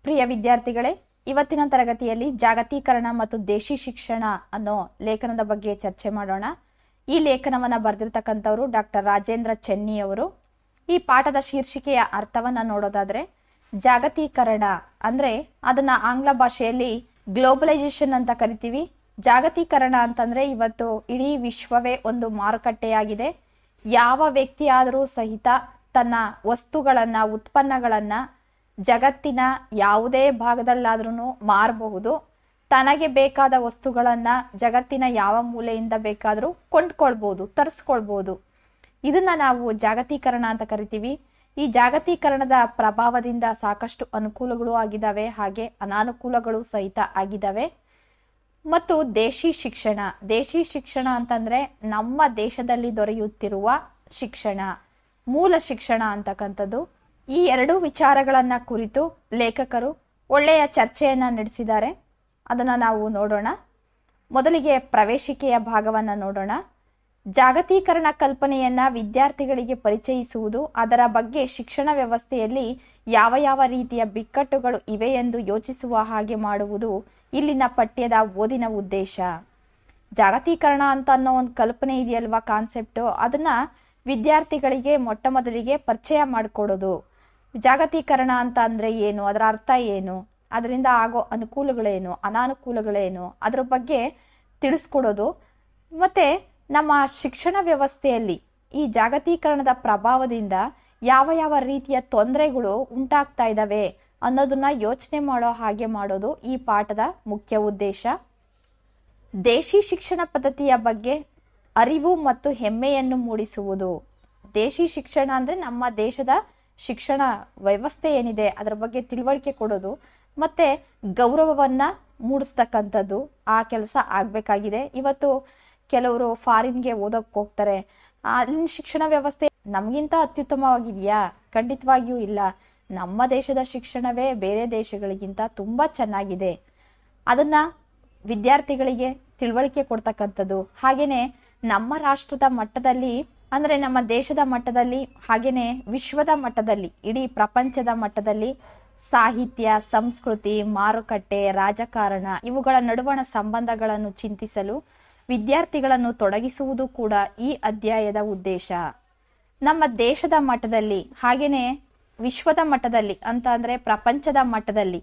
ಪ್ರಿಯ ವಿದ್ಯಾರ್ಥಿಗಳೇ, ಇವತ್ತಿನ ತರಗತಿಯಲ್ಲಿ ಜಾಗತೀಕರಣ ಮತ್ತು ದೇಶಿ ಶಿಕ್ಷಣ ಅನ್ನೋ ಲೇಖನದ ಬಗ್ಗೆ ಚರ್ಚೆ ಮಾಡೋಣ. ಈ ಲೇಖನವನ್ನು ಬರೆದಿರ್ತಕ್ಕಂಥವರು ಡಾಕ್ಟರ್ ರಾಜೇಂದ್ರ ಚೆನ್ನಿ ಅವರು. ಈ ಪಾಠದ ಶೀರ್ಷಿಕೆಯ ಅರ್ಥವನ್ನ ನೋಡೋದಾದ್ರೆ, ಜಾಗತೀಕರಣ ಅಂದ್ರೆ ಅದನ್ನ ಆಂಗ್ಲ ಭಾಷೆಯಲ್ಲಿ ಗ್ಲೋಬಲೈಸೇಷನ್ ಅಂತ ಕರಿತೀವಿ. ಜಾಗತೀಕರಣ ಅಂತಂದ್ರೆ ಇವತ್ತು ಇಡೀ ವಿಶ್ವವೇ ಒಂದು ಮಾರುಕಟ್ಟೆಯಾಗಿದೆ. ಯಾವ ವ್ಯಕ್ತಿ ಆದರೂ ಸಹಿತ ತನ್ನ ವಸ್ತುಗಳನ್ನ, ಉತ್ಪನ್ನಗಳನ್ನ ಜಗತ್ತಿನ ಯಾವುದೇ ಭಾಗದಲ್ಲಾದ್ರೂ ಮಾರಬಹುದು. ತನಗೆ ಬೇಕಾದ ವಸ್ತುಗಳನ್ನ ಜಗತ್ತಿನ ಯಾವ ಮೂಲೆಯಿಂದ ಬೇಕಾದರೂ ಕೊಂಡ್ಕೊಳ್ಬಹುದು, ತರಿಸ್ಕೊಳ್ಬಹುದು. ಇದನ್ನ ನಾವು ಜಾಗತೀಕರಣ ಅಂತ ಕರಿತೀವಿ. ಈ ಜಾಗತೀಕರಣದ ಪ್ರಭಾವದಿಂದ ಸಾಕಷ್ಟು ಅನುಕೂಲಗಳು ಆಗಿದ್ದಾವೆ, ಹಾಗೆ ಅನಾನುಕೂಲಗಳು ಸಹಿತ ಆಗಿದ್ದಾವೆ. ಮತ್ತು ದೇಶಿ ಶಿಕ್ಷಣ ಅಂತಂದ್ರೆ ನಮ್ಮ ದೇಶದಲ್ಲಿ ದೊರೆಯುತ್ತಿರುವ ಶಿಕ್ಷಣ, ಮೂಲ ಶಿಕ್ಷಣ ಅಂತಕ್ಕಂಥದ್ದು. ಈ ಎರಡು ವಿಚಾರಗಳನ್ನ ಕುರಿತು ಲೇಖಕರು ಒಳ್ಳೆಯ ಚರ್ಚೆಯನ್ನ ನಡೆಸಿದ್ದಾರೆ. ಅದನ್ನ ನಾವು ನೋಡೋಣ. ಮೊದಲಿಗೆ ಪ್ರವೇಶಿಕೆಯ ಭಾಗವನ್ನ ನೋಡೋಣ. ಜಾಗತೀಕರಣ ಕಲ್ಪನೆಯನ್ನ ವಿದ್ಯಾರ್ಥಿಗಳಿಗೆ ಪರಿಚಯಿಸುವುದು, ಅದರ ಬಗ್ಗೆ ಶಿಕ್ಷಣ ವ್ಯವಸ್ಥೆಯಲ್ಲಿ ಯಾವ ಯಾವ ರೀತಿಯ ಬಿಕ್ಕಟ್ಟುಗಳು ಇವೆ ಎಂದು ಯೋಚಿಸುವ ಹಾಗೆ ಮಾಡುವುದು ಇಲ್ಲಿನ ಪಠ್ಯದ ಓದಿನ ಉದ್ದೇಶ. ಜಾಗತೀಕರಣ ಅಂತ ಅನ್ನೋ ಒಂದು ಕಲ್ಪನೆ ಇದೆಯಲ್ವಾ, ಕಾನ್ಸೆಪ್ಟು, ಅದನ್ನ ವಿದ್ಯಾರ್ಥಿಗಳಿಗೆ ಮೊಟ್ಟ ಮೊದಲಿಗೆ ಪರಿಚಯ ಮಾಡಿಕೊಡೋದು. ಜಾಗತೀಕರಣ ಅಂತ ಅಂದ್ರೆ ಏನು, ಅದರ ಅರ್ಥ ಏನು, ಅದರಿಂದ ಆಗೋ ಅನುಕೂಲಗಳೇನು, ಅನಾನುಕೂಲಗಳೇನು, ಅದರ ಬಗ್ಗೆ ತಿಳಿಸ್ಕೊಡೋದು. ಮತ್ತೆ ನಮ್ಮ ಶಿಕ್ಷಣ ವ್ಯವಸ್ಥೆಯಲ್ಲಿ ಈ ಜಾಗತೀಕರಣದ ಪ್ರಭಾವದಿಂದ ಯಾವ ಯಾವ ರೀತಿಯ ತೊಂದರೆಗಳು ಉಂಟಾಗ್ತಾ ಇದ್ದಾವೆ ಅನ್ನೋದನ್ನ ಯೋಚನೆ ಮಾಡೋ ಹಾಗೆ ಮಾಡೋದು ಈ ಪಾಠದ ಮುಖ್ಯ ಉದ್ದೇಶ. ದೇಶಿ ಶಿಕ್ಷಣ ಪದ್ಧತಿಯ ಬಗ್ಗೆ ಅರಿವು ಮತ್ತು ಹೆಮ್ಮೆಯನ್ನು ಮೂಡಿಸುವುದು. ದೇಶಿ ಶಿಕ್ಷಣ ಅಂದ್ರೆ ನಮ್ಮ ದೇಶದ ಶಿಕ್ಷಣ ವ್ಯವಸ್ಥೆ ಏನಿದೆ ಅದರ ಬಗ್ಗೆ ತಿಳುವಳಿಕೆ ಕೊಡೋದು ಮತ್ತೆ ಗೌರವವನ್ನ ಮೂಡಿಸ್ತಕ್ಕಂಥದ್ದು ಆ ಕೆಲಸ ಆಗ್ಬೇಕಾಗಿದೆ. ಇವತ್ತು ಕೆಲವರು ಫಾರಿನ್ಗೆ ಓದೋಕೆ ಹೋಗ್ತಾರೆ. ಅಲ್ಲಿನ ಶಿಕ್ಷಣ ವ್ಯವಸ್ಥೆ ನಮಗಿಂತ ಅತ್ಯುತ್ತಮವಾಗಿದೆಯಾ? ಖಂಡಿತವಾಗಿಯೂ ಇಲ್ಲ. ನಮ್ಮ ದೇಶದ ಶಿಕ್ಷಣವೇ ಬೇರೆ ದೇಶಗಳಿಗಿಂತ ತುಂಬಾ ಚೆನ್ನಾಗಿದೆ. ಅದನ್ನ ವಿದ್ಯಾರ್ಥಿಗಳಿಗೆ ತಿಳುವಳಿಕೆ ಕೊಡ್ತಕ್ಕಂಥದ್ದು. ಹಾಗೇನೆ ನಮ್ಮ ರಾಷ್ಟ್ರದ ಮಟ್ಟದಲ್ಲಿ ಅಂದ್ರೆ ನಮ್ಮ ದೇಶದ ಮಟ್ಟದಲ್ಲಿ, ಹಾಗೇನೆ ವಿಶ್ವದ ಮಟ್ಟದಲ್ಲಿ, ಇಡೀ ಪ್ರಪಂಚದ ಮಟ್ಟದಲ್ಲಿ ಸಾಹಿತ್ಯ, ಸಂಸ್ಕೃತಿ, ಮಾರುಕಟ್ಟೆ, ರಾಜಕಾರಣ ಇವುಗಳ ನಡುವಣ ಸಂಬಂಧಗಳನ್ನು ಚಿಂತಿಸಲು ವಿದ್ಯಾರ್ಥಿಗಳನ್ನು ತೊಡಗಿಸುವುದು ಕೂಡ ಈ ಅಧ್ಯಾಯದ ಉದ್ದೇಶ. ನಮ್ಮ ದೇಶದ ಮಟ್ಟದಲ್ಲಿ ಹಾಗೇನೆ ವಿಶ್ವದ ಮಟ್ಟದಲ್ಲಿ ಅಂತ ಅಂದ್ರೆ ಪ್ರಪಂಚದ ಮಟ್ಟದಲ್ಲಿ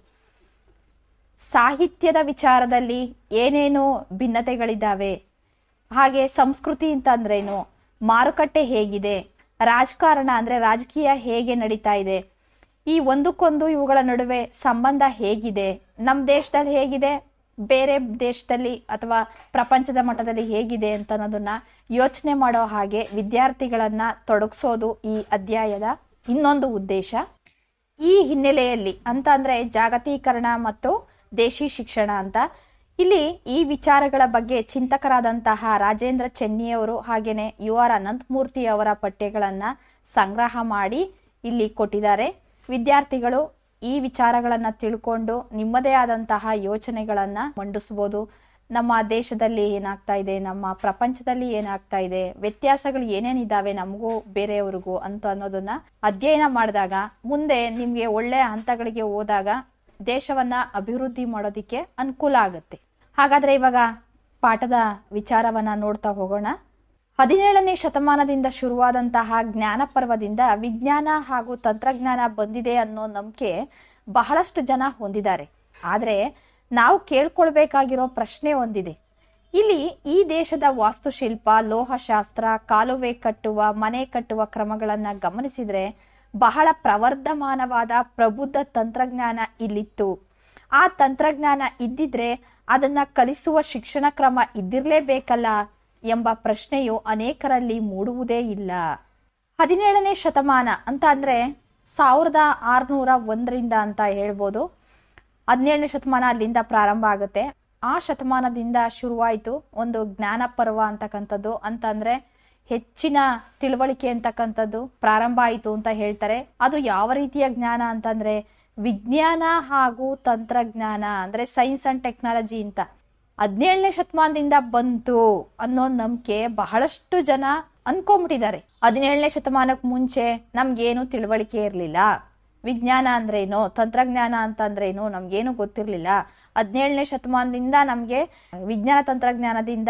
ಸಾಹಿತ್ಯದ ವಿಚಾರದಲ್ಲಿ ಏನೇನು ಭಿನ್ನತೆಗಳಿದ್ದಾವೆ, ಹಾಗೆ ಸಂಸ್ಕೃತಿ ಅಂತ ಅಂದ್ರೇನು, ಮಾರುಕಟ್ಟೆ ಹೇಗಿದೆ, ರಾಜಕಾರಣ ಅಂದ್ರೆ ರಾಜಕೀಯ ಹೇಗೆ ನಡೀತಾ ಇದೆ, ಈ ಒಂದಕ್ಕೊಂದು ಇವುಗಳ ನಡುವೆ ಸಂಬಂಧ ಹೇಗಿದೆ, ನಮ್ಮ ದೇಶದಲ್ಲಿ ಹೇಗಿದೆ, ಬೇರೆ ದೇಶದಲ್ಲಿ ಅಥವಾ ಪ್ರಪಂಚದ ಮಟ್ಟದಲ್ಲಿ ಹೇಗಿದೆ ಅಂತ ಅನ್ನೋದನ್ನ ಯೋಚನೆ ಮಾಡೋ ಹಾಗೆ ವಿದ್ಯಾರ್ಥಿಗಳನ್ನ ತೊಡಗಿಸೋದು ಈ ಅಧ್ಯಾಯದ ಇನ್ನೊಂದು ಉದ್ದೇಶ. ಈ ಹಿನ್ನೆಲೆಯಲ್ಲಿ ಅಂತ ಅಂದ್ರೆ ಜಾಗತೀಕರಣ ಮತ್ತು ದೇಶಿ ಶಿಕ್ಷಣ ಅಂತ ಇಲ್ಲಿ ಈ ವಿಚಾರಗಳ ಬಗ್ಗೆ ಚಿಂತಕರಾದಂತಹ ರಾಜೇಂದ್ರ ಚೆನ್ನಿಯವರು ಹಾಗೇನೆ UR ಅನಂತಮೂರ್ತಿ ಅವರ ಪಠ್ಯಗಳನ್ನ ಸಂಗ್ರಹ ಮಾಡಿ ಇಲ್ಲಿ ಕೊಟ್ಟಿದ್ದಾರೆ. ವಿದ್ಯಾರ್ಥಿಗಳು ಈ ವಿಚಾರಗಳನ್ನ ತಿಳ್ಕೊಂಡು ನಿಮ್ಮದೇ ಆದಂತಹ ಯೋಚನೆಗಳನ್ನ ಮಂಡಿಸಬಹುದು. ನಮ್ಮ ದೇಶದಲ್ಲಿ ಏನಾಗ್ತಾ ಇದೆ, ನಮ್ಮ ಪ್ರಪಂಚದಲ್ಲಿ ಏನಾಗ್ತಾ ಇದೆ, ವ್ಯತ್ಯಾಸಗಳು ಏನೇನಿದಾವೆ ನಮಗೂ ಬೇರೆಯವ್ರಿಗೂ ಅಂತ ಅನ್ನೋದನ್ನ ಅಧ್ಯಯನ ಮಾಡಿದಾಗ ಮುಂದೆ ನಿಮ್ಗೆ ಒಳ್ಳೆಯ ಹಂತಗಳಿಗೆ ಹೋದಾಗ ದೇಶವನ್ನ ಅಭಿವೃದ್ಧಿ ಮಾಡೋದಿಕ್ಕೆ ಅನುಕೂಲ ಆಗುತ್ತೆ. ಹಾಗಾದ್ರೆ ಇವಾಗ ಪಾಠದ ವಿಚಾರವನ್ನ ನೋಡ್ತಾ ಹೋಗೋಣ. 17ನೇ ಶತಮಾನದಿಂದ ಶುರುವಾದಂತಹ ಜ್ಞಾನ ಪರ್ವದಿಂದ ವಿಜ್ಞಾನ ಹಾಗೂ ತಂತ್ರಜ್ಞಾನ ಬಂದಿದೆ ಅನ್ನೋ ನಂಬಿಕೆ ಬಹಳಷ್ಟು ಜನ ಹೊಂದಿದ್ದಾರೆ. ಆದ್ರೆ ನಾವು ಕೇಳ್ಕೊಳ್ಬೇಕಾಗಿರೋ ಪ್ರಶ್ನೆ ಒಂದಿದೆ. ಇಲ್ಲಿ ಈ ದೇಶದ ವಾಸ್ತುಶಿಲ್ಪ, ಲೋಹಶಾಸ್ತ್ರ, ಕಾಲುವೆ ಕಟ್ಟುವ, ಮನೆ ಕಟ್ಟುವ ಕ್ರಮಗಳನ್ನ ಗಮನಿಸಿದ್ರೆ ಬಹಳ ಪ್ರವರ್ಧಮಾನವಾದ ಪ್ರಬುದ್ಧ ತಂತ್ರಜ್ಞಾನ ಇಲ್ಲಿತ್ತು. ಆ ತಂತ್ರಜ್ಞಾನ ಇದ್ದಿದ್ರೆ ಅದನ್ನ ಕಲಿಸುವ ಶಿಕ್ಷಣ ಕ್ರಮ ಇದ್ದಿರ್ಲೇಬೇಕಲ್ಲ ಎಂಬ ಪ್ರಶ್ನೆಯು ಅನೇಕರಲ್ಲಿ ಮೂಡುವುದೇ ಇಲ್ಲ. 17ನೇ ಶತಮಾನ ಅಂತ ಅಂದ್ರೆ 1601 ಅಂತ ಹೇಳ್ಬೋದು. 17ನೇ ಶತಮಾನ ಅಲ್ಲಿಂದ ಪ್ರಾರಂಭ ಆಗುತ್ತೆ. ಆ ಶತಮಾನದಿಂದ ಶುರುವಾಯಿತು ಒಂದು ಜ್ಞಾನ ಪರ್ವ ಅಂತಕ್ಕಂಥದ್ದು. ಅಂತಂದ್ರೆ ಹೆಚ್ಚಿನ ತಿಳುವಳಿಕೆ ಅಂತಕ್ಕಂಥದ್ದು ಪ್ರಾರಂಭ ಆಯಿತು ಅಂತ ಹೇಳ್ತಾರೆ. ಅದು ಯಾವ ರೀತಿಯ ಜ್ಞಾನ ಅಂತಂದ್ರೆ ವಿಜ್ಞಾನ ಹಾಗೂ ತಂತ್ರಜ್ಞಾನ ಅಂದ್ರೆ ಸೈನ್ಸ್ ಅಂಡ್ ಟೆಕ್ನಾಲಜಿ ಅಂತ 17ನೇ ಶತಮಾನದಿಂದ ಬಂತು ಅನ್ನೋ ನಂಬಿಕೆ ಬಹಳಷ್ಟು ಜನ ಅನ್ಕೊಂಡ್ಬಿಟ್ಟಿದ್ದಾರೆ. 17ನೇ ಶತಮಾನಕ್ಕೆ ಮುಂಚೆ ನಮ್ಗೇನು ತಿಳುವಳಿಕೆ ಇರಲಿಲ್ಲ, ವಿಜ್ಞಾನ ಅಂದ್ರೇನು, ತಂತ್ರಜ್ಞಾನ ಅಂತಂದ್ರೇನು ನಮ್ಗೇನು ಗೊತ್ತಿರಲಿಲ್ಲ. 17ನೇ ಶತಮಾನದಿಂದ ನಮಗೆ ವಿಜ್ಞಾನ ತಂತ್ರಜ್ಞಾನದಿಂದ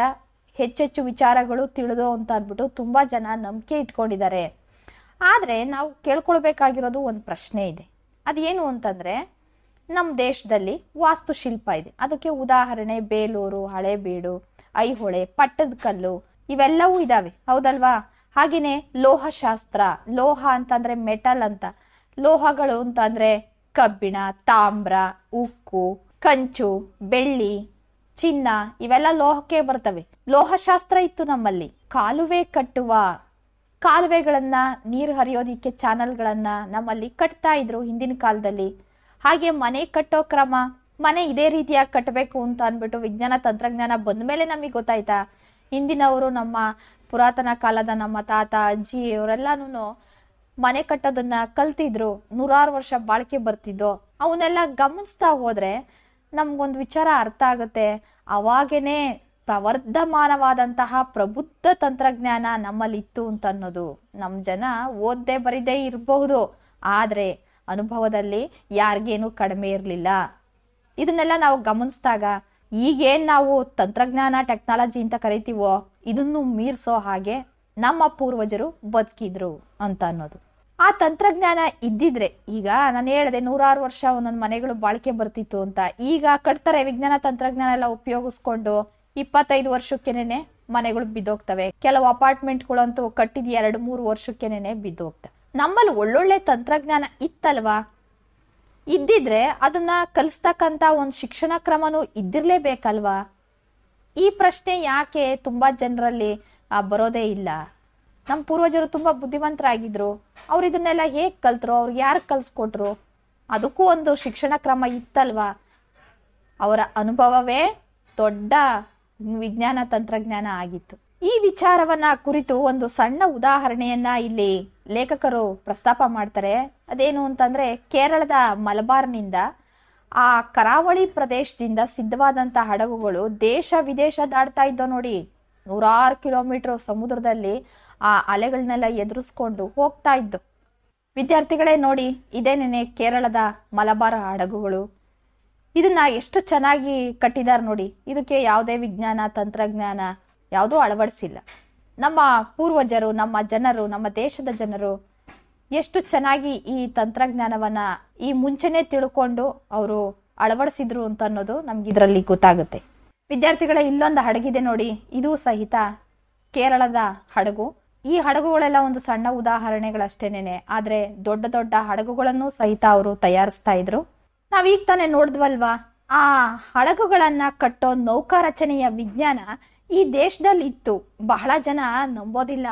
ಹೆಚ್ಚೆಚ್ಚು ವಿಚಾರಗಳು ತಿಳಿದು ಅಂತ ಅಂದ್ಬಿಟ್ಟು ತುಂಬಾ ಜನ ನಂಬಿಕೆ ಇಟ್ಕೊಂಡಿದ್ದಾರೆ. ಆದ್ರೆ ನಾವು ಕೇಳ್ಕೊಳ್ಬೇಕಾಗಿರೋದು ಒಂದು ಪ್ರಶ್ನೆ ಇದೆ. ಅದೇನು ಅಂತಂದ್ರೆ, ನಮ್ಮ ದೇಶದಲ್ಲಿ ವಾಸ್ತುಶಿಲ್ಪ ಇದೆ. ಅದಕ್ಕೆ ಉದಾಹರಣೆ ಬೇಲೂರು, ಹಳೇಬೀಡು, ಐಹೊಳೆ, ಪಟ್ಟದಕಲ್ಲು ಇವೆಲ್ಲವೂ ಇದಾವೆ, ಹೌದಲ್ವಾ? ಹಾಗೇನೆ ಲೋಹಶಾಸ್ತ್ರ, ಲೋಹ ಅಂತಂದ್ರೆ ಮೆಟಲ್ ಅಂತ, ಲೋಹಗಳು ಅಂತಂದ್ರೆ ಕಬ್ಬಿಣ, ತಾಮ್ರ, ಉಕ್ಕು, ಕಂಚು, ಬೆಳ್ಳಿ, ಚಿನ್ನ ಇವೆಲ್ಲ ಲೋಹಕ್ಕೆ ಬರ್ತವೆ. ಲೋಹಶಾಸ್ತ್ರ ಇತ್ತು ನಮ್ಮಲ್ಲಿ. ಕಾಲುವೆ ಕಟ್ಟುವ, ಕಾಲುವೆಗಳನ್ನ ನೀರು ಹರಿಯೋದಿಕ್ಕೆ ಚಾನಲ್ಗಳನ್ನ ನಮ್ಮಲ್ಲಿ ಕಟ್ತಾ ಇದ್ರು ಹಿಂದಿನ ಕಾಲದಲ್ಲಿ. ಹಾಗೆ ಮನೆ ಕಟ್ಟೋ ಕ್ರಮ, ಮನೆ ಇದೇ ರೀತಿಯಾಗಿ ಕಟ್ಟಬೇಕು ಅಂತ ಅಂದ್ಬಿಟ್ಟು ವಿಜ್ಞಾನ ತಂತ್ರಜ್ಞಾನ ಬಂದ ಮೇಲೆ ನಮಗೆ ಗೊತ್ತಾಯ್ತಾ. ಹಿಂದಿನವರು, ನಮ್ಮ ಪುರಾತನ ಕಾಲದ ನಮ್ಮ ತಾತ ಅಜ್ಜಿ ಅವರೆಲ್ಲಾನು ಮನೆ ಕಟ್ಟೋದನ್ನ ಕಲ್ತಿದ್ರು, 100 ವರ್ಷ ಬಾಳಿಕೆ ಬರ್ತಿದ್ದೋ. ಅವನ್ನೆಲ್ಲ ಗಮನಿಸ್ತಾ ಹೋದ್ರೆ ನಮ್ಗೊಂದು ವಿಚಾರ ಅರ್ಥ ಆಗುತ್ತೆ. ಅವಾಗೇನೆ ಪ್ರವರ್ಧಮಾನವಾದಂತಹ ಪ್ರಬುದ್ಧ ತಂತ್ರಜ್ಞಾನ ನಮ್ಮಲ್ಲಿ ಇತ್ತು ಅಂತ ಅನ್ನೋದು. ನಮ್ಮ ಜನ ಓದ್ದೇ ಬರಿದೇ ಇರಬಹುದು, ಆದ್ರೆ ಅನುಭವದಲ್ಲಿ ಯಾರಿಗೇನು ಕಡಿಮೆ ಇರಲಿಲ್ಲ. ಇದನ್ನೆಲ್ಲ ನಾವು ಗಮನಿಸಿದಾಗ ಈಗೇನ್ ನಾವು ತಂತ್ರಜ್ಞಾನ, ಟೆಕ್ನಾಲಜಿ ಅಂತ ಕರಿತೀವೋ ಇದನ್ನು ಮೀರ್ಸೋ ಹಾಗೆ ನಮ್ಮ ಪೂರ್ವಜರು ಬದುಕಿದ್ರು ಅಂತ ಅನ್ನೋದು. ಆ ತಂತ್ರಜ್ಞಾನ ಇದ್ದಿದ್ರೆ, ಈಗ ನಾನು ಹೇಳಿದೆ 100 ವರ್ಷ ಒಂದೊಂದು ಮನೆಗಳು ಬಾಳಿಕೆ ಬರ್ತಿತ್ತು ಅಂತ. ಈಗ ಕಟ್ತಾರೆ, ವಿಜ್ಞಾನ ತಂತ್ರಜ್ಞಾನ ಎಲ್ಲ ಉಪಯೋಗಿಸ್ಕೊಂಡು 25 ವರ್ಷಕ್ಕೆನೆ ಮನೆಗಳು ಬಿದ್ದೋಗ್ತವೆ. ಕೆಲವು ಅಪಾರ್ಟ್ಮೆಂಟ್ಗಳಂತೂ ಕಟ್ಟಿದ 2-3 ವರ್ಷಕ್ಕೆನೆ ಬಿದ್ದೋಗ್ತವೆ. ನಮ್ಮಲ್ಲಿ ಒಳ್ಳೊಳ್ಳೆ ತಂತ್ರಜ್ಞಾನ ಇತ್ತಲ್ವಾ? ಇದ್ದಿದ್ರೆ ಅದನ್ನ ಕಲಿಸ್ತಕ್ಕಂತ ಒಂದು ಶಿಕ್ಷಣ ಕ್ರಮನೂ ಇದ್ದಿರ್ಲೇಬೇಕಲ್ವಾ? ಈ ಪ್ರಶ್ನೆ ಯಾಕೆ ತುಂಬಾ ಜನರಲ್ಲಿ ಬರೋದೇ ಇಲ್ಲ? ನಮ್ಮ ಪೂರ್ವಜರು ತುಂಬಾ ಬುದ್ಧಿವಂತರಾಗಿದ್ರು. ಅವ್ರು ಇದನ್ನೆಲ್ಲ ಹೇಗ್ ಕಲ್ತ್ರು? ಅವ್ರಿಗೆ ಯಾರು ಕಲ್ಸ್ಕೊಟ್ರು? ಅದಕ್ಕೂ ಒಂದು ಶಿಕ್ಷಣ ಕ್ರಮ ಇತ್ತಲ್ವಾ? ಅವರ ಅನುಭವವೇ ದೊಡ್ಡ ವಿಜ್ಞಾನ ತಂತ್ರಜ್ಞಾನ ಆಗಿತ್ತು. ಈ ವಿಚಾರವನ್ನ ಕುರಿತು ಒಂದು ಸಣ್ಣ ಉದಾಹರಣೆಯನ್ನ ಇಲ್ಲಿ ಲೇಖಕರು ಪ್ರಸ್ತಾಪ ಮಾಡ್ತಾರೆ. ಅದೇನು ಅಂತಂದ್ರೆ, ಕೇರಳದ ಮಲಬಾರ್ನಿಂದ ಆ ಕರಾವಳಿ ಪ್ರದೇಶದಿಂದ ಸಿದ್ಧವಾದಂತ ಹಡಗುಗಳು ದೇಶ ವಿದೇಶ ದಾಡ್ತಾ ಇದ್ದೋ ನೋಡಿ. 100 ಕಿಲೋಮೀಟರ್ ಸಮುದ್ರದಲ್ಲಿ ಆ ಅಲೆಗಳನ್ನೆಲ್ಲ ಎದುರಿಸ್ಕೊಂಡು ಹೋಗ್ತಾ ಇದ್ದು. ವಿದ್ಯಾರ್ಥಿಗಳೇ ನೋಡಿ, ಇದೇನೇನೆ ಕೇರಳದ ಮಲಬಾರ್ ಹಡಗುಗಳು. ಇದನ್ನ ಎಷ್ಟು ಚೆನ್ನಾಗಿ ಕಟ್ಟಿದಾರೆ ನೋಡಿ. ಇದಕ್ಕೆ ಯಾವುದೇ ವಿಜ್ಞಾನ ತಂತ್ರಜ್ಞಾನ ಯಾವುದೂ ಅಳವಡಿಸಿಲ್ಲ. ನಮ್ಮ ಪೂರ್ವಜರು, ನಮ್ಮ ಜನರು, ನಮ್ಮ ದೇಶದ ಜನರು ಎಷ್ಟು ಚೆನ್ನಾಗಿ ಈ ತಂತ್ರಜ್ಞಾನವನ್ನ ಈ ಮುಂಚೆನೆ ತಿಳ್ಕೊಂಡು ಅವರು ಅಳವಡಿಸಿದ್ರು ಅಂತ ಅನ್ನೋದು ನಮ್ಗೆ ಇದರಲ್ಲಿ ಗೊತ್ತಾಗುತ್ತೆ. ವಿದ್ಯಾರ್ಥಿಗಳೇ, ಇಲ್ಲೊಂದು ಹಡಗಿದೆ ನೋಡಿ. ಇದು ಸಹಿತ ಕೇರಳದ ಹಡಗು. ಈ ಹಡಗುಗಳೆಲ್ಲ ಒಂದು ಸಣ್ಣ ಉದಾಹರಣೆಗಳಷ್ಟೇನೆ, ಆದ್ರೆ ದೊಡ್ಡ ದೊಡ್ಡ ಹಡಗುಗಳನ್ನು ಸಹಿತ ಅವರು ತಯಾರಿಸ್ತಾ ಇದ್ರು. ನಾವೀಗ ತಾನೇ ನೋಡಿದ್ವಲ್ವಾ, ಆ ಹಡಗುಗಳನ್ನ ಕಟ್ಟೋ ನೌಕಾ ರಚನೆಯ ವಿಜ್ಞಾನ ಈ ದೇಶದಲ್ಲಿ ಇತ್ತು. ಬಹಳ ಜನ ನಂಬೋದಿಲ್ಲ.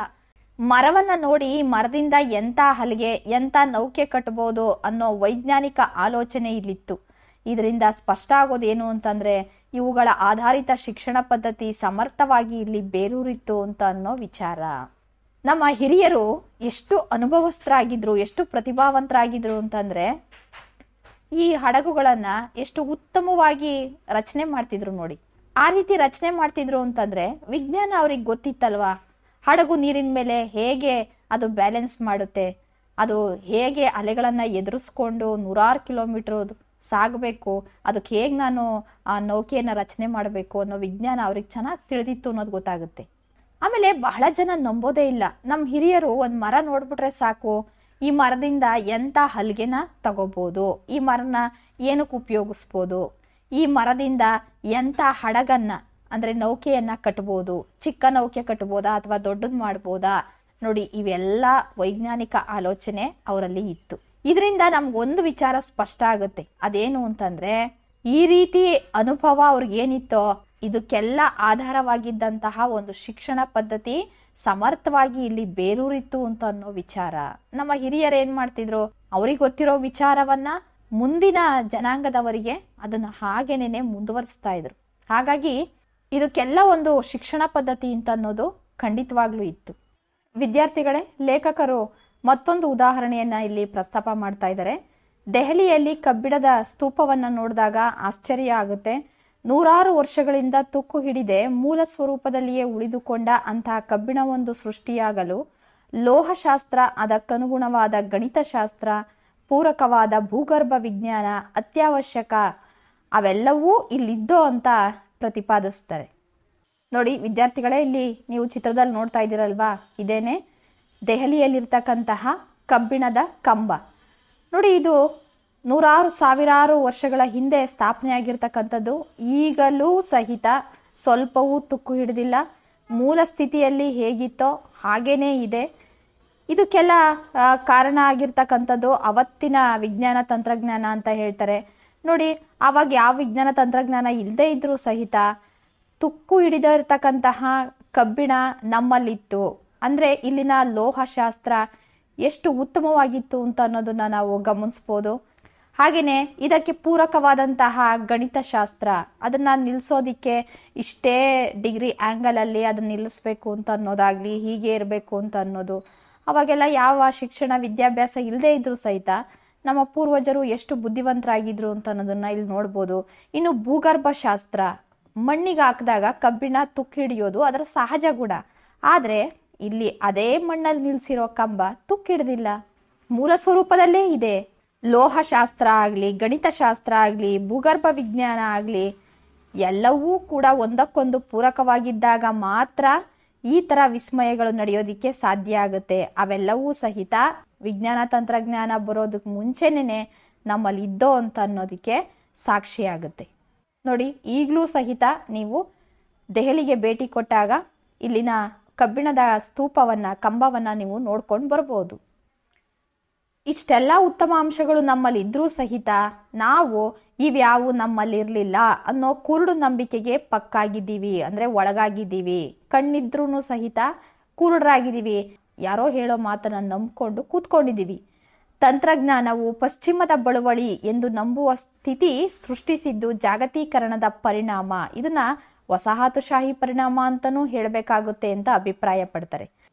ಮರವನ್ನ ನೋಡಿ ಮರದಿಂದ ಎಂತ ಹಲಿಗೆ, ಎಂತ ನೌಕೆ ಕಟ್ಟಬಹುದು ಅನ್ನೋ ವೈಜ್ಞಾನಿಕ ಆಲೋಚನೆ ಇಲ್ಲಿತ್ತು. ಇದರಿಂದ ಸ್ಪಷ್ಟ ಆಗೋದೇನು ಅಂತಂದ್ರೆ, ಇವುಗಳ ಆಧಾರಿತ ಶಿಕ್ಷಣ ಪದ್ಧತಿ ಸಮರ್ಥವಾಗಿ ಇಲ್ಲಿ ಬೇರೂರಿತ್ತು ಅಂತ ಅನ್ನೋ ವಿಚಾರ. ನಮ್ಮ ಹಿರಿಯರು ಎಷ್ಟು ಅನುಭವಸ್ಥರಾಗಿದ್ರು, ಎಷ್ಟು ಪ್ರತಿಭಾವಂತರಾಗಿದ್ರು ಅಂತಂದ್ರೆ, ಈ ಹಡಗುಗಳನ್ನ ಎಷ್ಟು ಉತ್ತಮವಾಗಿ ರಚನೆ ಮಾಡ್ತಿದ್ರು ನೋಡಿ. ಆ ರೀತಿ ರಚನೆ ಮಾಡ್ತಿದ್ರು ಅಂತಂದ್ರೆ ವಿಜ್ಞಾನ ಅವ್ರಿಗೆ ಗೊತ್ತಿತ್ತಲ್ವಾ? ಹಡಗು ನೀರಿನ ಮೇಲೆ ಹೇಗೆ ಅದು ಬ್ಯಾಲೆನ್ಸ್ ಮಾಡುತ್ತೆ, ಅದು ಹೇಗೆ ಅಲೆಗಳನ್ನ ಎದುರಿಸ್ಕೊಂಡು 100 ಕಿಲೋಮೀಟರ್ ಸಾಗಬೇಕು, ಅದಕ್ಕೆ ಹೇಗೆ ನಾನು ಆ ನೌಕೆಯನ್ನ ರಚನೆ ಮಾಡಬೇಕು ಅನ್ನೋ ವಿಜ್ಞಾನ ಅವ್ರಿಗೆ ಚೆನ್ನಾಗಿ ತಿಳಿದಿತ್ತು ಅನ್ನೋದು ಗೊತ್ತಾಗುತ್ತೆ. ಆಮೇಲೆ ಬಹಳ ಜನ ನಂಬೋದೇ ಇಲ್ಲ. ನಮ್ಮ ಹಿರಿಯರು ಒಂದು ಮರ ನೋಡ್ಬಿಟ್ರೆ ಸಾಕು, ಈ ಮರದಿಂದ ಎಂತ ಹಲ್ಗೆನ ತಗೋಬಹುದು, ಈ ಮರನ ಏನಕ್ಕೆ ಉಪಯೋಗಿಸ್ಬೋದು, ಈ ಮರದಿಂದ ಎಂತ ಹಡಗನ್ನ ಅಂದ್ರೆ ನೌಕೆಯನ್ನ ಕಟ್ಬೋದು, ಚಿಕ್ಕ ನೌಕೆ ಕಟ್ಬೋದಾ ಅಥವಾ ದೊಡ್ಡದ್ ಮಾಡ್ಬೋದಾ ನೋಡಿ. ಇವೆಲ್ಲ ವೈಜ್ಞಾನಿಕ ಆಲೋಚನೆ ಅವರಲ್ಲಿ ಇತ್ತು. ಇದರಿಂದ ನಮ್ಗೊಂದು ವಿಚಾರ ಸ್ಪಷ್ಟ ಆಗುತ್ತೆ. ಅದೇನು ಅಂತಂದ್ರೆ, ಈ ರೀತಿ ಅನುಭವ ಅವ್ರಿಗೆ ಏನಿತ್ತೋ ಇದಕ್ಕೆಲ್ಲ ಆಧಾರವಾಗಿದ್ದಂತಹ ಒಂದು ಶಿಕ್ಷಣ ಪದ್ಧತಿ ಸಮರ್ಥವಾಗಿ ಇಲ್ಲಿ ಬೇರೂರಿತ್ತು ಅಂತ ಅನ್ನೋ ವಿಚಾರ. ನಮ್ಮ ಹಿರಿಯರು ಏನ್ ಮಾಡ್ತಿದ್ರು, ಅವ್ರಿಗೆ ಗೊತ್ತಿರೋ ವಿಚಾರವನ್ನ ಮುಂದಿನ ಜನಾಂಗದವರಿಗೆ ಅದನ್ನ ಹಾಗೇನೆ ಮುಂದುವರಿಸ್ತಾ ಇದ್ರು. ಹಾಗಾಗಿ ಇದಕ್ಕೆಲ್ಲ ಒಂದು ಶಿಕ್ಷಣ ಪದ್ಧತಿ ಅಂತ ಅನ್ನೋದು ಖಂಡಿತವಾಗ್ಲೂ ಇತ್ತು. ವಿದ್ಯಾರ್ಥಿಗಳೇ, ಲೇಖಕರು ಮತ್ತೊಂದು ಉದಾಹರಣೆಯನ್ನ ಇಲ್ಲಿ ಪ್ರಸ್ತಾಪ ಮಾಡ್ತಾ ಇದ್ದಾರೆ. ದೆಹಲಿಯಲ್ಲಿ ಕಬ್ಬಿಣದ ಸ್ತೂಪವನ್ನ ನೋಡಿದಾಗ ಆಶ್ಚರ್ಯ ಆಗುತ್ತೆ. 100 ವರ್ಷಗಳಿಂದ ತುಕ್ಕು ಹಿಡಿದೆ ಮೂಲ ಸ್ವರೂಪದಲ್ಲಿಯೇ ಉಳಿದುಕೊಂಡ ಅಂತಹ ಕಬ್ಬಿಣವೊಂದು ಸೃಷ್ಟಿಯಾಗಲು ಲೋಹಶಾಸ್ತ್ರ, ಅದಕ್ಕನುಗುಣವಾದ ಗಣಿತಶಾಸ್ತ್ರ, ಪೂರಕವಾದ ಭೂಗರ್ಭ ವಿಜ್ಞಾನ ಅತ್ಯವಶ್ಯಕ ಅವೆಲ್ಲವೂ ಇಲ್ಲಿದ್ದೋ ಅಂತ ಪ್ರತಿಪಾದಿಸ್ತಾರೆ. ನೋಡಿ ವಿದ್ಯಾರ್ಥಿಗಳೇ, ಇಲ್ಲಿ ನೀವು ಚಿತ್ರದಲ್ಲಿ ನೋಡ್ತಾ ಇದ್ದೀರಲ್ವಾ, ಇದೇನೆ ದೆಹಲಿಯಲ್ಲಿರ್ತಕ್ಕಂತಹ ಕಬ್ಬಿಣದ ಕಂಬ. ನೋಡಿ, ಇದು ನೂರಾರು ಸಾವಿರಾರು ವರ್ಷಗಳ ಹಿಂದೆ ಸ್ಥಾಪನೆಯಾಗಿರ್ತಕ್ಕಂಥದ್ದು. ಈಗಲೂ ಸಹಿತ ಸ್ವಲ್ಪವೂ ತುಕ್ಕು ಹಿಡಿದಿಲ್ಲ. ಮೂಲ ಸ್ಥಿತಿಯಲ್ಲಿ ಹೇಗಿತ್ತೋ ಹಾಗೇನೇ ಇದೆ. ಇದಕ್ಕೆಲ್ಲ ಕಾರಣ ಆಗಿರ್ತಕ್ಕಂಥದ್ದು ಅವತ್ತಿನ ವಿಜ್ಞಾನ ತಂತ್ರಜ್ಞಾನ ಅಂತ ಹೇಳ್ತಾರೆ. ನೋಡಿ, ಆವಾಗ ಯಾವ ವಿಜ್ಞಾನ ತಂತ್ರಜ್ಞಾನ ಇಲ್ಲದೆ ಇದ್ರೂ ಸಹಿತ ತುಕ್ಕು ಹಿಡಿದಿರ್ತಕ್ಕಂತಹ ಕಬ್ಬಿಣ ನಮ್ಮಲ್ಲಿತ್ತು. ಅಂದರೆ ಇಲ್ಲಿನ ಲೋಹಶಾಸ್ತ್ರ ಎಷ್ಟು ಉತ್ತಮವಾಗಿತ್ತು ಅಂತ ಅನ್ನೋದನ್ನ ನಾವು ಗಮನಿಸ್ಬೋದು. ಹಾಗೆಯೇ ಇದಕ್ಕೆ ಪೂರಕವಾದಂತಹ ಗಣಿತಶಾಸ್ತ್ರ, ಅದನ್ನು ನಿಲ್ಲಿಸೋದಿಕ್ಕೆ ಇಷ್ಟೇ ಡಿಗ್ರಿ ಆ್ಯಂಗಲಲ್ಲಿ ಅದನ್ನು ನಿಲ್ಲಿಸ್ಬೇಕು ಅಂತ ಅನ್ನೋದಾಗಲಿ, ಹೀಗೆ ಇರಬೇಕು ಅಂತ ಅನ್ನೋದು, ಅವಾಗೆಲ್ಲ ಯಾವ ಶಿಕ್ಷಣ ವಿದ್ಯಾಭ್ಯಾಸ ಇಲ್ಲದೆ ಇದ್ರೂ ಸಹಿತ ನಮ್ಮ ಪೂರ್ವಜರು ಎಷ್ಟು ಬುದ್ಧಿವಂತರಾಗಿದ್ರು ಅಂತ ಅನ್ನೋದನ್ನ ಇಲ್ಲಿ ನೋಡ್ಬೋದು. ಇನ್ನು ಭೂಗರ್ಭ ಶಾಸ್ತ್ರ, ಮಣ್ಣಿಗೆ ಹಾಕಿದಾಗ ಕಬ್ಬಿಣ ತುಕ್ಕು ಹಿಡಿಯೋದು ಅದರ ಸಹಜ ಗುಣ. ಆದರೆ ಇಲ್ಲಿ ಅದೇ ಮಣ್ಣಲ್ಲಿ ನಿಲ್ಲಿಸಿರೋ ಕಂಬ ತುಕ್ಕು ಹಿಡ್ದಿಲ್ಲ, ಮೂಲ ಸ್ವರೂಪದಲ್ಲೇ ಇದೆ. ಲೋಹಶಾಸ್ತ್ರ ಆಗಲಿ, ಗಣಿತಶಾಸ್ತ್ರ ಆಗಲಿ, ಭೂಗರ್ಭ ವಿಜ್ಞಾನ ಆಗಲಿ, ಎಲ್ಲವೂ ಕೂಡ ಒಂದಕ್ಕೊಂದು ಪೂರಕವಾಗಿದ್ದಾಗ ಮಾತ್ರ ಈ ಥರ ವಿಸ್ಮಯಗಳು ನಡೆಯೋದಕ್ಕೆ ಸಾಧ್ಯ ಆಗುತ್ತೆ. ಅವೆಲ್ಲವೂ ಸಹಿತ ವಿಜ್ಞಾನ ತಂತ್ರಜ್ಞಾನ ಬರೋದಕ್ಕೆ ಮುಂಚೆನೇ ನಮ್ಮಲ್ಲಿ ಇದ್ದೋ ಅಂತ ಅನ್ನೋದಕ್ಕೆ ಸಾಕ್ಷಿಯಾಗುತ್ತೆ. ನೋಡಿ, ಈಗಲೂ ಸಹಿತ ನೀವು ದೆಹಲಿಗೆ ಭೇಟಿ ಕೊಟ್ಟಾಗ ಇಲ್ಲಿನ ಕಬ್ಬಿಣದ ಸ್ತೂಪವನ್ನು, ಕಂಬವನ್ನು ನೀವು ನೋಡ್ಕೊಂಡು ಬರ್ಬೋದು. ಇಷ್ಟೆಲ್ಲ ಉತ್ತಮ ಅಂಶಗಳು ನಮ್ಮಲ್ಲಿ ಇದ್ರೂ ಸಹಿತ ನಾವು ಇವ್ಯಾವು ನಮ್ಮಲ್ಲಿ ಇರಲಿಲ್ಲ ಅನ್ನೋ ಕುರುಡು ನಂಬಿಕೆಗೆ ಪಕ್ಕಾಗಿದ್ದೀವಿ, ಅಂದರೆ ಒಳಗಾಗಿದ್ದೀವಿ. ಕಣ್ಣಿದ್ರೂ ಸಹಿತ ಕುರುಡರಾಗಿದ್ದೀವಿ. ಯಾರೋ ಹೇಳೋ ಮಾತನ್ನು ನಂಬಿಕೊಂಡು ಕೂತ್ಕೊಂಡಿದ್ದೀವಿ. ತಂತ್ರಜ್ಞಾನವು ಪಶ್ಚಿಮದ ಬಳುವಳಿ ಎಂದು ನಂಬುವ ಸ್ಥಿತಿ ಸೃಷ್ಟಿಸಿದ್ದು ಜಾಗತೀಕರಣದ ಪರಿಣಾಮ. ಇದನ್ನ ವಸಾಹತುಶಾಹಿ ಪರಿಣಾಮ ಅಂತಲೂ ಹೇಳಬೇಕಾಗುತ್ತೆ ಅಂತ ಅಭಿಪ್ರಾಯ ಪಡ್ತಾರೆ.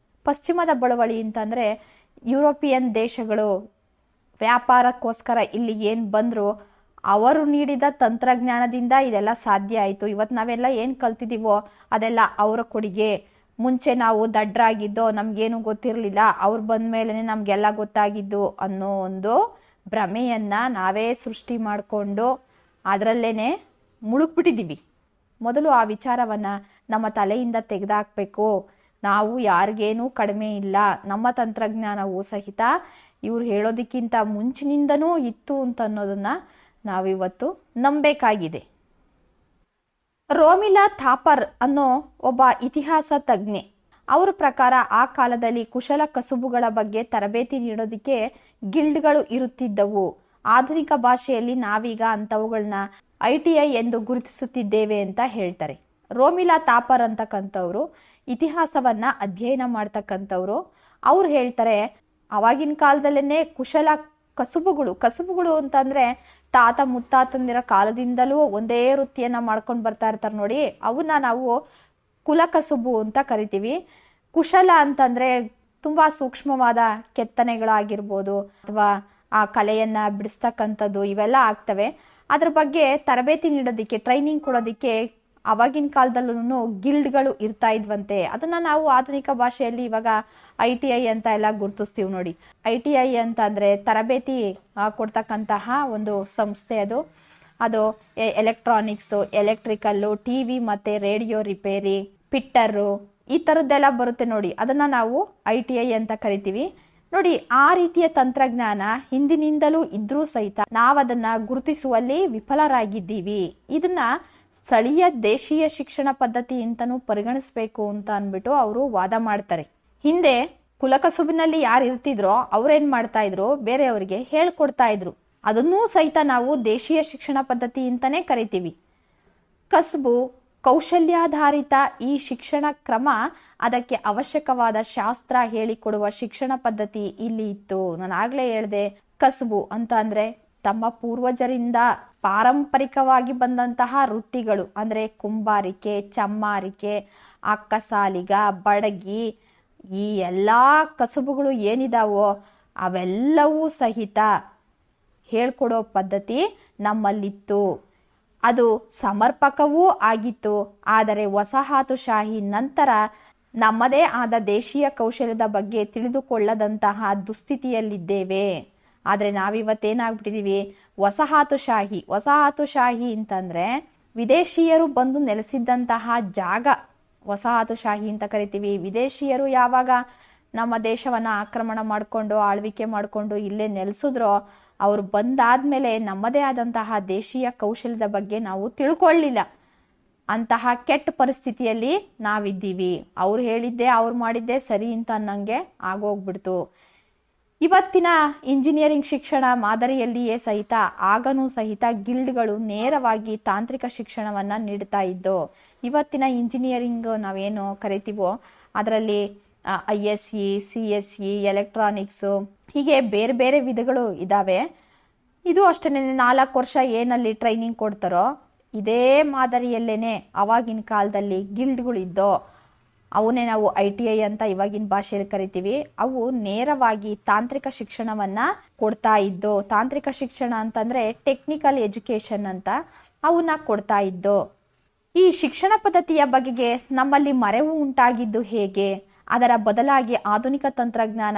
ಪಶ್ಚಿಮದ ಬಳುವಳಿ ಅಂತಂದರೆ ಯುರೋಪಿಯನ್ ದೇಶಗಳು ವ್ಯಾಪಾರಕ್ಕೋಸ್ಕರ ಇಲ್ಲಿ ಏನು ಬಂದರು, ಅವರು ನೀಡಿದ ತಂತ್ರಜ್ಞಾನದಿಂದ ಇದೆಲ್ಲ ಸಾಧ್ಯ ಆಯಿತು. ಇವತ್ತು ನಾವೆಲ್ಲ ಏನು ಕಲ್ತಿದ್ದೀವೋ ಅದೆಲ್ಲ ಅವರ ಕೊಡುಗೆ. ಮುಂಚೆ ನಾವು ದಡ್ಡರಾಗಿದ್ದೋ, ನಮಗೇನು ಗೊತ್ತಿರಲಿಲ್ಲ, ಅವ್ರು ಬಂದ ಮೇಲೆ ನಮಗೆಲ್ಲ ಗೊತ್ತಾಗಿದ್ದು ಅನ್ನೋ ಒಂದು ಭ್ರಮೆಯನ್ನು ನಾವೇ ಸೃಷ್ಟಿ ಮಾಡಿಕೊಂಡು ಅದರಲ್ಲೇ ಮುಳುಗ್ಬಿಟ್ಟಿದ್ದೀವಿ. ಮೊದಲು ಆ ವಿಚಾರವನ್ನು ನಮ್ಮ ತಲೆಯಿಂದ ತೆಗೆದಾಕಬೇಕು. ನಾವು ಯಾರಿಗೇನೂ ಕಡಿಮೆ ಇಲ್ಲ, ನಮ್ಮ ತಂತ್ರಜ್ಞಾನವೂ ಸಹಿತ ಇವ್ರು ಹೇಳೋದಕ್ಕಿಂತ ಮುಂಚಿನಿಂದನೂ ಇತ್ತು ಅಂತ ಅನ್ನೋದನ್ನು ನಾವಿವತ್ತು ನಂಬಬೇಕಾಗಿದೆ. ರೋಮಿಲಾ ಥಾಪರ್ ಅನ್ನೋ ಒಬ್ಬ ಇತಿಹಾಸ ತಜ್ಞೆ, ಅವರ ಪ್ರಕಾರ ಆ ಕಾಲದಲ್ಲಿ ಕುಶಲ ಕಸುಬುಗಳ ಬಗ್ಗೆ ತರಬೇತಿ ನೀಡೋದಕ್ಕೆ ಗಿಲ್ಡ್ಗಳು ಇರುತ್ತಿದ್ದವು. ಆಧುನಿಕ ಭಾಷೆಯಲ್ಲಿ ನಾವೀಗ ಅಂಥವುಗಳನ್ನ ITI ಎಂದು ಗುರುತಿಸುತ್ತಿದ್ದೇವೆ ಅಂತ ಹೇಳ್ತಾರೆ. ರೋಮಿಲಾ ಥಾಪರ್ ಅಂತಕ್ಕಂಥವ್ರು ಇತಿಹಾಸವನ್ನ ಅಧ್ಯಯನ ಮಾಡ್ತಕ್ಕಂಥವ್ರು. ಅವ್ರು ಹೇಳ್ತಾರೆ, ಆವಾಗಿನ ಕಾಲದಲ್ಲೇ ಕುಶಲ ಕಸುಬುಗಳು ಅಂತಂದ್ರೆ ತಾತ ಮುತ್ತಾತಂದಿರ ಕಾಲದಿಂದಲೂ ಒಂದೇ ವೃತ್ತಿಯನ್ನ ಮಾಡ್ಕೊಂಡು ಬರ್ತಾ ಇರ್ತಾರೆ ನೋಡಿ, ಅವನ್ನ ನಾವು ಕುಲಕಸುಬು ಅಂತ ಕರಿತೀವಿ. ಕುಶಲ ಅಂತಂದ್ರೆ ತುಂಬಾ ಸೂಕ್ಷ್ಮವಾದ ಕೆತ್ತನೆಗಳಾಗಿರ್ಬೋದು ಅಥವಾ ಆ ಕಲೆಯನ್ನ ಬಿಡಿಸ್ತಕ್ಕಂಥದ್ದು ಇವೆಲ್ಲ ಆಗ್ತವೆ. ಅದ್ರ ಬಗ್ಗೆ ತರಬೇತಿ ನೀಡೋದಕ್ಕೆ, ಟ್ರೈನಿಂಗ್ ಕೊಡೋದಕ್ಕೆ ಆವಾಗಿನ ಕಾಲದಲ್ಲೂ ಗಿಲ್ಡ್ಗಳು ಇರ್ತಾ ಇದ್ವಂತೆ. ಅದನ್ನ ನಾವು ಆಧುನಿಕ ಭಾಷೆಯಲ್ಲಿ ಇವಾಗ ITI ಅಂತ ಎಲ್ಲ ಗುರುತಿಸ್ತೀವಿ ನೋಡಿ. ITI ಅಂತ ಅಂದ್ರೆ ತರಬೇತಿ ಕೊಡ್ತಕ್ಕಂತಹ ಒಂದು ಸಂಸ್ಥೆ. ಅದು ಎಲೆಕ್ಟ್ರಾನಿಕ್ಸು, ಎಲೆಕ್ಟ್ರಿಕಲ್ಲು, TV ಮತ್ತೆ ರೇಡಿಯೋ ರಿಪೇರಿ, ಪಿಟ್ಟರು, ಈ ಥರದ್ದೆಲ್ಲ ಬರುತ್ತೆ ನೋಡಿ. ಅದನ್ನ ನಾವು ITI ಅಂತ ಕರಿತೀವಿ ನೋಡಿ. ಆ ರೀತಿಯ ತಂತ್ರಜ್ಞಾನ ಹಿಂದಿನಿಂದಲೂ ಇದ್ರೂ ಸಹಿತ ನಾವದನ್ನ ಗುರುತಿಸುವಲ್ಲಿ ವಿಫಲರಾಗಿದ್ದೀವಿ. ಇದನ್ನ ಸ್ಥಳೀಯ ದೇಶೀಯ ಶಿಕ್ಷಣ ಪದ್ಧತಿ ಅಂತನೂ ಪರಿಗಣಿಸಬೇಕು ಅಂತ ಅಂದ್ಬಿಟ್ಟು ಅವರು ವಾದ ಮಾಡ್ತಾರೆ. ಹಿಂದೆ ಕುಲಕಸುಬಿನಲ್ಲಿ ಯಾರು ಇರ್ತಿದ್ರೋ ಅವ್ರೇನ್ ಮಾಡ್ತಾ ಇದ್ರು, ಬೇರೆಯವರಿಗೆ ಹೇಳ್ಕೊಡ್ತಾ ಇದ್ರು. ಅದನ್ನೂ ಸಹಿತ ನಾವು ದೇಶೀಯ ಶಿಕ್ಷಣ ಪದ್ಧತಿ ಅಂತಾನೆ ಕರಿತೀವಿ. ಕಸುಬು, ಕೌಶಲ್ಯಾಧಾರಿತ ಈ ಶಿಕ್ಷಣ ಕ್ರಮ, ಅದಕ್ಕೆ ಅವಶ್ಯಕವಾದ ಶಾಸ್ತ್ರ ಹೇಳಿಕೊಡುವ ಶಿಕ್ಷಣ ಪದ್ಧತಿ ಇಲ್ಲಿ ಇತ್ತು. ನಾನು ಆಗ್ಲೇ ಹೇಳ್ದೆ, ಕಸುಬು ಅಂತ ಅಂದ್ರೆ ತಮ್ಮ ಪೂರ್ವಜರಿಂದ ಪಾರಂಪರಿಕವಾಗಿ ಬಂದಂತಹ ವೃತ್ತಿಗಳು, ಅಂದ್ರೆ ಕುಂಬಾರಿಕೆ, ಚಮ್ಮಾರಿಕೆ, ಅಕ್ಕಸಾಲಿಗ, ಬಡಗಿ, ಈ ಎಲ್ಲಾ ಕಸುಬುಗಳು ಏನಿದಾವೋ ಅವೆಲ್ಲವೂ ಸಹಿತ ಹೇಳ್ಕೊಡೋ ಪದ್ಧತಿ ನಮ್ಮಲ್ಲಿತ್ತು. ಅದು ಸಮರ್ಪಕವೂ ಆಗಿತ್ತು. ಆದರೆ ವಸಾಹತುಶಾಹಿ ನಂತರ ನಮ್ಮದೇ ಆದ ದೇಶೀಯ ಕೌಶಲ್ಯದ ಬಗ್ಗೆ ತಿಳಿದುಕೊಳ್ಳದಂತಹ ದುಸ್ಥಿತಿಯಲ್ಲಿದ್ದೇವೆ. ಆದರೆ ನಾವಿವತ್ತೇನಾಗ್ಬಿಟ್ಟಿದೀವಿ, ವಸಾಹತುಶಾಹಿ ಅಂತಂದ್ರೆ ವಿದೇಶಿಯರು ಬಂದು ನೆಲೆಸಿದ್ದಂತಹ ಜಾಗ ವಸಾಹತುಶಾಹಿ ಅಂತ ಕರಿತೀವಿ. ವಿದೇಶಿಯರು ಯಾವಾಗ ನಮ್ಮ ದೇಶವನ್ನ ಆಕ್ರಮಣ ಮಾಡಿಕೊಂಡು ಆಳ್ವಿಕೆ ಮಾಡಿಕೊಂಡು ಇಲ್ಲೇ ನೆಲೆಸಿದ್ರೋ, ಅವ್ರು ಬಂದಾದ್ಮೇಲೆ ನಮ್ಮದೇ ಆದಂತಹ ದೇಶೀಯ ಕೌಶಲ್ಯದ ಬಗ್ಗೆ ನಾವು ತಿಳ್ಕೊಳ್ಳಿಲ್ಲ. ಅಂತಹ ಕೆಟ್ಟ ಪರಿಸ್ಥಿತಿಯಲ್ಲಿ ನಾವಿದ್ದೀವಿ. ಅವ್ರು ಹೇಳಿದ್ದೆ ಅವ್ರು ಮಾಡಿದ್ದೆ ಸರಿ ಅಂತ ಅನ್ನಂಗೆ ಆಗೋಗ್ಬಿಡ್ತು. ಇವತ್ತಿನ ಇಂಜಿನಿಯರಿಂಗ್ ಶಿಕ್ಷಣ ಮಾದರಿಯಲ್ಲಿಯೇ ಸಹಿತ ಆಗನೂ ಸಹಿತ ಗಿಲ್ಡ್ಗಳು ನೇರವಾಗಿ ತಾಂತ್ರಿಕ ಶಿಕ್ಷಣವನ್ನ ನೀಡ್ತಾ ಇದ್ದು. ಇವತ್ತಿನ ಇಂಜಿನಿಯರಿಂಗ್ ನಾವೇನು ಕರಿತೀವೋ ಅದರಲ್ಲಿ ISE, CSE, ಎಲೆಕ್ಟ್ರಾನಿಕ್ಸು ಹೀಗೆ ಬೇರೆ ಬೇರೆ ವಿಧಗಳು ಇದ್ದಾವೆ. ಇದು ಅಷ್ಟೇ, 4 ವರ್ಷ ಏನಲ್ಲಿ ಟ್ರೈನಿಂಗ್ ಕೊಡ್ತಾರೋ ಇದೇ ಮಾದರಿಯಲ್ಲೇನೆ ಅವಾಗಿನ ಕಾಲದಲ್ಲಿ ಗಿಲ್ಡ್ಗಳಿದ್ದೋ, ಅವನ್ನೇ ನಾವು ITI ಅಂತ ಇವಾಗಿನ ಭಾಷೆಯಲ್ಲಿ ಕರಿತೀವಿ. ಅವು ನೇರವಾಗಿ ತಾಂತ್ರಿಕ ಶಿಕ್ಷಣವನ್ನ ಕೊಡ್ತಾ ಇದ್ದು. ತಾಂತ್ರಿಕ ಶಿಕ್ಷಣ ಅಂತಂದ್ರೆ ಟೆಕ್ನಿಕಲ್ ಎಜುಕೇಶನ್ ಅಂತ ಅವನ್ನ ಕೊಡ್ತಾ ಇದ್ದು. ಈ ಶಿಕ್ಷಣ ಪದ್ಧತಿಯ ಬಗೆಗೆ ನಮ್ಮಲ್ಲಿ ಮರೆವು ಉಂಟಾಗಿದ್ದು ಹೇಗೆ, ಅದರ ಬದಲಾಗಿ ಆಧುನಿಕ ತಂತ್ರಜ್ಞಾನ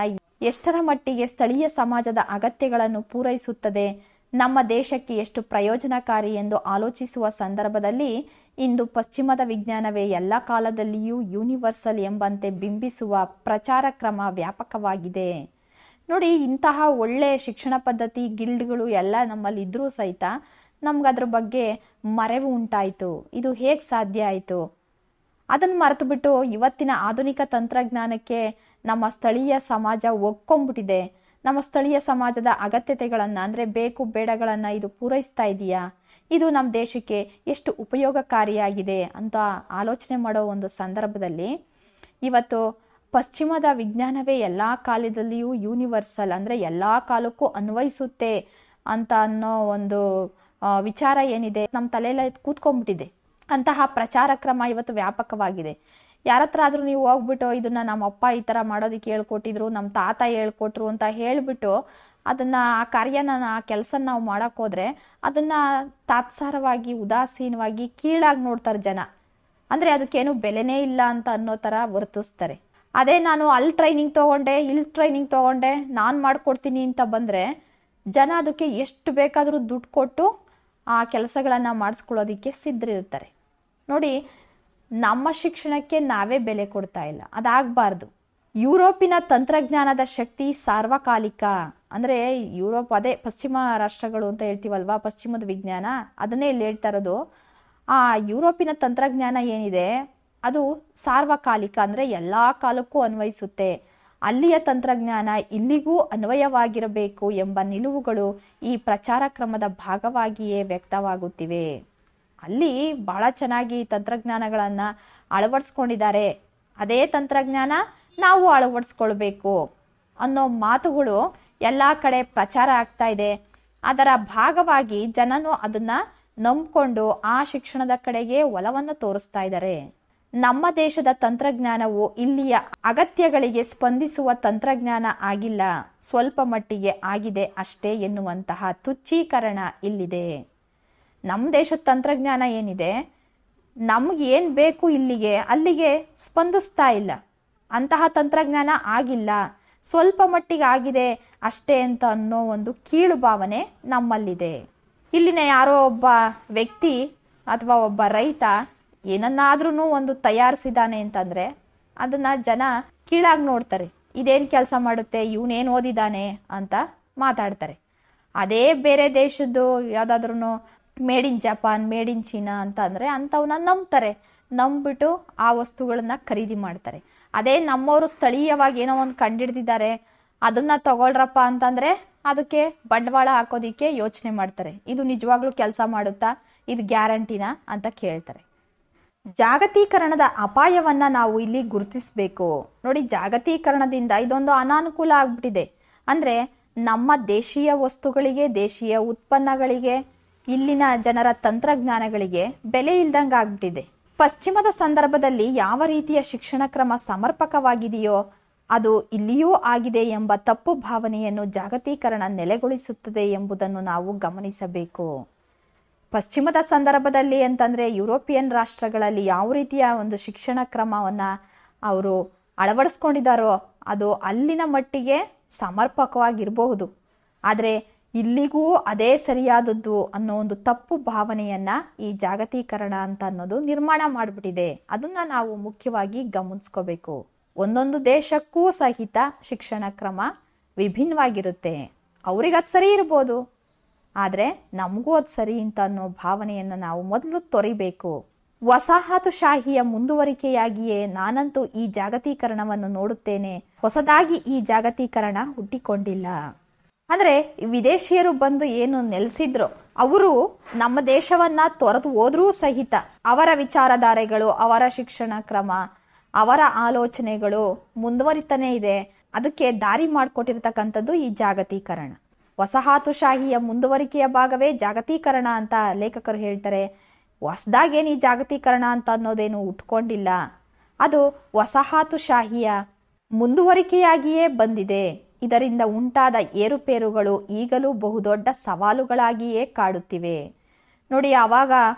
ಎಷ್ಟರ ಮಟ್ಟಿಗೆ ಸ್ಥಳೀಯ ಸಮಾಜದ ಅಗತ್ಯಗಳನ್ನು ಪೂರೈಸುತ್ತದೆ, ನಮ್ಮ ದೇಶಕ್ಕೆ ಎಷ್ಟು ಪ್ರಯೋಜನಕಾರಿ ಎಂದು ಆಲೋಚಿಸುವ ಸಂದರ್ಭದಲ್ಲಿ ಇಂದು ಪಶ್ಚಿಮದ ವಿಜ್ಞಾನವೇ ಎಲ್ಲ ಕಾಲದಲ್ಲಿಯೂ ಯೂನಿವರ್ಸಲ್ ಎಂಬಂತೆ ಬಿಂಬಿಸುವ ಪ್ರಚಾರ ಕ್ರಮ ವ್ಯಾಪಕವಾಗಿದೆ. ನೋಡಿ, ಇಂತಹ ಒಳ್ಳೆ ಶಿಕ್ಷಣ ಪದ್ಧತಿ ಗಿಲ್ಡ್ಗಳು ಎಲ್ಲ ನಮ್ಮಲ್ಲಿ ಇದ್ರೂ ಸಹಿತ ನಮ್ಗದ್ರ ಬಗ್ಗೆ ಮರೆವು ಉಂಟಾಯಿತು. ಇದು ಹೇಗೆ ಸಾಧ್ಯ ಆಯಿತು? ಅದನ್ನು ಮರೆತು ಬಿಟ್ಟು ಇವತ್ತಿನ ಆಧುನಿಕ ತಂತ್ರಜ್ಞಾನಕ್ಕೆ ನಮ್ಮ ಸ್ಥಳೀಯ ಸಮಾಜ ಒಗ್ಕೊಂಡ್ಬಿಟ್ಟಿದೆ. ನಮ್ಮ ಸ್ಥಳೀಯ ಸಮಾಜದ ಅಗತ್ಯತೆಗಳನ್ನು ಅಂದರೆ ಬೇಕು ಬೇಡಗಳನ್ನು ಇದು ಪೂರೈಸ್ತಾ ಇದೆಯಾ, ಇದು ನಮ್ಮ ದೇಶಕ್ಕೆ ಎಷ್ಟು ಉಪಯೋಗಕಾರಿಯಾಗಿದೆ ಅಂತ ಆಲೋಚನೆ ಮಾಡೋ ಒಂದು ಸಂದರ್ಭದಲ್ಲಿ ಇವತ್ತು ಪಶ್ಚಿಮದ ವಿಜ್ಞಾನವೇ ಎಲ್ಲ ಕಾಲದಲ್ಲಿಯೂ ಯೂನಿವರ್ಸಲ್ ಅಂದರೆ ಎಲ್ಲ ಕಾಲಕ್ಕೂ ಅನ್ವಯಿಸುತ್ತೆ ಅಂತ ಅನ್ನೋ ಒಂದು ವಿಚಾರ ಏನಿದೆ ನಮ್ಮ ತಲೆಯಲ್ಲಿ ಕೂತ್ಕೊಂಡ್ಬಿಟ್ಟಿದೆ. ಅಂತಹ ಪ್ರಚಾರ ಕ್ರಮ ಇವತ್ತು ವ್ಯಾಪಕವಾಗಿದೆ. ಯಾರತ್ರ ಆದ್ರೂ ನೀವು ಹೋಗ್ಬಿಟ್ಟು ಇದನ್ನ ನಮ್ಮ ಅಪ್ಪ ಈ ಥರ ಮಾಡೋದಕ್ಕೆ ಹೇಳ್ಕೊಟ್ಟಿದ್ರು, ನಮ್ಮ ತಾತ ಹೇಳ್ಕೊಟ್ರು ಅಂತ ಹೇಳಿಬಿಟ್ಟು ಅದನ್ನ ಆ ಕಾರ್ಯನ ಆ ಕೆಲಸ ನಾವು ಮಾಡಕ್ ಹೋದ್ರೆ ಅದನ್ನ ತಾತ್ಸಾರವಾಗಿ ಉದಾಸೀನವಾಗಿ ಕೀಳಾಗಿ ನೋಡ್ತಾರೆ ಜನ. ಅಂದ್ರೆ ಅದಕ್ಕೇನು ಬೆಲೆನೇ ಇಲ್ಲ ಅಂತ ಅನ್ನೋ ಥರ ವರ್ತಿಸ್ತಾರೆ. ಅದೇ ನಾನು ಅಲ್ಲಿ ಟ್ರೈನಿಂಗ್ ತಗೊಂಡೆ ಇಲ್ಲಿ ಟ್ರೈನಿಂಗ್ ತಗೊಂಡೆ ನಾನು ಮಾಡ್ಕೊಡ್ತೀನಿ ಅಂತ ಬಂದರೆ ಜನ ಅದಕ್ಕೆ ಎಷ್ಟು ಬೇಕಾದರೂ ದುಡ್ಡು ಕೊಟ್ಟು ಆ ಕೆಲಸಗಳನ್ನು ಮಾಡಿಸ್ಕೊಳ್ಳೋದಕ್ಕೆ ಸಿದ್ಧರಿರ್ತಾರೆ. ನೋಡಿ, ನಮ್ಮ ಶಿಕ್ಷಣಕ್ಕೆ ನಾವೇ ಬೆಲೆ ಕೊಡ್ತಾ ಇಲ್ಲ, ಅದಾಗಬಾರ್ದು. ಯುರೋಪಿನ ತಂತ್ರಜ್ಞಾನದ ಶಕ್ತಿ ಸಾರ್ವಕಾಲಿಕ. ಅಂದರೆ ಯುರೋಪ್ ಅದೇ ಪಶ್ಚಿಮ ರಾಷ್ಟ್ರಗಳು ಅಂತ ಹೇಳ್ತೀವಲ್ವಾ, ಪಶ್ಚಿಮದ ವಿಜ್ಞಾನ ಅದನ್ನೇ ಇಲ್ಲಿ ಹೇಳ್ತಾ ಇರೋದು. ಆ ಯುರೋಪಿನ ತಂತ್ರಜ್ಞಾನ ಏನಿದೆ ಅದು ಸಾರ್ವಕಾಲಿಕ, ಅಂದರೆ ಎಲ್ಲ ಕಾಲಕ್ಕೂ ಅನ್ವಯಿಸುತ್ತೆ. ಅಲ್ಲಿಯ ತಂತ್ರಜ್ಞಾನ ಇಲ್ಲಿಗೂ ಅನ್ವಯವಾಗಿರಬೇಕು ಎಂಬ ನಿಲುವುಗಳು ಈ ಪ್ರಚಾರ ಕ್ರಮದ ಭಾಗವಾಗಿಯೇ ವ್ಯಕ್ತವಾಗುತ್ತಿವೆ. ಅಲ್ಲಿ ಬಹಳ ಚೆನ್ನಾಗಿ ತಂತ್ರಜ್ಞಾನಗಳನ್ನು ಅಳವಡಿಸ್ಕೊಂಡಿದ್ದಾರೆ, ಅದೇ ತಂತ್ರಜ್ಞಾನ ನಾವು ಅಳವಡಿಸ್ಕೊಳ್ಬೇಕು ಅನ್ನೋ ಮಾತುಗಳು ಎಲ್ಲ ಕಡೆ ಪ್ರಚಾರ ಆಗ್ತಾ ಇದೆ. ಅದರ ಭಾಗವಾಗಿ ಜನನು ಅದನ್ನ ನಂಬಿಕೊಂಡು ಆ ಶಿಕ್ಷಣದ ಕಡೆಗೆ ಒಲವನ್ನು ತೋರಿಸ್ತಾ ಇದ್ದಾರೆ. ನಮ್ಮ ದೇಶದ ತಂತ್ರಜ್ಞಾನವು ಇಲ್ಲಿಯ ಅಗತ್ಯಗಳಿಗೆ ಸ್ಪಂದಿಸುವ ತಂತ್ರಜ್ಞಾನ ಆಗಿಲ್ಲ, ಸ್ವಲ್ಪ ಮಟ್ಟಿಗೆ ಆಗಿದೆ ಅಷ್ಟೇ ಎನ್ನುವಂತಹ ತುಚ್ಛೀಕರಣ ಇಲ್ಲಿದೆ. ನಮ್ಮ ದೇಶದ ತಂತ್ರಜ್ಞಾನ ಏನಿದೆ, ನಮ್ಗೆ ಏನು ಬೇಕು ಇಲ್ಲಿಗೆ ಅಲ್ಲಿಗೆ ಸ್ಪಂದಿಸ್ತಾ ಇಲ್ಲ. ಅಂತಹ ತಂತ್ರಜ್ಞಾನ ಆಗಿಲ್ಲ, ಸ್ವಲ್ಪ ಮಟ್ಟಿಗೆ ಆಗಿದೆ ಅಷ್ಟೇ ಅಂತ ಅನ್ನೋ ಒಂದು ಕೀಳು ಭಾವನೆ ನಮ್ಮಲ್ಲಿದೆ. ಇಲ್ಲಿನ ಯಾರೋ ಒಬ್ಬ ವ್ಯಕ್ತಿ ಅಥವಾ ಒಬ್ಬ ರೈತ ಏನನ್ನಾದ್ರೂ ಒಂದು ತಯಾರಿಸಿದಾನೆ ಅಂತಂದರೆ ಅದನ್ನು ಜನ ಕೀಳಾಗಿ ನೋಡ್ತಾರೆ. ಇದೇನು ಕೆಲಸ ಮಾಡುತ್ತೆ, ಇವನೇನು ಓದಿದ್ದಾನೆ ಅಂತ ಮಾತಾಡ್ತಾರೆ. ಅದೇ ಬೇರೆ ದೇಶದ್ದು ಯಾವುದಾದ್ರೂ made in Japan, made in China ಅಂತ ಅಂದರೆ ಅಂಥವನ್ನ ನಂಬ್ತಾರೆ. ನಂಬಿಬಿಟ್ಟು ಆ ವಸ್ತುಗಳನ್ನ ಖರೀದಿ ಮಾಡ್ತಾರೆ. ಅದೇ ನಮ್ಮವರು ಸ್ಥಳೀಯವಾಗಿ ಏನೋ ಒಂದು ಕಂಡಿಡ್ದಿದ್ದಾರೆ, ಅದನ್ನು ತಗೊಳ್ರಪ್ಪ ಅಂತಂದರೆ ಅದಕ್ಕೆ ಬಂಡವಾಳ ಹಾಕೋದಿಕ್ಕೆ ಯೋಚನೆ ಮಾಡ್ತಾರೆ. ಇದು ನಿಜವಾಗ್ಲೂ ಕೆಲಸ ಮಾಡುತ್ತಾ, ಇದು ಗ್ಯಾರಂಟಿನಾ ಅಂತ ಕೇಳ್ತಾರೆ. ಜಾಗತೀಕರಣದ ಅಪಾಯವನ್ನ ನಾವು ಇಲ್ಲಿ ಗುರುತಿಸಬೇಕು. ನೋಡಿ, ಜಾಗತೀಕರಣದಿಂದ ಇದೊಂದು ಅನಾನುಕೂಲ ಆಗ್ಬಿಟ್ಟಿದೆ. ಅಂದ್ರೆ ನಮ್ಮ ದೇಶೀಯ ವಸ್ತುಗಳಿಗೆ, ದೇಶೀಯ ಉತ್ಪನ್ನಗಳಿಗೆ, ಇಲ್ಲಿನ ಜನರ ತಂತ್ರಜ್ಞಾನಗಳಿಗೆ ಬೆಲೆ ಇಲ್ದಂಗೆ ಆಗ್ಬಿಟ್ಟಿದೆ. ಪಶ್ಚಿಮದ ಸಂದರ್ಭದಲ್ಲಿ ಯಾವ ರೀತಿಯ ಶಿಕ್ಷಣ ಕ್ರಮ ಸಮರ್ಪಕವಾಗಿದೆಯೋ ಅದು ಇಲ್ಲಿಯೂ ಆಗಿದೆ ಎಂಬ ತಪ್ಪು ಭಾವನೆಯನ್ನು ಜಾಗತೀಕರಣ ನೆಲೆಗೊಳಿಸುತ್ತದೆ ಎಂಬುದನ್ನು ನಾವು ಗಮನಿಸಬೇಕು. ಪಶ್ಚಿಮದ ಸಂದರ್ಭದಲ್ಲಿ ಅಂತಂದರೆ ಯುರೋಪಿಯನ್ ರಾಷ್ಟ್ರಗಳಲ್ಲಿ ಯಾವ ರೀತಿಯ ಒಂದು ಶಿಕ್ಷಣ ಕ್ರಮವನ್ನು ಅವರು ಅಳವಡಿಸ್ಕೊಂಡಿದ್ದಾರೋ ಅದು ಅಲ್ಲಿನ ಮಟ್ಟಿಗೆ ಸಮರ್ಪಕವಾಗಿರಬಹುದು. ಆದರೆ ಇಲ್ಲಿಗೂ ಅದೇ ಸರಿಯಾದದ್ದು ಅನ್ನೋ ಒಂದು ತಪ್ಪು ಭಾವನೆಯನ್ನ ಈ ಜಾಗತೀಕರಣ ಅಂತ ಅನ್ನೋದು ನಿರ್ಮಾಣ ಮಾಡಿಬಿಟ್ಟಿದೆ. ಅದನ್ನ ನಾವು ಮುಖ್ಯವಾಗಿ ಗಮನಿಸ್ಕೋಬೇಕು. ಒಂದೊಂದು ದೇಶಕ್ಕೂ ಸಹಿತ ಶಿಕ್ಷಣ ಕ್ರಮ ವಿಭಿನ್ನವಾಗಿರುತ್ತೆ. ಅವ್ರಿಗೆ ಅದು ಸರಿ ಇರ್ಬೋದು, ಆದರೆ ನಮಗೂ ಅದು ಸರಿ ಅಂತ ಅನ್ನೋ ಭಾವನೆಯನ್ನು ನಾವು ಮೊದಲು ತೊರಿಬೇಕು. ವಸಾಹತುಶಾಹಿಯ ಮುಂದುವರಿಕೆಯಾಗಿಯೇ ನಾನಂತೂ ಈ ಜಾಗತೀಕರಣವನ್ನು ನೋಡುತ್ತೇನೆ. ಹೊಸದಾಗಿ ಈ ಜಾಗತೀಕರಣ ಹುಟ್ಟಿಕೊಂಡಿಲ್ಲ. ಅಂದ್ರೆ ವಿದೇಶಿಯರು ಬಂದು ಏನು ನೆಲೆಸಿದ್ರು, ಅವರು ನಮ್ಮ ದೇಶವನ್ನ ತೊರೆದು ಹೋದ್ರೂ ಸಹಿತ ಅವರ ವಿಚಾರಧಾರೆಗಳು, ಅವರ ಶಿಕ್ಷಣ ಕ್ರಮ, ಅವರ ಆಲೋಚನೆಗಳು ಮುಂದುವರಿತಾನೆ ಇದೆ. ಅದಕ್ಕೆ ದಾರಿ ಮಾಡಿಕೊಟ್ಟಿರ್ತಕ್ಕಂಥದ್ದು ಈ ಜಾಗತೀಕರಣ. ವಸಾಹತುಶಾಹಿಯ ಮುಂದುವರಿಕೆಯ ಭಾಗವೇ ಜಾಗತೀಕರಣ ಅಂತ ಲೇಖಕರು ಹೇಳ್ತಾರೆ. ಹೊಸದಾಗೇನು ಈ ಜಾಗತೀಕರಣ ಅಂತ ಅನ್ನೋದೇನು ಉಟ್ಕೊಂಡಿಲ್ಲ, ಅದು ವಸಾಹತುಶಾಹಿಯ ಮುಂದುವರಿಕೆಯಾಗಿಯೇ ಬಂದಿದೆ. ಇದರಿಂದ ಉಂಟಾದ ಏರುಪೇರುಗಳು ಈಗಲೂ ಬಹುದೊಡ್ಡ ಸವಾಲುಗಳಾಗಿಯೇ ಕಾಡುತ್ತಿವೆ. ನೋಡಿ, ಆವಾಗ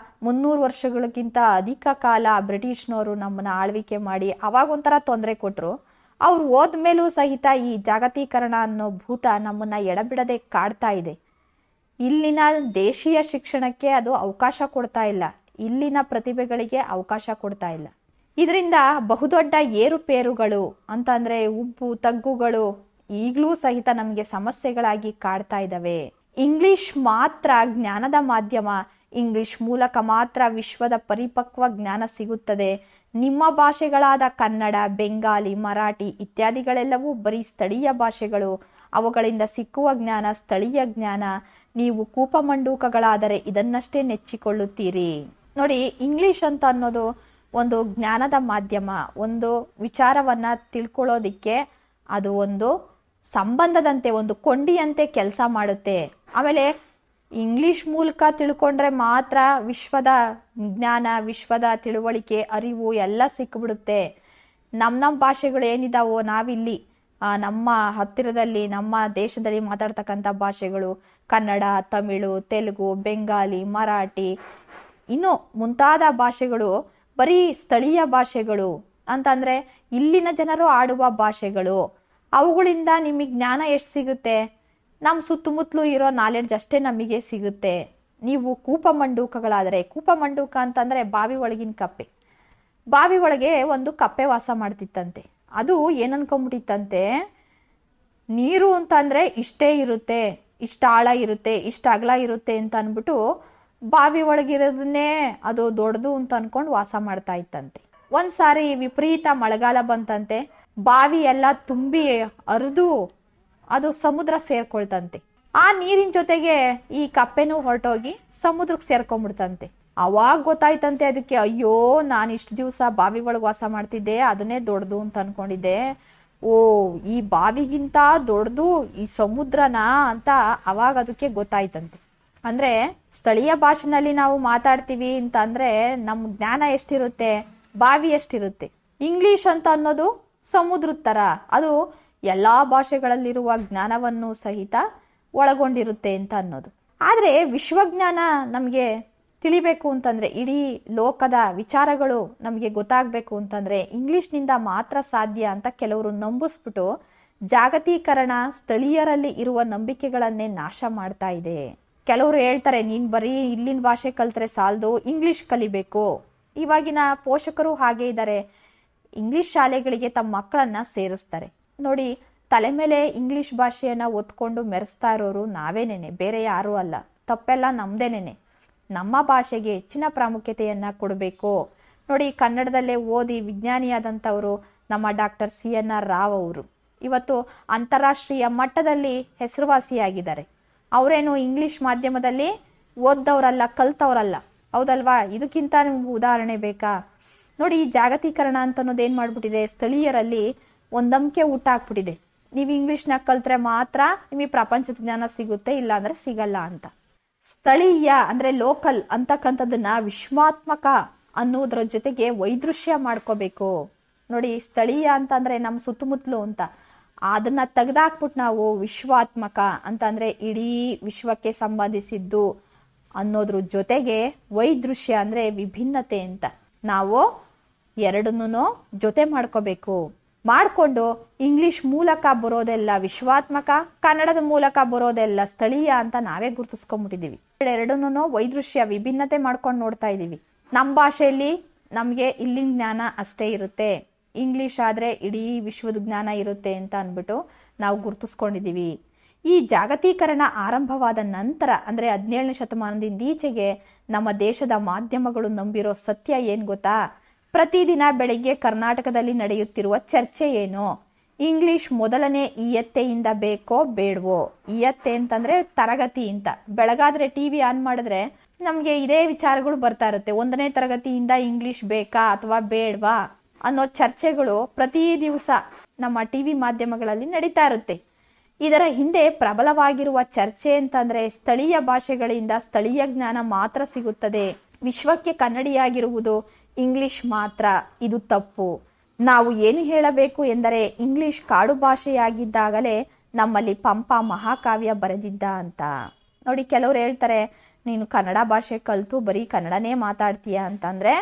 300 ವರ್ಷಗಳಿಗಿಂತ ಅಧಿಕ ಕಾಲ ಬ್ರಿಟಿಷ್ನವರು ನಮ್ಮನ್ನ ಆಳ್ವಿಕೆ ಮಾಡಿ ಅವಾಗ ಒಂಥರ ತೊಂದರೆ ಕೊಟ್ಟರು. ಅವ್ರು ಹೋದ್ಮೇಲೂ ಸಹಿತ ಈ ಜಾಗತೀಕರಣ ಅನ್ನೋ ಭೂತ ನಮ್ಮನ್ನ ಎಡಬಿಡದೆ ಕಾಡ್ತಾ ಇದೆ. ಇಲ್ಲಿನ ದೇಶೀಯ ಶಿಕ್ಷಣಕ್ಕೆ ಅದು ಅವಕಾಶ ಕೊಡ್ತಾ ಇಲ್ಲ, ಇಲ್ಲಿನ ಪ್ರತಿಭೆಗಳಿಗೆ ಅವಕಾಶ ಕೊಡ್ತಾ ಇಲ್ಲ. ಇದರಿಂದ ಬಹುದೊಡ್ಡ ಏರುಪೇರುಗಳು ಅಂತ ಅಂದ್ರೆ ಉಬ್ಬು ತಗ್ಗುಗಳು ಈಗಲೂ ಸಹಿತ ನಮಗೆ ಸಮಸ್ಯೆಗಳಾಗಿ ಕಾಡ್ತಾ ಇದ್ದಾವೆ. ಇಂಗ್ಲಿಷ್ ಮಾತ್ರ ಜ್ಞಾನದ ಮಾಧ್ಯಮ, ಇಂಗ್ಲಿಷ್ ಮೂಲಕ ಮಾತ್ರ ವಿಶ್ವದ ಪರಿಪಕ್ವ ಜ್ಞಾನ ಸಿಗುತ್ತದೆ. ನಿಮ್ಮ ಭಾಷೆಗಳಾದ ಕನ್ನಡ, ಬೆಂಗಾಲಿ, ಮರಾಠಿ ಇತ್ಯಾದಿಗಳೆಲ್ಲವೂ ಬರೀ ಸ್ಥಳೀಯ ಭಾಷೆಗಳು. ಅವುಗಳಿಂದ ಸಿಕ್ಕುವ ಜ್ಞಾನ ಸ್ಥಳೀಯ ಜ್ಞಾನ. ನೀವು ಕೂಪಮಂಡೂಕಗಳಾದರೆ ಇದನ್ನಷ್ಟೇ ನೆಚ್ಚಿಕೊಳ್ಳುತ್ತೀರಿ. ನೋಡಿ, ಇಂಗ್ಲಿಷ್ ಅಂತ ಅನ್ನೋದು ಒಂದು ಜ್ಞಾನದ ಮಾಧ್ಯಮ, ಒಂದು ವಿಚಾರವನ್ನ ತಿಳ್ಕೊಳ್ಳೋದಿಕ್ಕೆ ಅದು ಒಂದು ಸಂಬಂಧದಂತೆ, ಒಂದು ಕೊಂಡಿಯಂತೆ ಕೆಲಸ ಮಾಡುತ್ತೆ. ಆಮೇಲೆ ಇಂಗ್ಲಿಷ್ ಮೂಲಕ ತಿಳ್ಕೊಂಡ್ರೆ ಮಾತ್ರ ವಿಶ್ವದ ಜ್ಞಾನ, ವಿಶ್ವದ ತಿಳುವಳಿಕೆ, ಅರಿವು ಎಲ್ಲ ಸಿಕ್ಬಿಡುತ್ತೆ. ನಮ್ಮ ಭಾಷೆಗಳು ಏನಿದಾವೋ, ನಾವಿಲ್ಲಿ ನಮ್ಮ ಹತ್ತಿರದಲ್ಲಿ ನಮ್ಮ ದೇಶದಲ್ಲಿ ಮಾತಾಡ್ತಕ್ಕಂಥ ಭಾಷೆಗಳು ಕನ್ನಡ, ತಮಿಳು, ತೆಲುಗು, ಬೆಂಗಾಲಿ, ಮರಾಠಿ ಇನ್ನು ಮುಂತಾದ ಭಾಷೆಗಳು ಬರೀ ಸ್ಥಳೀಯ ಭಾಷೆಗಳು ಅಂತಂದ್ರೆ ಇಲ್ಲಿನ ಜನರು ಆಡುವ ಭಾಷೆಗಳು. ಅವುಗಳಿಂದ ನಿಮಗೆ ಜ್ಞಾನ ಎಷ್ಟು ಸಿಗುತ್ತೆ? ನಮ್ಮ ಸುತ್ತಮುತ್ತಲೂ ಇರೋ ನಾಲೆಡ್ಜ್ ಅಷ್ಟೇ ನಮಗೆ ಸಿಗುತ್ತೆ. ನೀವು ಕೂಪಮಂಡೂಕಗಳಾದರೆ, ಕೂಪಮಂಡೂಕ ಅಂತಂದರೆ ಬಾವಿ ಒಳಗಿನ ಕಪ್ಪೆ. ಬಾವಿ ಒಳಗೆ ಒಂದು ಕಪ್ಪೆ ವಾಸ ಮಾಡ್ತಿತ್ತಂತೆ. ಅದು ಏನನ್ಕೊಂಬಿಟ್ಟಿತ್ತಂತೆ, ನೀರು ಅಂತಂದರೆ ಇಷ್ಟೇ ಇರುತ್ತೆ, ಇಷ್ಟ ಆಳ ಇರುತ್ತೆ, ಇಷ್ಟ ಅಗಲ ಇರುತ್ತೆ ಅಂತ ಅಂದ್ಬಿಟ್ಟು ಬಾವಿ ಒಳಗಿರೋದನ್ನೇ ಅದು ದೊಡ್ಡದು ಅಂತ ಅನ್ಕೊಂಡು ವಾಸ ಮಾಡ್ತಾ ಇತ್ತಂತೆ. ಒಂದ್ಸಾರಿ ವಿಪರೀತ ಮಳೆಗಾಲ ಬಂತಂತೆ. ಬಾವಿ ಎಲ್ಲ ತುಂಬಿ ಹರಿದು ಅದು ಸಮುದ್ರ ಸೇರ್ಕೊಳ್ತಂತೆ. ಆ ನೀರಿನ ಜೊತೆಗೆ ಈ ಕಪ್ಪೆನೂ ಹೊರಟೋಗಿ ಸಮುದ್ರಕ್ಕೆ ಸೇರ್ಕೊಂಡ್ಬಿಡ್ತಂತೆ. ಅವಾಗ ಗೊತ್ತಾಯ್ತಂತೆ ಅದಕ್ಕೆ, ಅಯ್ಯೋ, ನಾನು ಇಷ್ಟು ದಿವಸ ಬಾವಿ ಒಳಗೆ ವಾಸ ಮಾಡ್ತಿದ್ದೆ, ಅದನ್ನೇ ದೊಡ್ಡದು ಅಂತ ಅನ್ಕೊಂಡಿದ್ದೆ. ಓ, ಈ ಬಾವಿಗಿಂತ ದೊಡ್ಡದು ಈ ಸಮುದ್ರನ ಅಂತ ಅವಾಗ ಅದಕ್ಕೆ ಗೊತ್ತಾಯ್ತಂತೆ. ಅಂದ್ರೆ ಸ್ಥಳೀಯ ಭಾಷೆನಲ್ಲಿ ನಾವು ಮಾತಾಡ್ತೀವಿ ಅಂತ ಅಂದ್ರೆ ನಮ್ಮ ಜ್ಞಾನ ಎಷ್ಟಿರುತ್ತೆ, ಬಾವಿ ಎಷ್ಟಿರುತ್ತೆ. ಇಂಗ್ಲಿಷ್ ಅಂತ ಅನ್ನೋದು ಸಮುದ್ರದ ತರ, ಅದು ಎಲ್ಲಾ ಭಾಷೆಗಳಲ್ಲಿರುವ ಜ್ಞಾನವನ್ನು ಸಹಿತ ಒಳಗೊಂಡಿರುತ್ತೆ ಅಂತ ಅನ್ನೋದು. ಆದ್ರೆ ವಿಶ್ವಜ್ಞಾನ ನಮಗೆ ತಿಳಿಬೇಕು ಅಂತಂದ್ರೆ, ಇಡೀ ಲೋಕದ ವಿಚಾರಗಳು ನಮಗೆ ಗೊತ್ತಾಗಬೇಕು ಅಂತಂದ್ರೆ ಇಂಗ್ಲಿಷ್ನಿಂದ ಮಾತ್ರ ಸಾಧ್ಯ ಅಂತ ಕೆಲವರು ನಂಬಿಸ್ಬಿಟ್ಟು ಜಾಗತೀಕರಣ ಸ್ಥಳೀಯರಲ್ಲಿ ಇರುವ ನಂಬಿಕೆಗಳನ್ನೇ ನಾಶ ಮಾಡ್ತಾ ಇದೆ. ಕೆಲವರು ಹೇಳ್ತಾರೆ, ನೀನ್ ಬರೀ ಇಲ್ಲಿನ ಭಾಷೆ ಕಲ್ತ್ರೆ ಸಾಲದು, ಇಂಗ್ಲಿಷ್ ಕಲಿಬೇಕು. ಇವಾಗಿನ ಪೋಷಕರು ಹಾಗೆ ಇದ್ದಾರೆ, ಇಂಗ್ಲಿಷ್ ಶಾಲೆಗಳಿಗೆ ತಮ್ಮ ಮಕ್ಕಳನ್ನ ಸೇರಿಸ್ತಾರೆ. ನೋಡಿ, ತಲೆ ಮೇಲೆ ಇಂಗ್ಲಿಷ್ ಭಾಷೆಯನ್ನ ಒತ್ಕೊಂಡು ಮೆರೆಸ್ತಾ ಇರೋರು ನಾವೇನೇನೆ, ಬೇರೆ ಯಾರೂ ಅಲ್ಲ. ತಪ್ಪೆಲ್ಲ ನಮ್ದೇನೇನೆ. ನಮ್ಮ ಭಾಷೆಗೆ ಹೆಚ್ಚಿನ ಪ್ರಾಮುಖ್ಯತೆಯನ್ನ ಕೊಡಬೇಕು. ನೋಡಿ, ಕನ್ನಡದಲ್ಲೇ ಓದಿ ವಿಜ್ಞಾನಿಯಾದಂಥವರು ನಮ್ಮ ಡಾಕ್ಟರ್ CNR ರಾವ್ ಅವರು ಇವತ್ತು ಅಂತಾರಾಷ್ಟ್ರೀಯ ಮಟ್ಟದಲ್ಲಿ ಹೆಸರುವಾಸಿಯಾಗಿದ್ದಾರೆ. ಅವರೇನು ಇಂಗ್ಲಿಷ್ ಮಾಧ್ಯಮದಲ್ಲಿ ಓದ್ದವರಲ್ಲ, ಕಲ್ತವರಲ್ಲ, ಹೌದಲ್ವಾ? ಇದಕ್ಕಿಂತ ನಿಮ್ಗೆ ಉದಾಹರಣೆ ಬೇಕಾ? ನೋಡಿ, ಈ ಜಾಗತೀಕರಣ ಅಂತ ಅನ್ನೋದು ಏನ್ ಮಾಡ್ಬಿಟ್ಟಿದೆ, ಸ್ಥಳೀಯರಲ್ಲಿ ಒಂದಂಕೆ ಊಟ ಹಾಕ್ಬಿಟ್ಟಿದೆ. ನೀವು ಇಂಗ್ಲಿಷ್ನ ಕಲ್ತ್ರೆ ಮಾತ್ರ ನಿಮಗೆ ಪ್ರಪಂಚದ ಜ್ಞಾನ ಸಿಗುತ್ತೆ, ಇಲ್ಲ ಅಂದ್ರೆ ಸಿಗಲ್ಲ ಅಂತ. ಸ್ಥಳೀಯ ಅಂದ್ರೆ ಲೋಕಲ್ ಅಂತಕ್ಕಂಥದ್ದನ್ನ ವಿಶ್ವಾತ್ಮಕ ಅನ್ನೋದ್ರ ಜೊತೆಗೆ ವೈದೃಶ್ಯ ಮಾಡ್ಕೋಬೇಕು. ನೋಡಿ, ಸ್ಥಳೀಯ ಅಂತಂದ್ರೆ ನಮ್ಮ ಸುತ್ತಮುತ್ತಲು ಅಂತ, ಅದನ್ನ ತೆಗೆದಾಕ್ಬಿಟ್ಟು ನಾವು ವಿಶ್ವಾತ್ಮಕ ಅಂತಂದ್ರೆ ಇಡೀ ವಿಶ್ವಕ್ಕೆ ಸಂಬಂಧಿಸಿದ್ದು ಅನ್ನೋದ್ರ ಜೊತೆಗೆ ವೈದೃಶ್ಯ ಅಂದ್ರೆ ವಿಭಿನ್ನತೆ ಅಂತ ನಾವು ಎರಡನ್ನೂ ಜೊತೆ ಮಾಡ್ಕೋಬೇಕು. ಮಾಡಿಕೊಂಡು ಇಂಗ್ಲಿಷ್ ಮೂಲಕ ಬರೋದೆಲ್ಲ ವಿಶ್ವಾತ್ಮಕ, ಕನ್ನಡದ ಮೂಲಕ ಬರೋದೆಲ್ಲ ಸ್ಥಳೀಯ ಅಂತ ನಾವೇ ಗುರುತಿಸ್ಕೊಂಡ್ಬಿಟ್ಟಿದ್ದೀವಿ. ಎರಡನ್ನೂ ವೈದೃಶ್ಯ ವಿಭಿನ್ನತೆ ಮಾಡ್ಕೊಂಡು ನೋಡ್ತಾ ಇದ್ದೀವಿ. ನಮ್ಮ ಭಾಷೆಯಲ್ಲಿ ನಮಗೆ ಇಲ್ಲಿನ ಜ್ಞಾನ ಅಷ್ಟೇ ಇರುತ್ತೆ, ಇಂಗ್ಲಿಷ್ ಆದರೆ ಇಡೀ ವಿಶ್ವದ ಜ್ಞಾನ ಇರುತ್ತೆ ಅಂತ ಅಂದ್ಬಿಟ್ಟು ನಾವು ಗುರುತಿಸ್ಕೊಂಡಿದ್ದೀವಿ. ಈ ಜಾಗತೀಕರಣ ಆರಂಭವಾದ ನಂತರ ಅಂದರೆ 17ನೇ ಶತಮಾನದಿಂದ ಈಚೆಗೆ ನಮ್ಮ ದೇಶದ ಮಾಧ್ಯಮಗಳು ನಂಬಿರೋ ಸತ್ಯ ಏನು ಗೊತ್ತಾ? ಪ್ರತಿದಿನ ಬೆಳಿಗ್ಗೆ ಕರ್ನಾಟಕದಲ್ಲಿ ನಡೆಯುತ್ತಿರುವ ಚರ್ಚೆ ಏನು? ಇಂಗ್ಲಿಷ್ ಮೊದಲನೇ ಇಯತ್ತೆಯಿಂದ ಬೇಕೋ ಬೇಡವೋ? ಇಯತ್ತೆ ಅಂತಂದ್ರೆ ತರಗತಿ ಅಂತ. ಬೆಳಗಾದ್ರೆ ಟಿವಿ ಆನ್ ಮಾಡಿದ್ರೆ ನಮಗೆ ಇದೇ ವಿಚಾರಗಳು ಬರ್ತಾ ಇರುತ್ತೆ. 1ನೇ ತರಗತಿಯಿಂದ ಇಂಗ್ಲಿಷ್ ಬೇಕಾ ಅಥವಾ ಬೇಡವಾ ಅನ್ನೋ ಚರ್ಚೆಗಳು ಪ್ರತಿ ದಿವಸ ನಮ್ಮ ಟಿವಿ ಮಾಧ್ಯಮಗಳಲ್ಲಿ ನಡೀತಾ ಇರುತ್ತೆ. ಇದರ ಹಿಂದೆ ಪ್ರಬಲವಾಗಿರುವ ಚರ್ಚೆ ಅಂತಂದ್ರೆ ಸ್ಥಳೀಯ ಭಾಷೆಗಳಿಂದ ಸ್ಥಳೀಯ ಜ್ಞಾನ ಮಾತ್ರ ಸಿಗುತ್ತದೆ, ವಿಶ್ವಕ್ಕೆ ಕನ್ನಡಿಯಾಗಿರುವುದು ಇಂಗ್ಲಿಷ್ ಮಾತ್ರ, ಇದು ತಪ್ಪು. ನಾವು ಏನು ಹೇಳಬೇಕು ಎಂದರೆ ಇಂಗ್ಲಿಷ್ ಕಾಡು ಭಾಷೆಯಾಗಿದ್ದಾಗಲೇ ನಮ್ಮಲ್ಲಿ ಪಂಪ ಮಹಾಕಾವ್ಯ ಬರೆದಿದ್ದ ಅಂತ. ನೋಡಿ, ಕೆಲವ್ರು ಹೇಳ್ತಾರೆ ನೀನು ಕನ್ನಡ ಭಾಷೆ ಕಲಿತು ಬರೀ ಕನ್ನಡನೇ ಮಾತಾಡ್ತೀಯ ಅಂತಂದ್ರೆ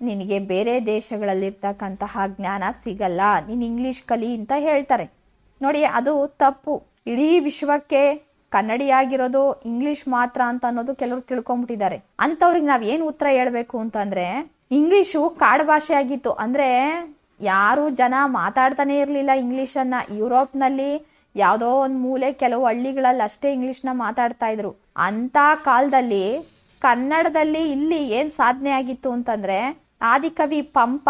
ನಿನಗೆ ಬೇರೆ ದೇಶಗಳಲ್ಲಿರ್ತಕ್ಕಂತಹ ಜ್ಞಾನ ಸಿಗಲ್ಲ, ನೀನು ಇಂಗ್ಲಿಷ್ ಕಲಿ ಅಂತ ಹೇಳ್ತಾರೆ. ನೋಡಿ, ಅದು ತಪ್ಪು. ಇಡೀ ವಿಶ್ವಕ್ಕೆ ಕನ್ನಡಿಯಾಗಿರೋದು ಇಂಗ್ಲಿಷ್ ಮಾತ್ರ ಅಂತ ಅನ್ನೋದು ಕೆಲವರು ತಿಳ್ಕೊಂಬಿಟ್ಟಿದ್ದಾರೆ. ಅಂಥವ್ರಿಗೆ ನಾವು ಏನು ಉತ್ತರ ಹೇಳಬೇಕು ಅಂತಂದ್ರೆ, ಇಂಗ್ಲಿಷು ಕಾಡು ಭಾಷೆ ಆಗಿತ್ತು ಅಂದ್ರೆ ಯಾರು ಜನ ಮಾತಾಡ್ತಾನೆ ಇರಲಿಲ್ಲ ಇಂಗ್ಲಿಷನ್ನ. ಯುರೋಪ್ನಲ್ಲಿ ಯಾವುದೋ ಒಂದು ಮೂಲೆ ಕೆಲವು ಹಳ್ಳಿಗಳಲ್ಲಿ ಅಷ್ಟೇ ಇಂಗ್ಲಿಷ್ನ ಮಾತಾಡ್ತಾ ಇದ್ರು. ಅಂತ ಕಾಲದಲ್ಲಿ ಕನ್ನಡದಲ್ಲಿ ಇಲ್ಲಿ ಏನ್ ಸಾಧನೆ ಆಗಿತ್ತು ಅಂತಂದ್ರೆ ಆದಿಕವಿ ಪಂಪ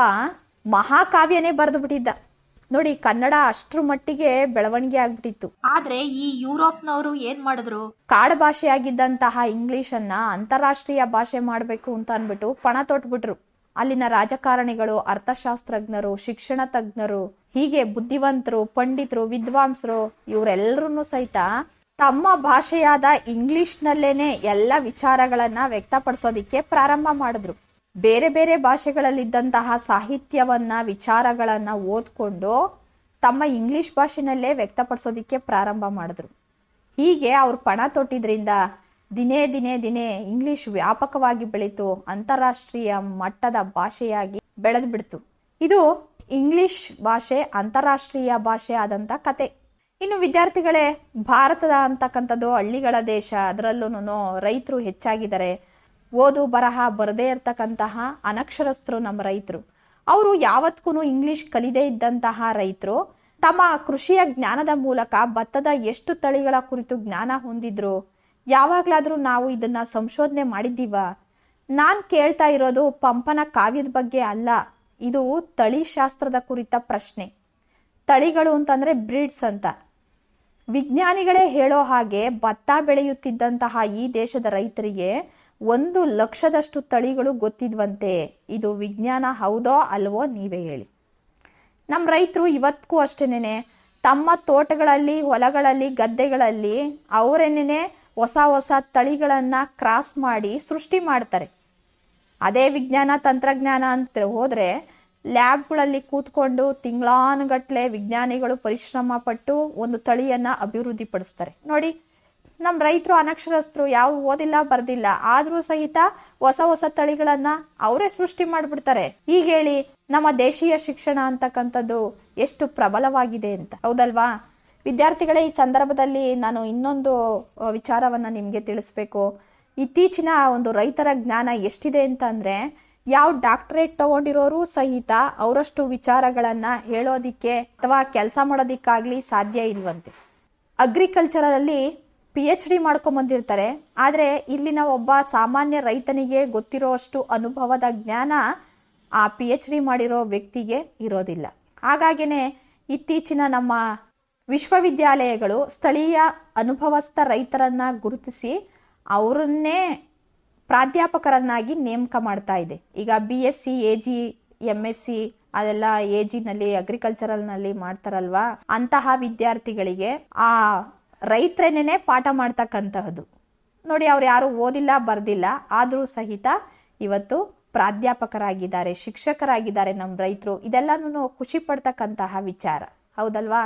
ಮಹಾಕಾವ್ಯನೇ ಬರೆದು ಬಿಟ್ಟಿದ್ದ. ನೋಡಿ, ಕನ್ನಡ ಅಷ್ಟ್ರ ಮಟ್ಟಿಗೆ ಬೆಳವಣಿಗೆ ಆಗ್ಬಿಟ್ಟಿತ್ತು. ಆದ್ರೆ ಈ ಯುರೋಪ್ನವರು ಏನ್ ಮಾಡಿದ್ರು, ಕಾಡು ಭಾಷೆ ಆಗಿದ್ದಂತಹ ಇಂಗ್ಲಿಷ್ ಅನ್ನ ಅಂತಾರಾಷ್ಟ್ರೀಯ ಭಾಷೆ ಮಾಡ್ಬೇಕು ಅಂತ ಅನ್ಬಿಟ್ಟು ಪಣ ತೊಟ್ಬಿಟ್ರು. ಅಲ್ಲಿನ ರಾಜಕಾರಣಿಗಳು, ಅರ್ಥಶಾಸ್ತ್ರಜ್ಞರು, ಶಿಕ್ಷಣ ತಜ್ಞರು, ಹೀಗೆ ಬುದ್ಧಿವಂತರು, ಪಂಡಿತರು, ವಿದ್ವಾಂಸರು ಇವರೆಲ್ಲರೂ ಸಹಿತ ತಮ್ಮ ಭಾಷೆಯಾದ ಇಂಗ್ಲಿಷ್ನಲ್ಲೇನೆ ಎಲ್ಲ ವಿಚಾರಗಳನ್ನ ವ್ಯಕ್ತಪಡಿಸೋದಿಕ್ಕೆ ಪ್ರಾರಂಭ ಮಾಡಿದ್ರು. ಬೇರೆ ಬೇರೆ ಭಾಷೆಗಳಲ್ಲಿದ್ದಂತಹ ಸಾಹಿತ್ಯವನ್ನ, ವಿಚಾರಗಳನ್ನ ಓದ್ಕೊಂಡು ತಮ್ಮ ಇಂಗ್ಲಿಷ್ ಭಾಷೆನಲ್ಲೇ ವ್ಯಕ್ತಪಡಿಸೋದಿಕ್ಕೆ ಪ್ರಾರಂಭ ಮಾಡಿದ್ರು. ಹೀಗೆ ಅವ್ರು ಪಣ ತೊಟ್ಟಿದ್ರಿಂದ ದಿನೇ ದಿನೇ ದಿನೇ ಇಂಗ್ಲಿಷ್ ವ್ಯಾಪಕವಾಗಿ ಬೆಳೀತು, ಅಂತಾರಾಷ್ಟ್ರೀಯ ಮಟ್ಟದ ಭಾಷೆಯಾಗಿ ಬೆಳೆದು ಬಿಡ್ತು. ಇದು ಇಂಗ್ಲಿಷ್ ಭಾಷೆ ಅಂತಾರಾಷ್ಟ್ರೀಯ ಭಾಷೆ ಆದಂತ ಕತೆ. ಇನ್ನು ವಿದ್ಯಾರ್ಥಿಗಳೇ, ಭಾರತದ ಅಂತಕ್ಕಂಥದ್ದು ಹಳ್ಳಿಗಳ ದೇಶ, ಅದರಲ್ಲೂ ರೈತರು ಹೆಚ್ಚಾಗಿದ್ದಾರೆ. ಓದು ಬರಹ ಬರದೇ ಇರ್ತಕ್ಕಂತಹ ಅನಕ್ಷರಸ್ಥರು ನಮ್ಮ ರೈತರು. ಅವರು ಯಾವತ್ಗೂ ಇಂಗ್ಲಿಷ್ ಕಲಿದೇ ಇದ್ದಂತಹ ರೈತರು ತಮ್ಮ ಕೃಷಿಯ ಜ್ಞಾನದ ಮೂಲಕ ಭತ್ತದ ಎಷ್ಟು ತಳಿಗಳ ಕುರಿತು ಜ್ಞಾನ ಹೊಂದಿದ್ರು? ಯಾವಾಗ್ಲಾದ್ರೂ ನಾವು ಇದನ್ನ ಸಂಶೋಧನೆ ಮಾಡಿದ್ದೀವ? ನಾನ್ ಕೇಳ್ತಾ ಇರೋದು ಪಂಪನ ಕಾವ್ಯದ ಬಗ್ಗೆ ಅಲ್ಲ, ಇದು ತಳಿಶಾಸ್ತ್ರದ ಕುರಿತ ಪ್ರಶ್ನೆ. ತಳಿಗಳು ಅಂತಂದ್ರೆ ಬ್ರೀಡ್ಸ್ ಅಂತ. ವಿಜ್ಞಾನಿಗಳೇ ಹೇಳೋ ಹಾಗೆ ಭತ್ತ ಬೆಳೆಯುತ್ತಿದ್ದಂತಹ ಈ ದೇಶದ ರೈತರಿಗೆ 1,00,000ದಷ್ಟು ತಳಿಗಳು ಗೊತ್ತಿದ್ವಂತೆ. ಇದು ವಿಜ್ಞಾನ ಹೌದೋ ಅಲ್ವೋ ನೀವೇ ಹೇಳಿ. ನಮ್ಮ ರೈತರು ಇವತ್ತಿಗೂ ಅಷ್ಟೇನೆ ತಮ್ಮ ತೋಟಗಳಲ್ಲಿ, ಹೊಲಗಳಲ್ಲಿ, ಗದ್ದೆಗಳಲ್ಲಿ ಅವರೇನೇ ಹೊಸ ಹೊಸ ತಳಿಗಳನ್ನ ಕ್ರಾಸ್ ಮಾಡಿ ಸೃಷ್ಟಿ ಮಾಡ್ತಾರೆ. ಅದೇ ವಿಜ್ಞಾನ ತಂತ್ರಜ್ಞಾನ ಅಂತ ಹೋದ್ರೆ ಲ್ಯಾಬ್ಗಳಲ್ಲಿ ಕೂತ್ಕೊಂಡು ತಿಂಗಳಾನುಗಟ್ಲೆ ವಿಜ್ಞಾನಿಗಳು ಪರಿಶ್ರಮ ಪಟ್ಟು ಒಂದು ತಳಿಯನ್ನ ಅಭಿವೃದ್ಧಿ ಪಡಿಸ್ತಾರೆ. ನೋಡಿ, ನಮ್ಮ ರೈತರು ಅನಕ್ಷರಸ್ಥರು, ಯಾವ ಓದಿಲ್ಲ ಬರ್ದಿಲ್ಲ, ಆದ್ರೂ ಸಹಿತ ಹೊಸ ಹೊಸ ತಳಿಗಳನ್ನ ಅವರೇ ಸೃಷ್ಟಿ ಮಾಡ್ಬಿಡ್ತಾರೆ. ಈಗ ಹೇಳಿ, ನಮ್ಮ ದೇಶೀಯ ಶಿಕ್ಷಣ ಅಂತಕ್ಕಂಥದ್ದು ಎಷ್ಟು ಪ್ರಬಲವಾಗಿದೆ ಅಂತ, ಹೌದಲ್ವಾ? ವಿದ್ಯಾರ್ಥಿಗಳೇ, ಈ ಸಂದರ್ಭದಲ್ಲಿ ನಾನು ಇನ್ನೊಂದು ವಿಚಾರವನ್ನ ನಿಮ್ಗೆ ತಿಳಿಸ್ಬೇಕು. ಇತ್ತೀಚಿನ ಒಂದು ರೈತರ ಜ್ಞಾನ ಎಷ್ಟಿದೆ ಅಂತಂದ್ರೆ, ಯಾವ ಡಾಕ್ಟರೇಟ್ ತಗೊಂಡಿರೋರು ಸಹಿತ ಅವರಷ್ಟು ವಿಚಾರಗಳನ್ನ ಹೇಳೋದಿಕ್ಕೆ ಅಥವಾ ಕೆಲಸ ಮಾಡೋದಿಕ್ಕಾಗ್ಲಿ ಸಾಧ್ಯ ಇಲ್ವಂತೆ. ಅಗ್ರಿಕಲ್ಚರಲ್ಲಿ PhD ಮಾಡ್ಕೊಂಬಂದಿರ್ತಾರೆ, ಆದರೆ ಇಲ್ಲಿನ ಒಬ್ಬ ಸಾಮಾನ್ಯ ರೈತನಿಗೆ ಗೊತ್ತಿರೋ ಅಷ್ಟು ಅನುಭವದ ಜ್ಞಾನ ಆ PhD ಮಾಡಿರೋ ವ್ಯಕ್ತಿಗೆ ಇರೋದಿಲ್ಲ. ಹಾಗಾಗಿನೇ ಇತ್ತೀಚಿನ ನಮ್ಮ ವಿಶ್ವವಿದ್ಯಾಲಯಗಳು ಸ್ಥಳೀಯ ಅನುಭವಸ್ಥ ರೈತರನ್ನ ಗುರುತಿಸಿ ಅವರನ್ನೇ ಪ್ರಾಧ್ಯಾಪಕರನ್ನಾಗಿ ನೇಮಕ ಮಾಡ್ತಾ ಇದೆ. ಈಗ BSc, AG, MSc ಅದೆಲ್ಲ AGನಲ್ಲಿ ಅಗ್ರಿಕಲ್ಚರಲ್ನಲ್ಲಿ ಮಾಡ್ತಾರಲ್ವಾ, ಅಂತಹ ವಿದ್ಯಾರ್ಥಿಗಳಿಗೆ ಆ ರೈತರೇನೇ ಪಾಠ ಮಾಡ್ತಕ್ಕಂತಹದ್ದು. ನೋಡಿ, ಅವ್ರು ಯಾರು ಓದಿಲ್ಲ ಬರ್ದಿಲ್ಲ, ಆದ್ರೂ ಸಹಿತ ಇವತ್ತು ಪ್ರಾಧ್ಯಾಪಕರಾಗಿದ್ದಾರೆ, ಶಿಕ್ಷಕರಾಗಿದ್ದಾರೆ ನಮ್ಮ ರೈತರು. ಇದೆಲ್ಲನೂ ಖುಷಿ ಪಡ್ತಕ್ಕಂತಹ ವಿಚಾರ, ಹೌದಲ್ವಾ?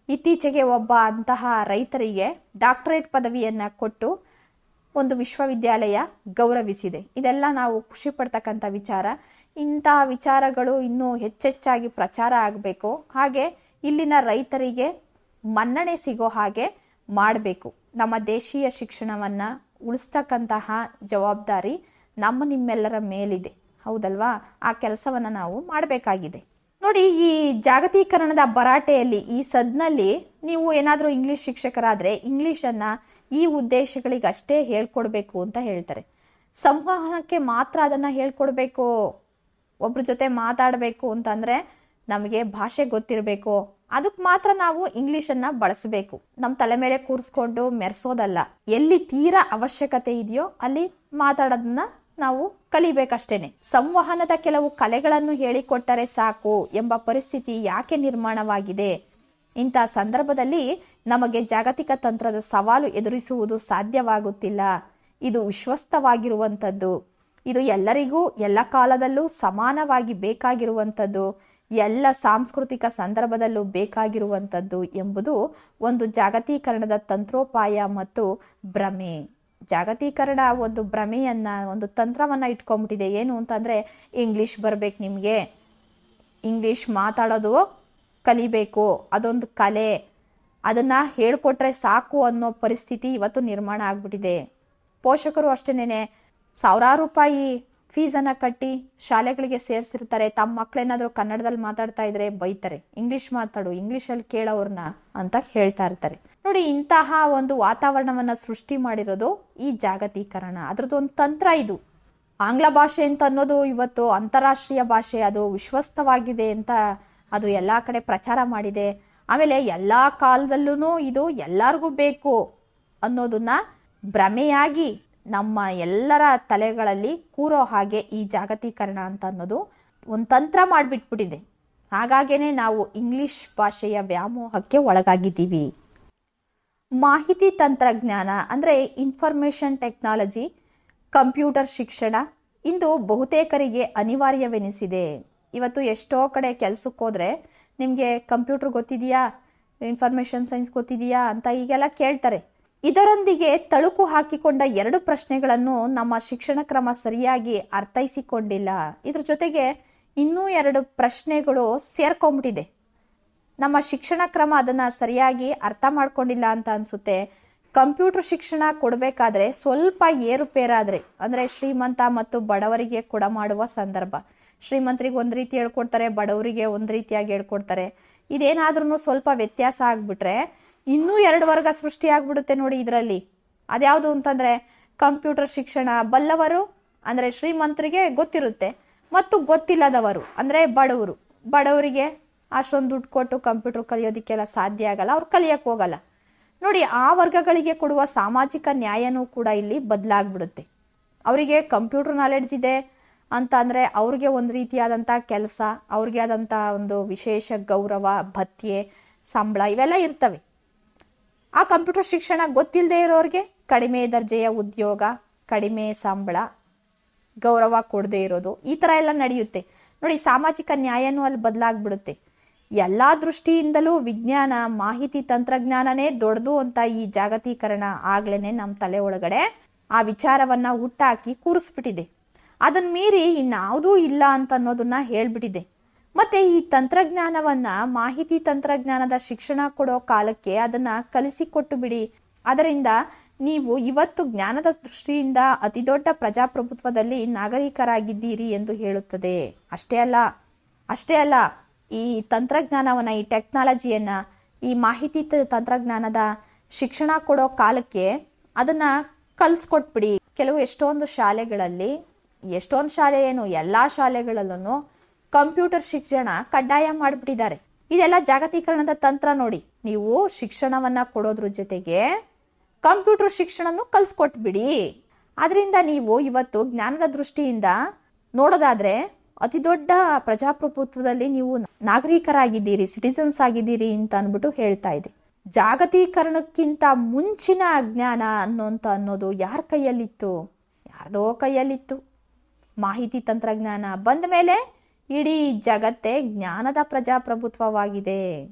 ಇತ್ತೀಚೆಗೆ ಒಬ್ಬ ಅಂತಹ ರೈತರಿಗೆ ಡಾಕ್ಟರೇಟ್ ಪದವಿಯನ್ನ ಕೊಟ್ಟು ಒಂದು ವಿಶ್ವವಿದ್ಯಾಲಯ ಗೌರವಿಸಿದೆ. ಇದೆಲ್ಲ ನಾವು ಖುಷಿ ಪಡ್ತಕ್ಕಂಥ ವಿಚಾರ. ಇಂತಹ ವಿಚಾರಗಳು ಇನ್ನೂ ಹೆಚ್ಚೆಚ್ಚಾಗಿ ಪ್ರಚಾರ ಆಗಬೇಕು. ಹಾಗೆ ಇಲ್ಲಿನ ರೈತರಿಗೆ ಮನ್ನಣೆ ಸಿಗೋ ಹಾಗೆ ಮಾಡಬೇಕು. ನಮ್ಮ ದೇಶೀಯ ಶಿಕ್ಷಣವನ್ನು ಉಳಿಸ್ತಕ್ಕಂತಹ ಜವಾಬ್ದಾರಿ ನಿಮ್ಮೆಲ್ಲರ ಮೇಲಿದೆ, ಹೌದಲ್ವಾ? ಆ ಕೆಲಸವನ್ನು ನಾವು ಮಾಡಬೇಕಾಗಿದೆ. ನೋಡಿ, ಈ ಜಾಗತೀಕರಣದ ಭರಾಟೆಯಲ್ಲಿ, ಈ ಸದ್ನಲ್ಲಿ ನೀವು ಏನಾದರೂ ಇಂಗ್ಲಿಷ್ ಶಿಕ್ಷಕರಾದರೆ ಇಂಗ್ಲಿಷನ್ನು ಈ ಉದ್ದೇಶಗಳಿಗಷ್ಟೇ ಹೇಳ್ಕೊಡ್ಬೇಕು ಅಂತ ಹೇಳ್ತಾರೆ. ಸಂವಹನಕ್ಕೆ ಮಾತ್ರ ಅದನ್ನು ಹೇಳ್ಕೊಡ್ಬೇಕು. ಒಬ್ರ ಜೊತೆ ಮಾತಾಡಬೇಕು ಅಂತಂದರೆ ನಮಗೆ ಭಾಷೆ ಗೊತ್ತಿರಬೇಕು, ಅದಕ್ಕೆ ಮಾತ್ರ ನಾವು ಇಂಗ್ಲಿಷನ್ನು ಬಳಸಬೇಕು. ನಮ್ಮ ತಲೆ ಮೇಲೆ ಕೂರಿಸ್ಕೊಂಡು ಮೆರೆಸೋದಲ್ಲ. ಎಲ್ಲಿ ತೀರಾ ಅವಶ್ಯಕತೆ ಇದೆಯೋ ಅಲ್ಲಿ ಮಾತಾಡೋದನ್ನ ನಾವು ಕಲಿಬೇಕಷ್ಟೇನೆ. ಸಂವಹನದ ಕೆಲವು ಕಲೆಗಳನ್ನು ಹೇಳಿಕೊಟ್ಟರೆ ಸಾಕು ಎಂಬ ಪರಿಸ್ಥಿತಿ ಯಾಕೆ ನಿರ್ಮಾಣವಾಗಿದೆ? ಇಂಥ ಸಂದರ್ಭದಲ್ಲಿ ನಮಗೆ ಜಾಗತಿಕ ತಂತ್ರದ ಸವಾಲು ಎದುರಿಸುವುದು ಸಾಧ್ಯವಾಗುತ್ತಿಲ್ಲ. ಇದು ವಿಶ್ವಸ್ತವಾಗಿರುವಂಥದ್ದು. ಇದು ಎಲ್ಲರಿಗೂ ಎಲ್ಲ ಕಾಲದಲ್ಲೂ ಸಮಾನವಾಗಿ ಬೇಕಾಗಿರುವಂಥದ್ದು, ಎಲ್ಲ ಸಾಂಸ್ಕೃತಿಕ ಸಂದರ್ಭದಲ್ಲೂ ಬೇಕಾಗಿರುವಂಥದ್ದು ಎಂಬುದು ಒಂದು ಜಾಗತೀಕರಣದ ತಂತ್ರೋಪಾಯ ಮತ್ತು ಭ್ರಮೆ. ಜಾಗತೀಕರಣ ಒಂದು ಭ್ರಮೆಯನ್ನ, ಒಂದು ತಂತ್ರವನ್ನ ಇಟ್ಕೊಂಡ್ಬಿಟ್ಟಿದೆ. ಏನು ಅಂತಂದ್ರೆ, ಇಂಗ್ಲಿಷ್ ಬರ್ಬೇಕು, ನಿಮಗೆ ಇಂಗ್ಲಿಷ್ ಮಾತಾಡೋದು ಕಲಿಬೇಕು, ಅದೊಂದು ಕಲೆ, ಅದನ್ನ ಹೇಳ್ಕೊಟ್ರೆ ಸಾಕು ಅನ್ನೋ ಪರಿಸ್ಥಿತಿ ಇವತ್ತು ನಿರ್ಮಾಣ ಆಗ್ಬಿಟ್ಟಿದೆ. ಪೋಷಕರು ಅಷ್ಟೇನೆ ಸಾವಿರಾರು ರೂಪಾಯಿ ಫೀಸನ್ನು ಕಟ್ಟಿ ಶಾಲೆಗಳಿಗೆ ಸೇರಿಸಿರ್ತಾರೆ. ತಮ್ಮ ಮಕ್ಕಳೇನಾದರೂ ಕನ್ನಡದಲ್ಲಿ ಮಾತಾಡ್ತಾ ಇದ್ರೆ ಬೈತಾರೆ, ಇಂಗ್ಲಿಷ್ ಮಾತಾಡು, ಇಂಗ್ಲಿಷಲ್ಲಿ ಕೇಳೋರ್ನ ಅಂತ ಹೇಳ್ತಾ ಇರ್ತಾರೆ. ನೋಡಿ, ಇಂತಹ ಒಂದು ವಾತಾವರಣವನ್ನ ಸೃಷ್ಟಿ ಮಾಡಿರೋದು ಈ ಜಾಗತೀಕರಣ. ಅದ್ರದ್ದು ಒಂದು ತಂತ್ರ ಇದು. ಆಂಗ್ಲ ಭಾಷೆ ಅಂತ ಅನ್ನೋದು ಇವತ್ತು ಅಂತಾರಾಷ್ಟ್ರೀಯ ಭಾಷೆ, ಅದು ವಿಶ್ವಸ್ತವಾಗಿದೆ ಅಂತ ಅದು ಎಲ್ಲ ಕಡೆ ಪ್ರಚಾರ ಮಾಡಿದೆ. ಆಮೇಲೆ ಎಲ್ಲ ಕಾಲದಲ್ಲೂ ಇದು ಎಲ್ಲರಿಗೂ ಬೇಕು ಅನ್ನೋದನ್ನ ಭ್ರಮೆಯಾಗಿ ನಮ್ಮ ಎಲ್ಲರ ತಲೆಗಳಲ್ಲಿ ಕೂರೋ ಹಾಗೆ ಈ ಜಾಗತೀಕರಣ ಅಂತ ಅನ್ನೋದು ಒಂದು ತಂತ್ರ ಮಾಡಿಬಿಟ್ಬಿಟ್ಟಿದೆ. ಹಾಗಾಗೇನೆ ನಾವು ಇಂಗ್ಲಿಷ್ ಭಾಷೆಯ ವ್ಯಾಮೋಹಕ್ಕೆ ಒಳಗಾಗಿದ್ದೀವಿ. ಮಾಹಿತಿ ತಂತ್ರಜ್ಞಾನ ಅಂದರೆ ಇನ್ಫಾರ್ಮೇಷನ್ ಟೆಕ್ನಾಲಜಿ, ಕಂಪ್ಯೂಟರ್ ಶಿಕ್ಷಣ ಇಂದು ಬಹುತೇಕರಿಗೆ ಅನಿವಾರ್ಯವೆನಿಸಿದೆ. ಇವತ್ತು ಎಷ್ಟೋ ಕಡೆ ಕೆಲಸಕ್ಕೆ ಹೋದರೆ ನಿಮಗೆ ಕಂಪ್ಯೂಟರ್ ಗೊತ್ತಿದೆಯಾ, ಇನ್ಫಾರ್ಮೇಷನ್ ಸೈನ್ಸ್ ಗೊತ್ತಿದೆಯಾ ಅಂತ ಈಗೆಲ್ಲ ಕೇಳ್ತಾರೆ. ಇದರೊಂದಿಗೆ ತಳುಕು ಹಾಕಿಕೊಂಡ 2 ಪ್ರಶ್ನೆಗಳನ್ನು ನಮ್ಮ ಶಿಕ್ಷಣ ಕ್ರಮ ಸರಿಯಾಗಿ ಅರ್ಥೈಸಿಕೊಂಡಿಲ್ಲ. ಇದ್ರ ಜೊತೆಗೆ ಇನ್ನೂ 2 ಪ್ರಶ್ನೆಗಳು ಸೇರ್ಕೊಂಡ್ಬಿಟ್ಟಿದೆ. ನಮ್ಮ ಶಿಕ್ಷಣ ಕ್ರಮ ಅದನ್ನ ಸರಿಯಾಗಿ ಅರ್ಥ ಮಾಡ್ಕೊಂಡಿಲ್ಲ ಅಂತ ಅನ್ಸುತ್ತೆ. ಕಂಪ್ಯೂಟರ್ ಶಿಕ್ಷಣ ಕೊಡಬೇಕಾದ್ರೆ ಸ್ವಲ್ಪ ಏರುಪೇರಾದ್ರೆ, ಅಂದ್ರೆ ಶ್ರೀಮಂತ ಮತ್ತು ಬಡವರಿಗೆ ಕೊಡಮಾಡುವ ಸಂದರ್ಭ, ಶ್ರೀಮಂತರಿಗೆ ಒಂದು ರೀತಿ ಹೇಳ್ಕೊಡ್ತಾರೆ, ಬಡವರಿಗೆ ಒಂದು ರೀತಿಯಾಗಿ ಹೇಳ್ಕೊಡ್ತಾರೆ. ಇದೇನಾದ್ರೂ ಸ್ವಲ್ಪ ವ್ಯತ್ಯಾಸ ಆಗ್ಬಿಟ್ರೆ ಇನ್ನೂ 2 ವರ್ಗ ಸೃಷ್ಟಿ ಆಗ್ಬಿಡುತ್ತೆ ನೋಡಿ ಇದರಲ್ಲಿ. ಅದ್ಯಾವುದು ಅಂತಂದ್ರೆ, ಕಂಪ್ಯೂಟರ್ ಶಿಕ್ಷಣ ಬಲ್ಲವರು ಅಂದ್ರೆ ಶ್ರೀಮಂತರಿಗೆ ಗೊತ್ತಿರುತ್ತೆ, ಮತ್ತು ಗೊತ್ತಿಲ್ಲದವರು ಅಂದ್ರೆ ಬಡವರಿಗೆ ಅಷ್ಟೊಂದು ದುಡ್ಡು ಕೊಟ್ಟು ಕಂಪ್ಯೂಟರ್ ಕಲಿಯೋದಕ್ಕೆಲ್ಲ ಸಾಧ್ಯ ಆಗಲ್ಲ, ಅವ್ರು ಕಲಿಯಕ್ಕೆ ಹೋಗಲ್ಲ. ನೋಡಿ, ಆ ವರ್ಗಗಳಿಗೆ ಕೊಡುವ ಸಾಮಾಜಿಕ ನ್ಯಾಯನೂ ಕೂಡ ಇಲ್ಲಿ ಬದಲಾಗ್ಬಿಡುತ್ತೆ. ಅವರಿಗೆ ಕಂಪ್ಯೂಟರ್ ನಾಲೆಡ್ಜ್ ಇದೆ ಅಂತ ಅಂದ್ರೆ ಅವ್ರಿಗೆ ಒಂದು ರೀತಿಯಾದಂಥ ಕೆಲಸ, ಅವ್ರಿಗೆ ಆದಂಥ ಒಂದು ವಿಶೇಷ ಗೌರವ, ಭತ್ಯೆ, ಸಂಬಳ ಇವೆಲ್ಲ ಇರ್ತವೆ. ಆ ಕಂಪ್ಯೂಟರ್ ಶಿಕ್ಷಣ ಗೊತ್ತಿಲ್ಲದೆ ಇರೋರಿಗೆ ಕಡಿಮೆ ದರ್ಜೆಯ ಉದ್ಯೋಗ, ಕಡಿಮೆ ಸಂಬಳ, ಗೌರವ ಕೊಡದೇ ಇರೋದು, ಈ ಥರ ಎಲ್ಲ ನಡೆಯುತ್ತೆ. ನೋಡಿ, ಸಾಮಾಜಿಕ ನ್ಯಾಯನೂ ಅಲ್ಲಿ ಬದಲಾಗ್ಬಿಡುತ್ತೆ. ಎಲ್ಲ ದೃಷ್ಟಿಯಿಂದಲೂ ವಿಜ್ಞಾನ, ಮಾಹಿತಿ ತಂತ್ರಜ್ಞಾನನೇ ದೊಡ್ಡದು ಅಂತ ಈ ಜಾಗತೀಕರಣ ಆಗ್ಲೇನೆ ನಮ್ಮ ತಲೆ ಒಳಗಡೆ ಆ ವಿಚಾರವನ್ನ ಹುಟ್ಟಾಕಿ ಕೂರಿಸ್ಬಿಟ್ಟಿದೆ. ಅದನ್ನ ಮೀರಿ ಇನ್ಯಾವುದೂ ಇಲ್ಲ ಅಂತ ಅನ್ನೋದನ್ನ ಹೇಳ್ಬಿಟ್ಟಿದೆ. ಮತ್ತೆ ಈ ತಂತ್ರಜ್ಞಾನವನ್ನ, ಮಾಹಿತಿ ತಂತ್ರಜ್ಞಾನದ ಶಿಕ್ಷಣ ಕೊಡೋ ಕಾಲಕ್ಕೆ ಅದನ್ನ ಕಲಿಸಿಕೊಟ್ಟು ಬಿಡಿ. ಅದರಿಂದ ನೀವು ಇವತ್ತು ಜ್ಞಾನದ ದೃಷ್ಟಿಯಿಂದ ಅತಿದೊಡ್ಡ ಪ್ರಜಾಪ್ರಭುತ್ವದಲ್ಲಿ ನಾಗರಿಕರಾಗಿದ್ದೀರಿ ಎಂದು ಹೇಳುತ್ತದೆ. ಅಷ್ಟೇ ಅಲ್ಲ, ಈ ತಂತ್ರಜ್ಞಾನವನ್ನ, ಈ ಟೆಕ್ನಾಲಜಿಯನ್ನ, ಈ ಮಾಹಿತಿ ತಂತ್ರಜ್ಞಾನದ ಶಿಕ್ಷಣ ಕೊಡೋ ಕಾಲಕ್ಕೆ ಅದನ್ನ ಕಲಿಸ್ಕೊಟ್ಬಿಡಿ. ಎಷ್ಟೊಂದು ಶಾಲೆಗಳಲ್ಲಿ, ಎಲ್ಲಾ ಶಾಲೆಗಳಲ್ಲೂ ಕಂಪ್ಯೂಟರ್ ಶಿಕ್ಷಣ ಕಡ್ಡಾಯ ಮಾಡಿಬಿಟ್ಟಿದ್ದಾರೆ. ಇದೆಲ್ಲ ಜಾಗತೀಕರಣದ ತಂತ್ರ ನೋಡಿ. ನೀವು ಶಿಕ್ಷಣವನ್ನ ಕೊಡೋದ್ರ ಜೊತೆಗೆ ಕಂಪ್ಯೂಟರ್ ಶಿಕ್ಷಣನೂ ಕಲಿಸ್ಕೊಟ್ಬಿಡಿ. ಅದರಿಂದ ನೀವು ಇವತ್ತು ಜ್ಞಾನದ ದೃಷ್ಟಿಯಿಂದ ನೋಡೋದಾದ್ರೆ ಅತಿ ದೊಡ್ಡ ಪ್ರಜಾಪ್ರಭುತ್ವದಲ್ಲಿ ನೀವು ನಾಗರಿಕರಾಗಿದ್ದೀರಿ, ಸಿಟಿಸನ್ಸ್ ಆಗಿದ್ದೀರಿ ಅಂತ ಅನ್ಬಿಟ್ಟು ಹೇಳ್ತಾ ಇದೆ. ಜಾಗತೀಕರಣಕ್ಕಿಂತ ಮುಂಚಿನ ಜ್ಞಾನ ಅನ್ನೋದು ಯಾರ ಕೈಯಲ್ಲಿತ್ತು? ಯಾರ್ದೋ ಕೈಯಲ್ಲಿತ್ತು. ಮಾಹಿತಿ ತಂತ್ರಜ್ಞಾನ ಬಂದ ಮೇಲೆ ಇಡೀ ಜಗತ್ತೇ ಜ್ಞಾನದ ಪ್ರಜಾಪ್ರಭುತ್ವವಾಗಿದೆ.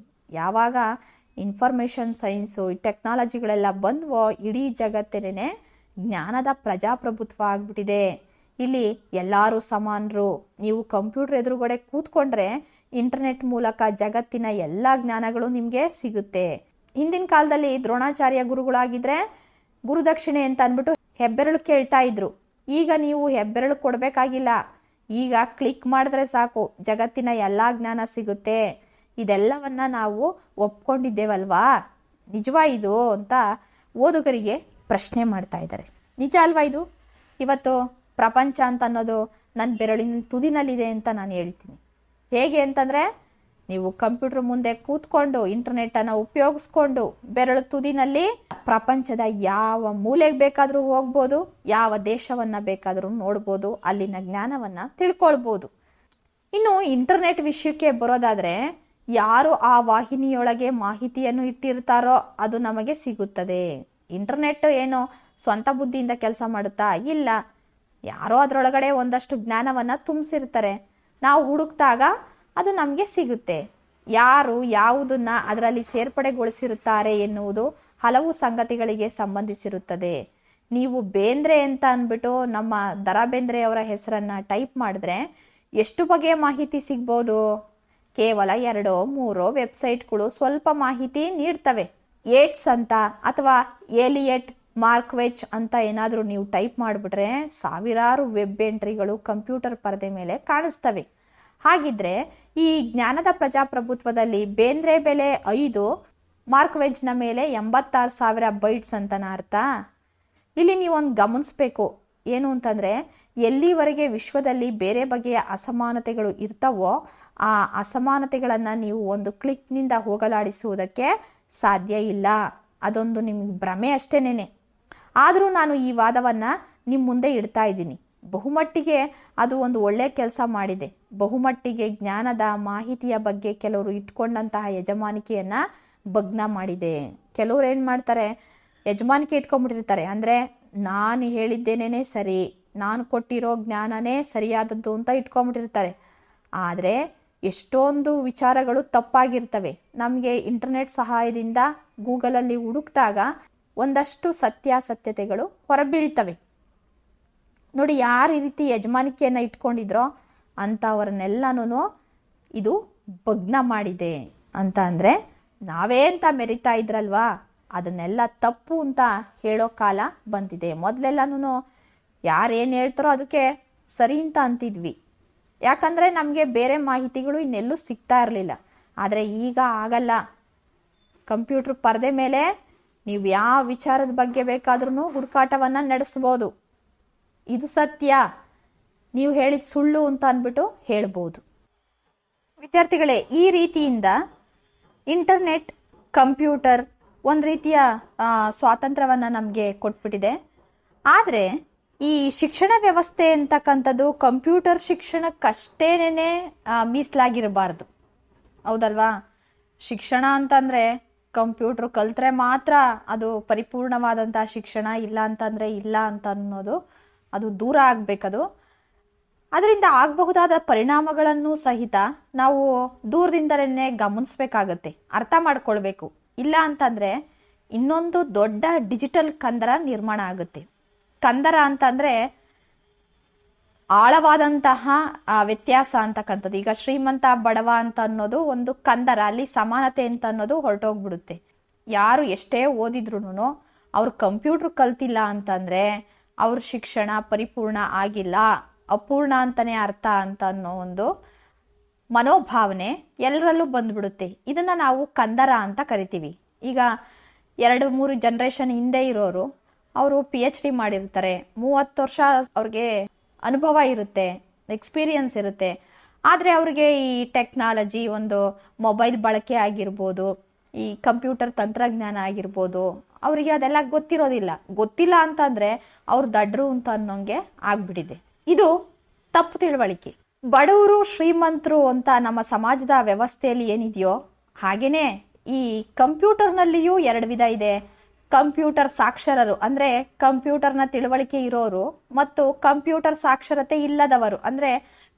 ಯಾವಾಗ ಇನ್ಫಾರ್ಮೇಷನ್ ಸೈನ್ಸು, ಟೆಕ್ನಾಲಜಿಗಳೆಲ್ಲ ಬಂದ್ವೋ ಇಡೀ ಜಗತ್ತೇನೆ ಜ್ಞಾನದ ಪ್ರಜಾಪ್ರಭುತ್ವ ಆಗ್ಬಿಟ್ಟಿದೆ. ಇಲ್ಲಿ ಎಲ್ಲರೂ ಸಮಾನರು. ನೀವು ಕಂಪ್ಯೂಟರ್ ಎದುರುಗಡೆ ಕೂತ್ಕೊಂಡ್ರೆ ಇಂಟರ್ನೆಟ್ ಮೂಲಕ ಜಗತ್ತಿನ ಎಲ್ಲ ಜ್ಞಾನಗಳು ನಿಮಗೆ ಸಿಗುತ್ತೆ. ಹಿಂದಿನ ಕಾಲದಲ್ಲಿ ದ್ರೋಣಾಚಾರ್ಯ ಗುರುಗಳಾಗಿದ್ರೆ ಗುರುದಕ್ಷಿಣೆ ಅಂತ ಅಂದ್ಬಿಟ್ಟು ಹೆಬ್ಬೆರಳು ಕೇಳ್ತಾ ಇದ್ರು. ಈಗ ನೀವು ಹೆಬ್ಬೆರಳು ಕೊಡಬೇಕಾಗಿಲ್ಲ. ಈಗ ಕ್ಲಿಕ್ ಮಾಡಿದ್ರೆ ಸಾಕು, ಜಗತ್ತಿನ ಎಲ್ಲ ಜ್ಞಾನ ಸಿಗುತ್ತೆ. ಇದೆಲ್ಲವನ್ನ ನಾವು ಒಪ್ಕೊಂಡಿದ್ದೇವಲ್ವಾ, ನಿಜವಾ ಇದು ಅಂತ ಓದುಗರಿಗೆ ಪ್ರಶ್ನೆ ಮಾಡ್ತಾ ಇದ್ದಾರೆ. ನಿಜ ಅಲ್ವಾ ಇದು? ಇವತ್ತು ಪ್ರಪಂಚ ಅಂತ ಅನ್ನೋದು ನನ್ನ ಬೆರಳಿನ ತುದಿನಲ್ಲಿದೆ ಅಂತ ನಾನು ಹೇಳ್ತೀನಿ. ಹೇಗೆ ಅಂತಂದರೆ, ನೀವು ಕಂಪ್ಯೂಟರ್ ಮುಂದೆ ಕೂತ್ಕೊಂಡು ಇಂಟರ್ನೆಟ್ಟನ್ನು ಉಪಯೋಗಿಸ್ಕೊಂಡು ಬೆರಳು ತುದಿನಲ್ಲಿ ಪ್ರಪಂಚದ ಯಾವ ಮೂಲೆಗೆ ಬೇಕಾದರೂ ಹೋಗ್ಬೋದು, ಯಾವ ದೇಶವನ್ನು ಬೇಕಾದರೂ ನೋಡ್ಬೋದು, ಅಲ್ಲಿನ ಜ್ಞಾನವನ್ನು ತಿಳ್ಕೊಳ್ಬೋದು. ಇನ್ನು ಇಂಟರ್ನೆಟ್ ವಿಷಯಕ್ಕೆ ಬರೋದಾದರೆ, ಯಾರು ಆ ವಾಹಿನಿಯೊಳಗೆ ಮಾಹಿತಿಯನ್ನು ಇಟ್ಟಿರ್ತಾರೋ ಅದು ನಮಗೆ ಸಿಗುತ್ತದೆ. ಇಂಟರ್ನೆಟ್ ಏನೋ ಸ್ವಂತ ಬುದ್ಧಿಯಿಂದ ಕೆಲಸ ಮಾಡುತ್ತಾ? ಇಲ್ಲ. ಯಾರೋ ಅದರೊಳಗಡೆ ಒಂದಷ್ಟು ಜ್ಞಾನವನ್ನು ತುಂಬಿಸಿರ್ತಾರೆ. ನಾವು ಹುಡುಕ್ದಾಗ ಅದು ನಮಗೆ ಸಿಗುತ್ತೆ. ಯಾರು ಯಾವುದನ್ನು ಅದರಲ್ಲಿ ಸೇರ್ಪಡೆಗೊಳಿಸಿರುತ್ತಾರೆ ಎನ್ನುವುದು ಹಲವು ಸಂಗತಿಗಳಿಗೆ ಸಂಬಂಧಿಸಿರುತ್ತದೆ. ನೀವು ಬೇಂದ್ರೆ ಅಂತ ಅಂದ್ಬಿಟ್ಟು ನಮ್ಮ ದರಾ ಬೇಂದ್ರೆ ಅವರ ಹೆಸರನ್ನು ಟೈಪ್ ಮಾಡಿದ್ರೆ ಎಷ್ಟು ಬಗೆಯ ಮಾಹಿತಿ ಸಿಗ್ಬೋದು? ಕೇವಲ 2-3 ವೆಬ್ಸೈಟ್ಗಳು ಸ್ವಲ್ಪ ಮಾಹಿತಿ ನೀಡ್ತವೆ. ಏಟ್ಸ್ ಅಂತ ಅಥವಾ ಏಲಿಯಟ್ ಮಾರ್ಕ್ವೆಚ್ ಅಂತ ಏನಾದರೂ ನೀವು ಟೈಪ್ ಮಾಡಿಬಿಟ್ರೆ ಸಾವಿರಾರು ವೆಬ್ ಎಂಟ್ರಿಗಳು ಕಂಪ್ಯೂಟರ್ ಪರದೆ ಮೇಲೆ ಕಾಣಿಸ್ತವೆ. ಹಾಗಿದ್ರೆ ಈ ಜ್ಞಾನದ ಪ್ರಜಾಪ್ರಭುತ್ವದಲ್ಲಿ ಬೇಂದ್ರೆ ಬೆಲೆ 5, ಮಾರ್ಕ್ವೆಜ್ನ ಮೇಲೆ 86,000 ಬೈಟ್ಸ್ ಅಂತನ ಅರ್ಥ. ಇಲ್ಲಿ ನೀವೊಂದು ಗಮನಿಸ್ಬೇಕು. ಏನು ಅಂತಂದರೆ, ಎಲ್ಲಿವರೆಗೆ ವಿಶ್ವದಲ್ಲಿ ಬೇರೆ ಬಗೆಯ ಅಸಮಾನತೆಗಳು ಇರ್ತಾವೋ ಆ ಅಸಮಾನತೆಗಳನ್ನು ನೀವು ಒಂದು ಕ್ಲಿಕ್ನಿಂದ ಹೋಗಲಾಡಿಸುವುದಕ್ಕೆ ಸಾಧ್ಯ ಇಲ್ಲ. ಅದೊಂದು ನಿಮಗೆ ಭ್ರಮೆ ಅಷ್ಟೇನೇನೆ. ಆದರೂ ನಾನು ಈ ವಾದವನ್ನು ನಿಮ್ಮ ಮುಂದೆ ಇಡ್ತಾ ಇದ್ದೀನಿ. ಬಹುಮಟ್ಟಿಗೆ ಅದು ಒಂದು ಒಳ್ಳೆಯ ಕೆಲಸ ಮಾಡಿದೆ. ಬಹುಮಟ್ಟಿಗೆ ಜ್ಞಾನದ ಮಾಹಿತಿಯ ಬಗ್ಗೆ ಕೆಲವರು ಇಟ್ಕೊಂಡಂತಹ ಯಜಮಾನಿಕೆಯನ್ನು ಭಗ್ನ ಮಾಡಿದೆ. ಕೆಲವರು ಏನು ಮಾಡ್ತಾರೆ, ಯಜಮಾನಿಕೆ ಇಟ್ಕೊಂಡ್ಬಿಟ್ಟಿರ್ತಾರೆ. ಅಂದರೆ ನಾನು ಹೇಳಿದ್ದೇನೇ ಸರಿ, ನಾನು ಕೊಟ್ಟಿರೋ ಜ್ಞಾನನೇ ಸರಿಯಾದದ್ದು ಅಂತ ಇಟ್ಕೊಂಡ್ಬಿಟ್ಟಿರ್ತಾರೆ. ಆದರೆ ಎಷ್ಟೊಂದು ವಿಚಾರಗಳು ತಪ್ಪಾಗಿರ್ತವೆ. ನಮಗೆ ಇಂಟರ್ನೆಟ್ ಸಹಾಯದಿಂದ ಗೂಗಲಲ್ಲಿ ಹುಡುಕಿದಾಗ ಒಂದಷ್ಟು ಸತ್ಯಾಸತ್ಯತೆಗಳು ಹೊರಬೀಳ್ತವೆ. ನೋಡಿ, ಯಾರು ಈ ರೀತಿ ಯಜಮಾನಿಕೆಯನ್ನು ಇಟ್ಕೊಂಡಿದ್ರೋ ಅಂಥವ್ರನ್ನೆಲ್ಲನೂ ಇದು ಭಗ್ನ ಮಾಡಿದೆ. ಅಂತ ಅಂದರೆ ನಾವೇ ಅಂತ ಮೆರಿತಾ ಇದ್ರಲ್ವಾ, ಅದನ್ನೆಲ್ಲ ತಪ್ಪು ಅಂತ ಹೇಳೋ ಕಾಲ ಬಂದಿದೆ. ಮೊದಲೆಲ್ಲನೂ ಯಾರೇನು ಹೇಳ್ತಾರೋ ಅದಕ್ಕೆ ಸರಿ ಅಂತ ಅಂತಿದ್ವಿ. ಯಾಕಂದರೆ ನಮಗೆ ಬೇರೆ ಮಾಹಿತಿಗಳು ಇನ್ನೆಲ್ಲೂ ಸಿಗ್ತಾ ಇರಲಿಲ್ಲ. ಆದರೆ ಈಗ ಆಗಲ್ಲ. ಕಂಪ್ಯೂಟರ್ ಪರದೆ ಮೇಲೆ ನೀವು ಯಾವ ವಿಚಾರದ ಬಗ್ಗೆ ಬೇಕಾದ್ರೂ ಹುಡುಕಾಟವನ್ನು ನಡೆಸ್ಬೋದು. ಇದು ಸತ್ಯ, ನೀವು ಹೇಳಿದ ಸುಳ್ಳು ಅಂತ ಅಂದ್ಬಿಟ್ಟು ಹೇಳ್ಬೋದು. ವಿದ್ಯಾರ್ಥಿಗಳೇ, ಈ ರೀತಿಯಿಂದ ಇಂಟರ್ನೆಟ್, ಕಂಪ್ಯೂಟರ್ ಒಂದು ರೀತಿಯ ಸ್ವಾತಂತ್ರ್ಯವನ್ನು ನಮಗೆ ಕೊಟ್ಬಿಟ್ಟಿದೆ. ಆದರೆ ಈ ಶಿಕ್ಷಣ ವ್ಯವಸ್ಥೆ ಅಂತಕ್ಕಂಥದ್ದು ಕಂಪ್ಯೂಟರ್ ಶಿಕ್ಷಣಕ್ಕಷ್ಟೇನೆ ಮೀಸಲಾಗಿರಬಾರ್ದು. ಹೌದಲ್ವಾ? ಶಿಕ್ಷಣ ಅಂತಂದರೆ ಕಂಪ್ಯೂಟರ್ ಕಲ್ತ್ರೆ ಮಾತ್ರ ಅದು ಪರಿಪೂರ್ಣವಾದಂಥ ಶಿಕ್ಷಣ, ಇಲ್ಲ ಅಂತಂದರೆ ಇಲ್ಲ ಅಂತ ಅನ್ನೋದು ಅದು ದೂರ ಆಗಬೇಕದು. ಅದರಿಂದ ಆಗಬಹುದಾದ ಪರಿಣಾಮಗಳನ್ನು ಸಹಿತ ನಾವು ದೂರದಿಂದಲೇ ಗಮನಿಸಬೇಕಾಗತ್ತೆ, ಅರ್ಥ ಮಾಡ್ಕೊಳ್ಬೇಕು. ಇಲ್ಲ ಅಂತಂದರೆ ಇನ್ನೊಂದು ದೊಡ್ಡ ಡಿಜಿಟಲ್ ಕಂದರ ನಿರ್ಮಾಣ ಆಗುತ್ತೆ. ಕಂದರ ಅಂತಂದರೆ ಆಳವಾದಂತಹ ವ್ಯತ್ಯಾಸ ಅಂತಕ್ಕಂಥದ್ದು. ಈಗ ಶ್ರೀಮಂತ ಬಡವ ಅಂತ ಅನ್ನೋದು ಒಂದು ಕಂದರ, ಅಲ್ಲಿ ಸಮಾನತೆ ಅಂತ ಅನ್ನೋದು ಹೊರಟೋಗ್ಬಿಡುತ್ತೆ. ಯಾರು ಎಷ್ಟೇ ಓದಿದ್ರು ಅವ್ರು ಕಂಪ್ಯೂಟರ್ ಕಲ್ತಿಲ್ಲ ಅಂತಂದರೆ ಅವ್ರ ಶಿಕ್ಷಣ ಪರಿಪೂರ್ಣ ಆಗಿಲ್ಲ, ಅಪೂರ್ಣ ಅಂತಲೇ ಅರ್ಥ ಅಂತ ಅನ್ನೋ ಒಂದು ಮನೋಭಾವನೆ ಎಲ್ಲರಲ್ಲೂ ಬಂದ್ಬಿಡುತ್ತೆ. ಇದನ್ನು ನಾವು ಕಂದರ ಅಂತ ಕರಿತೀವಿ. ಈಗ 2-3 ಜನರೇಷನ್ ಹಿಂದೆ ಇರೋರು ಅವರು PhD ಮಾಡಿರ್ತಾರೆ, 30 ವರ್ಷ ಅವ್ರಿಗೆ ಅನುಭವ ಇರುತ್ತೆ, ಎಕ್ಸ್ಪೀರಿಯನ್ಸ್ ಇರುತ್ತೆ. ಆದರೆ ಅವ್ರಿಗೆ ಈ ಟೆಕ್ನಾಲಜಿ, ಒಂದು ಮೊಬೈಲ್ ಬಳಕೆ ಆಗಿರ್ಬೋದು, ಈ ಕಂಪ್ಯೂಟರ್ ತಂತ್ರಜ್ಞಾನ ಆಗಿರ್ಬೋದು, ಅವರಿಗೆ ಅದೆಲ್ಲ ಗೊತ್ತಿರೋದಿಲ್ಲ. ಗೊತ್ತಿಲ್ಲ ಅಂತಂದರೆ ಅವ್ರು ದಡ್ರು ಅಂತ ಅನ್ನೋಂಗೆ ಆಗ್ಬಿಟ್ಟಿದೆ. ಇದು ತಪ್ಪು ತಿಳುವಳಿಕೆ. ಬಡವರು ಶ್ರೀಮಂತರು ಅಂತ ನಮ್ಮ ಸಮಾಜದ ವ್ಯವಸ್ಥೆಯಲ್ಲಿ ಏನಿದೆಯೋ ಹಾಗೇನೆ ಈ ಕಂಪ್ಯೂಟರ್ನಲ್ಲಿಯೂ 2 ವಿಧ ಇದೆ. ಕಂಪ್ಯೂಟರ್ ಸಾಕ್ಷರರು ಅಂದರೆ ಕಂಪ್ಯೂಟರ್ನ ತಿಳುವಳಿಕೆ ಇರೋರು, ಮತ್ತು ಕಂಪ್ಯೂಟರ್ ಸಾಕ್ಷರತೆ ಇಲ್ಲದವರು ಅಂದರೆ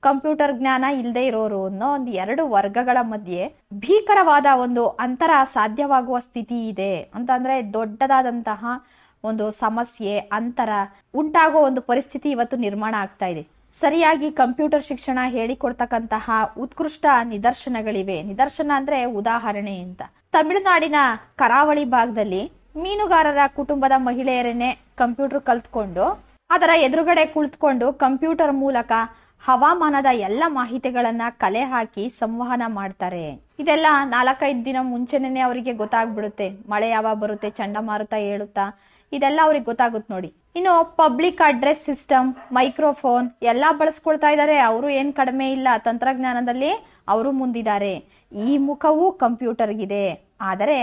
ಕಂಪ್ಯೂಟರ್ ಜ್ಞಾನ ಇಲ್ಲದೆ ಇರೋರು ಅನ್ನೋ ಒಂದು 2 ವರ್ಗಗಳ ಮಧ್ಯೆ ಭೀಕರವಾದ ಒಂದು ಅಂತರ ಸಾಧ್ಯವಾಗುವ ಸ್ಥಿತಿ ಇದೆ. ಅಂತಂದರೆ ದೊಡ್ಡದಾದಂತಹ ಒಂದು ಸಮಸ್ಯೆ ಅಂತರ ಉಂಟಾಗೋ ಒಂದು ಪರಿಸ್ಥಿತಿ ಇವತ್ತು ನಿರ್ಮಾಣ ಆಗ್ತಾ ಇದೆ. ಸರಿಯಾಗಿ ಕಂಪ್ಯೂಟರ್ ಶಿಕ್ಷಣ ಹೇಳಿಕೊಡ್ತಕ್ಕಂತಹ ಉತ್ಕೃಷ್ಟ ನಿದರ್ಶನಗಳಿವೆ. ನಿದರ್ಶನ ಅಂದ್ರೆ ಉದಾಹರಣೆ ಅಂತ. ತಮಿಳುನಾಡಿನ ಕರಾವಳಿ ಭಾಗದಲ್ಲಿ ಮೀನುಗಾರರ ಕುಟುಂಬದ ಮಹಿಳೆಯರನ್ನೇ ಕಂಪ್ಯೂಟರ್ ಕಲ್ತ್ಕೊಂಡು ಅದರ ಎದುರುಗಡೆ ಕುಳಿತುಕೊಂಡು ಕಂಪ್ಯೂಟರ್ ಮೂಲಕ ಹವಾಮಾನದ ಎಲ್ಲ ಮಾಹಿತಿಗಳನ್ನ ಕಲೆ ಹಾಕಿ ಸಂವಹನ ಮಾಡ್ತಾರೆ. ಇದೆಲ್ಲ 4-5 ದಿನ ಮುಂಚೆನೇ ಅವರಿಗೆ ಗೊತ್ತಾಗ್ಬಿಡುತ್ತೆ. ಮಳೆ ಯಾವಾಗ ಬರುತ್ತೆ, ಚಂಡಮಾರುತ ಹೇಳುತ್ತಾ, ಇದೆಲ್ಲ ಅವ್ರಿಗೆ ಗೊತ್ತಾಗುತ್ತೆ ನೋಡಿ. ಇನ್ನು ಪಬ್ಲಿಕ್ ಅಡ್ರೆಸ್ ಸಿಸ್ಟಮ್, ಮೈಕ್ರೋಫೋನ್ ಎಲ್ಲ ಬಳಸ್ಕೊಳ್ತಾ ಇದ್ದಾರೆ. ಅವರು ಏನ್ ಕಡಿಮೆ ಇಲ್ಲ, ತಂತ್ರಜ್ಞಾನದಲ್ಲಿ ಅವರು ಮುಂದಿದ್ದಾರೆ. ಈ ಮುಖವೂ ಕಂಪ್ಯೂಟರ್ಗಿದೆ. ಆದರೆ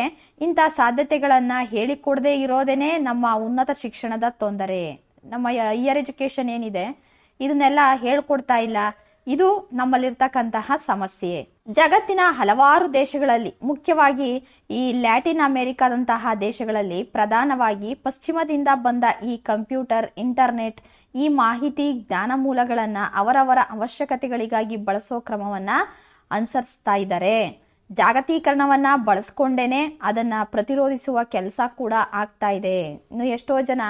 ಇಂಥ ಸಾಧ್ಯತೆಗಳನ್ನ ಹೇಳಿಕೊಡದೆ ಇರೋದೇನೆ ನಮ್ಮ ಉನ್ನತ ಶಿಕ್ಷಣದ ತೊಂದರೆ. ನಮ್ಮ ಹೈಯರ್ ಎಜುಕೇಶನ್ ಏನಿದೆ ಇದನ್ನೆಲ್ಲ ಹೇಳ್ಕೊಡ್ತಾ ಇಲ್ಲ. ಇದು ನಮ್ಮಲ್ಲಿರ್ತಕ್ಕಂತಹ ಸಮಸ್ಯೆ. ಜಗತ್ತಿನ ಹಲವಾರು ದೇಶಗಳಲ್ಲಿ, ಮುಖ್ಯವಾಗಿ ಈ ಲ್ಯಾಟಿನ್ ಅಮೆರಿಕಾದಂತಹ ದೇಶಗಳಲ್ಲಿ ಪ್ರಧಾನವಾಗಿ ಪಶ್ಚಿಮದಿಂದ ಬಂದ ಈ ಕಂಪ್ಯೂಟರ್, ಇಂಟರ್ನೆಟ್, ಈ ಮಾಹಿತಿ ಜ್ಞಾನ ಮೂಲಗಳನ್ನ ಅವರವರ ಅವಶ್ಯಕತೆಗಳಿಗಾಗಿ ಬಳಸೋ ಕ್ರಮವನ್ನ ಅನುಸರಿಸ್ತಾ ಇದ್ದಾರೆ. ಜಾಗತೀಕರಣವನ್ನ ಬಳಸ್ಕೊಂಡೇನೆ ಅದನ್ನ ಪ್ರತಿರೋಧಿಸುವ ಕೆಲಸ ಕೂಡ ಆಗ್ತಾ ಇದೆ. ಇನ್ನು ಎಷ್ಟೋ ಜನ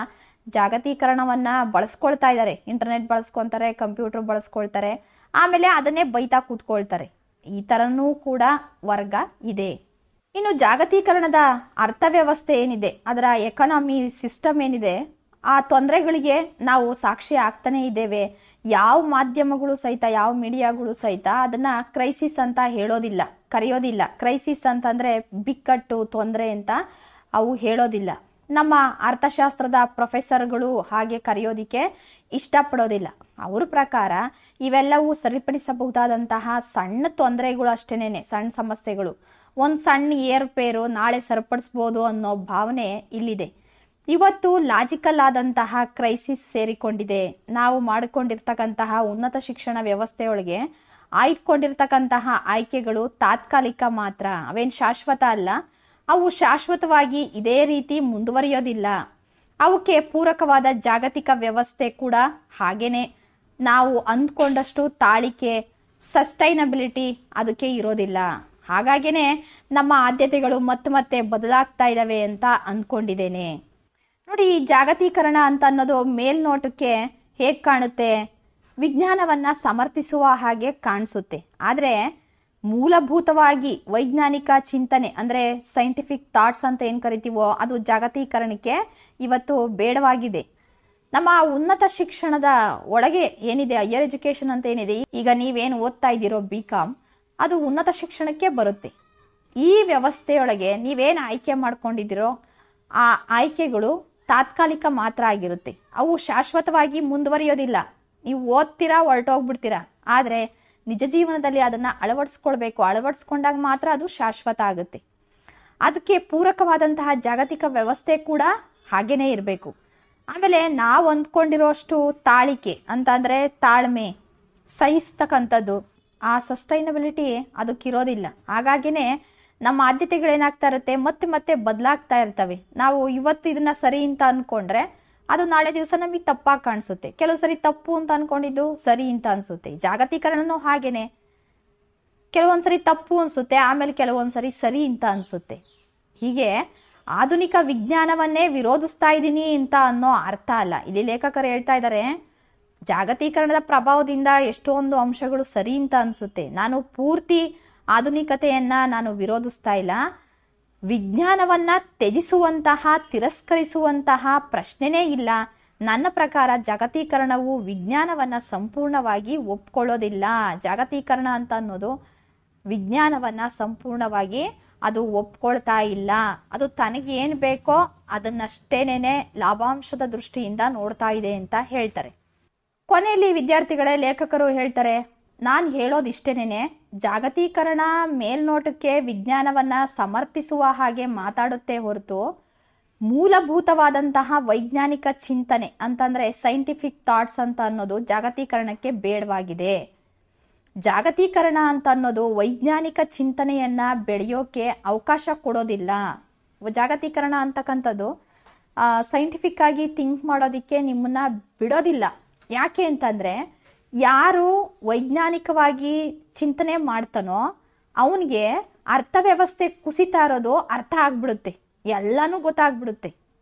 ಜಾಗತೀಕರಣವನ್ನ ಬಳಸ್ಕೊಳ್ತಾ ಇದ್ದಾರೆ. ಇಂಟರ್ನೆಟ್ ಬಳಸ್ಕೊಂತಾರೆ, ಕಂಪ್ಯೂಟರ್ ಬಳಸ್ಕೊಳ್ತಾರೆ, ಆಮೇಲೆ ಅದನ್ನೇ ಬೈತಾ ಕೂತ್ಕೊಳ್ತಾರೆ. ಈ ತರನೂ ಕೂಡ ವರ್ಗ ಇದೆ. ಇನ್ನು ಜಾಗತೀಕರಣದ ಅರ್ಥವ್ಯವಸ್ಥೆ ಏನಿದೆ, ಅದರ ಎಕಾನಮಿ ಸಿಸ್ಟಮ್ ಏನಿದೆ, ಆ ತೊಂದರೆಗಳಿಗೆ ನಾವು ಸಾಕ್ಷಿ ಆಗ್ತಾನೆ ಇದ್ದೇವೆ. ಯಾವ ಮಾಧ್ಯಮಗಳು ಸಹಿತ, ಯಾವ ಮೀಡಿಯಾಗಳು ಸಹಿತ ಅದನ್ನ ಕ್ರೈಸಿಸ್ ಅಂತ ಹೇಳೋದಿಲ್ಲ, ಕರೆಯೋದಿಲ್ಲ. ಕ್ರೈಸಿಸ್ ಅಂತಂದ್ರೆ ಬಿಕ್ಕಟ್ಟು, ತೊಂದರೆ ಅಂತ ಅವು ಹೇಳೋದಿಲ್ಲ. ನಮ್ಮ ಅರ್ಥಶಾಸ್ತ್ರದ ಪ್ರೊಫೆಸರ್ಗಳು ಹಾಗೆ ಕರೆಯೋದಿಕ್ಕೆ ಇಷ್ಟಪಡೋದಿಲ್ಲ. ಅವ್ರ ಪ್ರಕಾರ ಇವೆಲ್ಲವೂ ಸರಿಪಡಿಸಬಹುದಾದಂತಹ ಸಣ್ಣ ತೊಂದರೆಗಳು ಅಷ್ಟೇನೆ, ಸಣ್ಣ ಸಮಸ್ಯೆಗಳು. ಒಂದು ಸಣ್ಣ ಏರುಪೇರು ನಾಳೆ ಸರಿಪಡಿಸ್ಬೋದು ಅನ್ನೋ ಭಾವನೆ ಇಲ್ಲಿದೆ. ಇವತ್ತು ಲಾಜಿಕಲ್ ಆದಂತಹ ಕ್ರೈಸಿಸ್ ಸೇರಿಕೊಂಡಿದೆ. ನಾವು ಮಾಡಿಕೊಂಡಿರ್ತಕ್ಕಂತಹ ಉನ್ನತ ಶಿಕ್ಷಣ ವ್ಯವಸ್ಥೆಯೊಳಗೆ ಆಯ್ಕೊಂಡಿರ್ತಕ್ಕಂತಹ ಆಯ್ಕೆಗಳು ತಾತ್ಕಾಲಿಕ ಮಾತ್ರ, ಅವೇನು ಶಾಶ್ವತ ಅಲ್ಲ. ಅವು ಶಾಶ್ವತವಾಗಿ ಇದೇ ರೀತಿ ಮುಂದುವರಿಯೋದಿಲ್ಲ. ಅವಕ್ಕೆ ಪೂರಕವಾದ ಜಾಗತಿಕ ವ್ಯವಸ್ಥೆ ಕೂಡ ಹಾಗೇನೆ ನಾವು ಅಂದ್ಕೊಂಡಷ್ಟು ತಾಳಿಕೆ, ಸಸ್ಟೈನಬಿಲಿಟಿ ಅದಕ್ಕೆ ಇರೋದಿಲ್ಲ. ಹಾಗಾಗಿನೇ ನಮ್ಮ ಆದ್ಯತೆಗಳು ಮತ್ತೆ ಬದಲಾಗ್ತಾ ಇದ್ದಾವೆ ಅಂತ ಅಂದ್ಕೊಂಡಿದ್ದೇನೆ. ನೋಡಿ, ಈ ಜಾಗತೀಕರಣ ಅಂತ ಅನ್ನೋದು ಮೇಲ್ನೋಟಕ್ಕೆ ಹೇಗೆ ಕಾಣುತ್ತೆ, ವಿಜ್ಞಾನವನ್ನ ಸಮರ್ಥಿಸುವ ಹಾಗೆ ಕಾಣಿಸುತ್ತೆ. ಆದರೆ ಮೂಲಭೂತವಾಗಿ ವೈಜ್ಞಾನಿಕ ಚಿಂತನೆ ಅಂದ್ರೆ ಸೈಂಟಿಫಿಕ್ ಥಾಟ್ಸ್ ಅಂತ ಏನ್ ಕರಿತೀವೋ ಅದು ಜಾಗತೀಕರಣಕ್ಕೆ ಇವತ್ತು ಬೇಡವಾಗಿದೆ. ನಮ್ಮ ಉನ್ನತ ಶಿಕ್ಷಣದ ಒಳಗೆ ಏನಿದೆ, ಹೈಯರ್ ಎಜುಕೇಶನ್ ಅಂತ ಏನಿದೆ, ಈಗ ನೀವೇನು ಓದ್ತಾ ಇದ್ದೀರೋ BCom, ಅದು ಉನ್ನತ ಶಿಕ್ಷಣಕ್ಕೆ ಬರುತ್ತೆ. ಈ ವ್ಯವಸ್ಥೆಯೊಳಗೆ ನೀವೇನು ಆಯ್ಕೆ ಮಾಡ್ಕೊಂಡಿದ್ದೀರೋ ಆ ಆಯ್ಕೆಗಳು ತಾತ್ಕಾಲಿಕ ಮಾತ್ರ ಆಗಿರುತ್ತೆ. ಅವು ಶಾಶ್ವತವಾಗಿ ಮುಂದುವರಿಯೋದಿಲ್ಲ. ನೀವು ಓದ್ತೀರಾ, ಹೊರಟೋಗ್ಬಿಡ್ತೀರಾ. ಆದರೆ ನಿಜ ಜೀವನದಲ್ಲಿ ಅದನ್ನ ಅಳವಡಿಸ್ಕೊಂಡಾಗ ಮಾತ್ರ ಅದು ಶಾಶ್ವತ ಆಗುತ್ತೆ. ಅದಕ್ಕೆ ಪೂರಕವಾದಂತಹ ಜಾಗತಿಕ ವ್ಯವಸ್ಥೆ ಕೂಡ ಹಾಗೇನೆ ಇರಬೇಕು. ಆಮೇಲೆ ನಾವು ಅಂದ್ಕೊಂಡಿರೋಷ್ಟು ತಾಳಿಕೆ ಅಂತಂದ್ರೆ ತಾಳ್ಮೆ, ಸಹಿಸ್ತಕ್ಕಂಥದ್ದು, ಆ ಸಸ್ಟೈನಬಿಲಿಟಿ ಅದಕ್ಕಿರೋದಿಲ್ಲ. ಹಾಗಾಗಿನೇ ನಮ್ಮ ಆದ್ಯತೆಗಳೇನಾಗ್ತಾ ಇರುತ್ತೆ, ಮತ್ತೆ ಬದಲಾಗ್ತಾ ಇರ್ತವೆ. ನಾವು ಇವತ್ತು ಇದನ್ನ ಸರಿ ಅಂತ ಅನ್ಕೊಂಡ್ರೆ ಅದು ನಾಳೆ ದಿವಸ ನಮಗೆ ತಪ್ಪಾಗಿ ಕಾಣಿಸುತ್ತೆ. ಕೆಲವು ಸರಿ ತಪ್ಪು ಅಂತ ಅನ್ಕೊಂಡಿದ್ದು ಸರಿ ಅಂತ ಅನ್ಸುತ್ತೆ. ಜಾಗತೀಕರಣನೂ ಹಾಗೇನೆ, ಕೆಲವೊಂದ್ಸರಿ ತಪ್ಪು ಅನ್ಸುತ್ತೆ, ಆಮೇಲೆ ಕೆಲವೊಂದ್ಸರಿ ಸರಿ ಅಂತ ಅನ್ಸುತ್ತೆ. ಹೀಗೆ ಆಧುನಿಕ ವಿಜ್ಞಾನವನ್ನೇ ವಿರೋಧಿಸ್ತಾ ಇದ್ದೀನಿ ಅಂತ ಅನ್ನೋ ಅರ್ಥ ಅಲ್ಲ. ಇಲ್ಲಿ ಲೇಖಕರು ಹೇಳ್ತಾ ಇದ್ದಾರೆ, ಜಾಗತೀಕರಣದ ಪ್ರಭಾವದಿಂದ ಎಷ್ಟೊಂದು ಅಂಶಗಳು ಸರಿ ಅಂತ ಅನ್ಸುತ್ತೆ. ನಾನು ಪೂರ್ತಿ ಆಧುನಿಕತೆಯನ್ನ ನಾನು ವಿರೋಧಿಸ್ತಾ ಇಲ್ಲ. ವಿಜ್ಞಾನವನ್ನ ತ್ಯಜಿಸುವಂತಹ, ತಿರಸ್ಕರಿಸುವಂತಹ ಪ್ರಶ್ನೆನೇ ಇಲ್ಲ. ನನ್ನ ಪ್ರಕಾರ ಜಾಗತೀಕರಣವು ವಿಜ್ಞಾನವನ್ನ ಸಂಪೂರ್ಣವಾಗಿ ಒಪ್ಕೊಳ್ಳೋದಿಲ್ಲ. ಜಾಗತೀಕರಣ ಅಂತ ಅನ್ನೋದು ವಿಜ್ಞಾನವನ್ನ ಸಂಪೂರ್ಣವಾಗಿ ಅದು ಒಪ್ಕೊಳ್ತಾ ಇಲ್ಲ. ಅದು ತನಗೇನು ಬೇಕೋ ಅದನ್ನಷ್ಟೇನೆ ಲಾಭಾಂಶದ ದೃಷ್ಟಿಯಿಂದ ನೋಡ್ತಾ ಇದೆ ಅಂತ ಹೇಳ್ತಾರೆ. ಕೊನೆಯಲ್ಲಿ ವಿದ್ಯಾರ್ಥಿಗಳೇ, ಲೇಖಕರು ಹೇಳ್ತಾರೆ, ನಾನು ಹೇಳೋದಿಷ್ಟೇನೆ, ಜಾಗತೀಕರಣ ಮೇಲ್ನೋಟಕ್ಕೆ ವಿಜ್ಞಾನವನ್ನ ಸಮರ್ಥಿಸುವ ಹಾಗೆ ಮಾತಾಡುತ್ತೆ ಹೊರತು ಮೂಲಭೂತವಾದಂತಹ ವೈಜ್ಞಾನಿಕ ಚಿಂತನೆ ಅಂತಂದ್ರೆ ಸೈಂಟಿಫಿಕ್ ಥಾಟ್ಸ್ ಅಂತ ಅನ್ನೋದು ಜಾಗತೀಕರಣಕ್ಕೆ ಬೇಡವಾಗಿದೆ. ಜಾಗತೀಕರಣ ಅಂತ ಅನ್ನೋದು ವೈಜ್ಞಾನಿಕ ಚಿಂತನೆಯನ್ನ ಬೆಳೆಯೋಕೆ ಅವಕಾಶ ಕೊಡೋದಿಲ್ಲ. ಜಾಗತೀಕರಣ ಅಂತಕ್ಕಂಥದ್ದು ಸೈಂಟಿಫಿಕ್ ಆಗಿ ಥಿಂಕ್ ಮಾಡೋದಿಕ್ಕೆ ನಿಮ್ಮನ್ನ ಬಿಡೋದಿಲ್ಲ. ಯಾಕೆ ಅಂತಂದ್ರೆ, ಯಾರು ವೈಜ್ಞಾನಿಕವಾಗಿ ಚಿಂತನೆ ಮಾಡ್ತಾನೋ ಅವನಿಗೆ ಅರ್ಥವ್ಯವಸ್ಥೆ ಕುಸಿತಾ ಇರೋದು ಅರ್ಥ ಆಗ್ಬಿಡುತ್ತೆ, ಎಲ್ಲನೂ ಗೊತ್ತಾಗ್ಬಿಡುತ್ತೆ.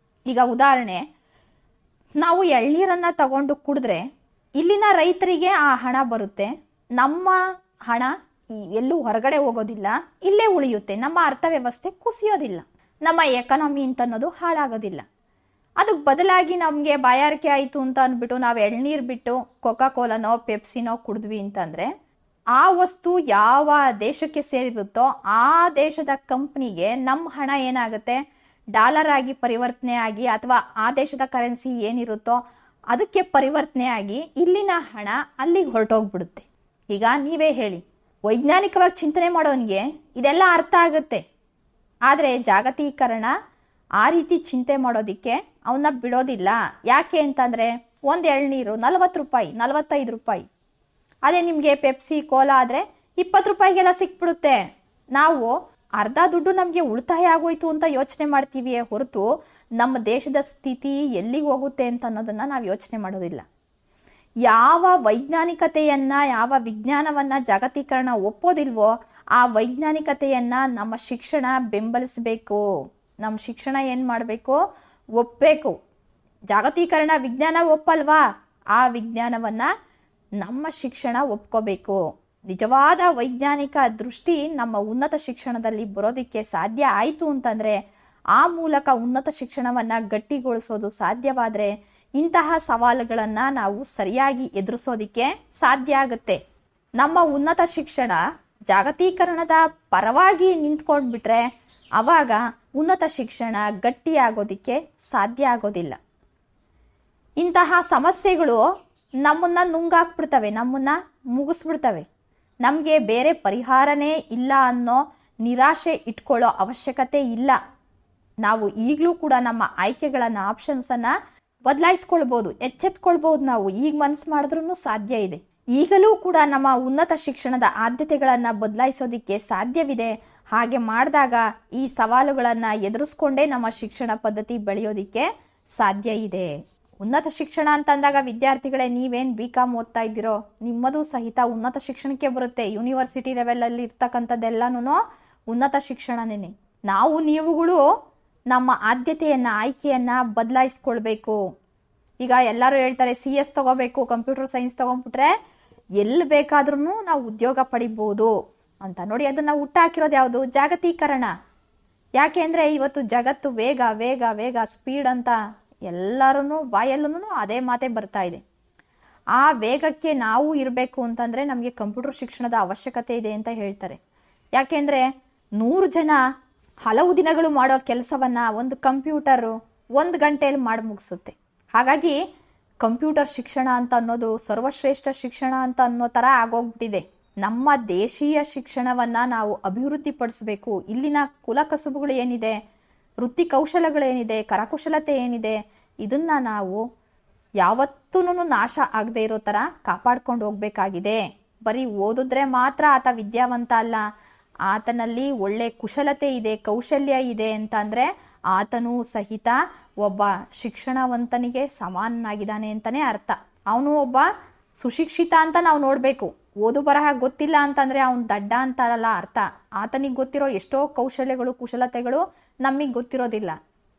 ಈಗ ಉದಾಹರಣೆ, ನಾವು ಎಳ್ನೀರನ್ನ ತಗೊಂಡು ಕುಡಿದ್ರೆ ಇಲ್ಲಿನ ರೈತರಿಗೆ ಆ ಹಣ ಬರುತ್ತೆ, ನಮ್ಮ ಹಣ ಎಲ್ಲೂ ಹೊರಗಡೆ ಹೋಗೋದಿಲ್ಲ, ಇಲ್ಲೇ ಉಳಿಯುತ್ತೆ, ನಮ್ಮ ಅರ್ಥವ್ಯವಸ್ಥೆ ಕುಸಿಯೋದಿಲ್ಲ, ನಮ್ಮ ಎಕಾನಮಿ ಅಂತ ಅನ್ನೋದು ಹಾಳಾಗೋದಿಲ್ಲ. ಅದಕ್ಕೆ ಬದಲಾಗಿ ನಮಗೆ ಬಾಯಾರಿಕೆ ಆಯಿತು ಅಂತ ಅಂದ್ಬಿಟ್ಟು ನಾವು ಎಳ್ನೀರು ಬಿಟ್ಟು ಕೊಕಾ ಕೋಲಾನೋ ಪೆಪ್ಸಿನೋ ಕುಡಿದ್ವಿ ಅಂತಂದರೆ ಆ ವಸ್ತು ಯಾವ ದೇಶಕ್ಕೆ ಸೇರಿರುತ್ತೋ ಆ ದೇಶದ ಕಂಪ್ನಿಗೆ ನಮ್ಮ ಹಣ ಏನಾಗುತ್ತೆ, ಡಾಲರ್ ಆಗಿ ಪರಿವರ್ತನೆ ಆಗಿ ಅಥವಾ ಆ ದೇಶದ ಕರೆನ್ಸಿ ಏನಿರುತ್ತೋ ಅದಕ್ಕೆ ಪರಿವರ್ತನೆ ಆಗಿ ಇಲ್ಲಿನ ಹಣ ಅಲ್ಲಿಗೆ ಹೊರಟೋಗ್ಬಿಡುತ್ತೆ. ಈಗ ನೀವೇ ಹೇಳಿ, ವೈಜ್ಞಾನಿಕವಾಗಿ ಚಿಂತನೆ ಮಾಡೋನಿಗೆ ಇದೆಲ್ಲ ಅರ್ಥ ಆಗುತ್ತೆ. ಆದರೆ ಜಾಗತೀಕರಣ ಆ ರೀತಿ ಚಿಂತೆ ಮಾಡೋದಕ್ಕೆ ಅವನ್ನ ಬಿಡೋದಿಲ್ಲ. ಯಾಕೆ ಅಂತಂದರೆ ಒಂದು ಎಳ್ನೀರು 40 ರೂಪಾಯಿ, 45 ರೂಪಾಯಿ. ಅದೇ ನಿಮಗೆ ಪೆಪ್ಸಿ ಕೋಲಾ ಆದರೆ 20 ರೂಪಾಯಿಗೆಲ್ಲ ಸಿಕ್ಬಿಡುತ್ತೆ. ನಾವು ಅರ್ಧ ದುಡ್ಡು ನಮಗೆ ಉಳಿತಾಯ ಆಗೋಯ್ತು ಅಂತ ಯೋಚನೆ ಮಾಡ್ತೀವಿಯೇ ಹೊರತು ನಮ್ಮ ದೇಶದ ಸ್ಥಿತಿ ಎಲ್ಲಿಗೆ ಹೋಗುತ್ತೆ ಅಂತ ಅನ್ನೋದನ್ನು ನಾವು ಯೋಚನೆ ಮಾಡೋದಿಲ್ಲ. ಯಾವ ವೈಜ್ಞಾನಿಕತೆಯನ್ನ, ಯಾವ ವಿಜ್ಞಾನವನ್ನ ಜಾಗತೀಕರಣ ಒಪ್ಪೋದಿಲ್ವೋ ಆ ವೈಜ್ಞಾನಿಕತೆಯನ್ನ ನಮ್ಮ ಶಿಕ್ಷಣ ಬೆಂಬಲಿಸಬೇಕು. ನಮ್ಮ ಶಿಕ್ಷಣ ಏನು ಮಾಡಬೇಕು, ಒಪ್ಪಬೇಕು. ಜಾಗತೀಕರಣ ವಿಜ್ಞಾನ ಒಪ್ಪಲ್ವಾ, ಆ ವಿಜ್ಞಾನವನ್ನ ನಮ್ಮ ಶಿಕ್ಷಣ ಒಪ್ಕೋಬೇಕು. ನಿಜವಾದ ವೈಜ್ಞಾನಿಕ ದೃಷ್ಟಿ ನಮ್ಮ ಉನ್ನತ ಶಿಕ್ಷಣದಲ್ಲಿ ಬರೋದಕ್ಕೆ ಸಾಧ್ಯ ಆಯಿತು ಅಂತಂದರೆ, ಆ ಮೂಲಕ ಉನ್ನತ ಶಿಕ್ಷಣವನ್ನ ಗಟ್ಟಿಗೊಳಿಸೋದು ಸಾಧ್ಯವಾದರೆ ಇಂತಹ ಸವಾಲುಗಳನ್ನು ನಾವು ಸರಿಯಾಗಿ ಎದುರಿಸೋದಿಕ್ಕೆ ಸಾಧ್ಯ ಆಗುತ್ತೆ. ನಮ್ಮ ಉನ್ನತ ಶಿಕ್ಷಣ ಜಾಗತೀಕರಣದ ಪರವಾಗಿ ನಿಂತ್ಕೊಂಡ್ಬಿಟ್ರೆ ಆವಾಗ ಉನ್ನತ ಶಿಕ್ಷಣ ಗಟ್ಟಿಯಾಗೋದಿಕ್ಕೆ ಸಾಧ್ಯ ಆಗೋದಿಲ್ಲ. ಇಂತಹ ಸಮಸ್ಯೆಗಳು ನಮ್ಮನ್ನ ನುಂಗಾಕ್ಬಿಡ್ತವೆ, ನಮ್ಮನ್ನ ಮುಗಿಸ್ಬಿಡ್ತವೆ. ನಮಗೆ ಬೇರೆ ಪರಿಹಾರನೇ ಇಲ್ಲ ಅನ್ನೋ ನಿರಾಶೆ ಇಟ್ಕೊಳ್ಳೋ ಅವಶ್ಯಕತೆ ಇಲ್ಲ. ನಾವು ಈಗಲೂ ಕೂಡ ನಮ್ಮ ಆಯ್ಕೆಗಳನ್ನು, ಆಪ್ಷನ್ಸನ್ನು ಬದಲಾಯಿಸ್ಕೊಳ್ಬೋದು, ಎಚ್ಚೆತ್ಕೊಳ್ಬೋದು. ನಾವು ಈಗ ಮನಸ್ಸು ಮಾಡಿದ್ರೂ ಸಾಧ್ಯ ಇದೆ. ಈಗಲೂ ಕೂಡ ನಮ್ಮ ಉನ್ನತ ಶಿಕ್ಷಣದ ಆದ್ಯತೆಗಳನ್ನು ಬದಲಾಯಿಸೋದಿಕ್ಕೆ ಸಾಧ್ಯವಿದೆ. ಹಾಗೆ ಮಾಡಿದಾಗ ಈ ಸವಾಲುಗಳನ್ನು ಎದುರಿಸ್ಕೊಂಡೇ ನಮ್ಮ ಶಿಕ್ಷಣ ಪದ್ಧತಿ ಬೆಳೆಯೋದಿಕ್ಕೆ ಸಾಧ್ಯ ಇದೆ. ಉನ್ನತ ಶಿಕ್ಷಣ ಅಂತಂದಾಗ ವಿದ್ಯಾರ್ಥಿಗಳೇ, ನೀವೇನು BCom ಓದ್ತಾ ಇದ್ದೀರೋ ನಿಮ್ಮದು ಸಹಿತ ಉನ್ನತ ಶಿಕ್ಷಣಕ್ಕೆ ಬರುತ್ತೆ. ಯೂನಿವರ್ಸಿಟಿ ಲೆವೆಲಲ್ಲಿ ಇರ್ತಕ್ಕಂಥದ್ದೆಲ್ಲನೂ ಉನ್ನತ ಶಿಕ್ಷಣನೇ. ನೀವುಗಳು ನಮ್ಮ ಆದ್ಯತೆಯನ್ನು, ಆಯ್ಕೆಯನ್ನು ಬದಲಾಯಿಸ್ಕೊಳ್ಬೇಕು. ಈಗ ಎಲ್ಲರೂ ಹೇಳ್ತಾರೆ CS ತಗೋಬೇಕು, ಕಂಪ್ಯೂಟರ್ ಸೈನ್ಸ್ ತಗೊಂಡ್ಬಿಟ್ರೆ ಎಲ್ಲಿ ಬೇಕಾದ್ರೂ ನಾವು ಉದ್ಯೋಗ ಪಡಿಬೋದು ಅಂತ. ನೋಡಿ, ಅದನ್ನು ಹುಟ್ಟಾಕಿರೋದು ಯಾವುದು? ಜಾಗತೀಕರಣ. ಯಾಕೆ ಅಂದರೆ ಇವತ್ತು ಜಗತ್ತು ವೇಗ ವೇಗ ವೇಗ ಸ್ಪೀಡ್ ಅಂತ ಎಲ್ಲರೂ ಬಾಯಲ್ಲೂ ಅದೇ ಮಾತೇ ಬರ್ತಾ ಇದೆ. ಆ ವೇಗಕ್ಕೆ ನಾವು ಇರಬೇಕು ಅಂತಂದರೆ ನಮಗೆ ಕಂಪ್ಯೂಟರ್ ಶಿಕ್ಷಣದ ಅವಶ್ಯಕತೆ ಇದೆ ಅಂತ ಹೇಳ್ತಾರೆ. ಯಾಕೆಂದರೆ 100 ಜನ ಹಲವು ದಿನಗಳು ಮಾಡೋ ಕೆಲಸವನ್ನು ಒಂದು ಕಂಪ್ಯೂಟರು 1 ಗಂಟೆಯಲ್ಲಿ ಮಾಡಿ ಮುಗಿಸುತ್ತೆ. ಹಾಗಾಗಿ ಕಂಪ್ಯೂಟರ್ ಶಿಕ್ಷಣ ಅಂತ ಅನ್ನೋದು ಸರ್ವಶ್ರೇಷ್ಠ ಶಿಕ್ಷಣ ಅಂತ ಅನ್ನೋ ಥರ ಆಗೋಗ್ಬಿಟ್ಟಿದೆ. ನಮ್ಮ ದೇಶೀಯ ಶಿಕ್ಷಣವನ್ನು ನಾವು ಅಭಿವೃದ್ಧಿಪಡಿಸಬೇಕು. ಇಲ್ಲಿನ ಕುಲಕಸುಬುಗಳು ಏನಿದೆ, ವೃತ್ತಿ ಕೌಶಲಗಳೇನಿದೆ, ಕರಕುಶಲತೆ ಏನಿದೆ, ಇದನ್ನು ನಾವು ಯಾವತ್ತೂ ನಾಶ ಆಗದೆ ಇರೋ ಥರ ಕಾಪಾಡ್ಕೊಂಡು ಹೋಗ್ಬೇಕಾಗಿದೆ. ಬರೀ ಓದಿದ್ರೆ ಮಾತ್ರ ಆತ ವಿದ್ಯಾವಂತ ಅಲ್ಲ, ಆತನಲ್ಲಿ ಒಳ್ಳೆ ಕುಶಲತೆ ಇದೆ, ಕೌಶಲ್ಯ ಇದೆ ಅಂತ ಅಂದರೆ ಆತನೂ ಸಹಿತ ಒಬ್ಬ ಶಿಕ್ಷಣವಂತನಿಗೆ ಸಮಾನನಾಗಿದ್ದಾನೆ ಅಂತಲೇ ಅರ್ಥ. ಅವನು ಒಬ್ಬ ಸುಶಿಕ್ಷಿತ ಅಂತ ನಾವು ನೋಡಬೇಕು. ಓದು ಬರಹ ಗೊತ್ತಿಲ್ಲ ಅಂತಂದರೆ ಅವನು ದಡ್ಡ ಅಂತಾರಲ್ಲ ಅರ್ಥ. ಆತನಿಗೆ ಗೊತ್ತಿರೋ ಎಷ್ಟೋ ಕೌಶಲ್ಯಗಳು, ಕುಶಲತೆಗಳು ನಮಗೆ ಗೊತ್ತಿರೋದಿಲ್ಲ.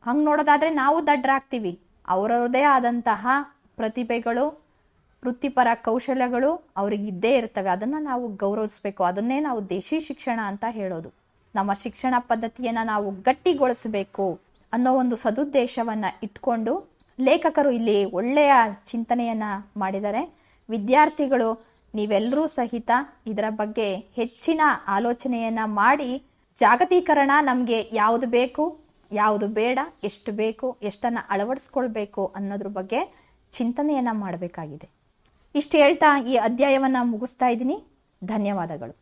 ಹಂಗೆ ನೋಡೋದಾದರೆ ನಾವು ದಡ್ಡರಾಗ್ತೀವಿ. ಅವರವ್ರದೇ ಆದಂತಹ ಪ್ರತಿಭೆಗಳು, ವೃತ್ತಿಪರ ಕೌಶಲ್ಯಗಳು ಅವರಿಗಿದ್ದೇ ಇರ್ತವೆ. ಅದನ್ನು ನಾವು ಗೌರವಿಸಬೇಕು. ಅದನ್ನೇ ನಾವು ದೇಶಿ ಶಿಕ್ಷಣ ಅಂತ ಹೇಳೋದು. ನಮ್ಮ ಶಿಕ್ಷಣ ಪದ್ಧತಿಯನ್ನು ನಾವು ಗಟ್ಟಿಗೊಳಿಸಬೇಕು ಅನ್ನೋ ಒಂದು ಸದುದ್ದೇಶವನ್ನು ಇಟ್ಕೊಂಡು ಲೇಖಕರು ಇಲ್ಲಿ ಒಳ್ಳೆಯ ಚಿಂತನೆಯನ್ನು ಮಾಡಿದ್ದಾರೆ. ವಿದ್ಯಾರ್ಥಿಗಳು ನೀವೆಲ್ಲರೂ ಸಹಿತ ಇದರ ಬಗ್ಗೆ ಹೆಚ್ಚಿನ ಆಲೋಚನೆಯನ್ನು ಮಾಡಿ ಜಾಗತೀಕರಣ ನಮಗೆ ಯಾವುದು ಬೇಕು, ಯಾವುದು ಬೇಡ, ಎಷ್ಟು ಬೇಕು, ಎಷ್ಟನ್ನು ಅಳವಡಿಸ್ಕೊಳ್ಬೇಕು ಅನ್ನೋದ್ರ ಬಗ್ಗೆ ಚಿಂತನೆಯನ್ನು ಮಾಡಬೇಕಾಗಿದೆ. ಇಷ್ಟು ಹೇಳ್ತಾ ಈ ಅಧ್ಯಾಯವನ್ನು ಮುಗಿಸ್ತಾ ಇದ್ದೀನಿ. ಧನ್ಯವಾದಗಳು.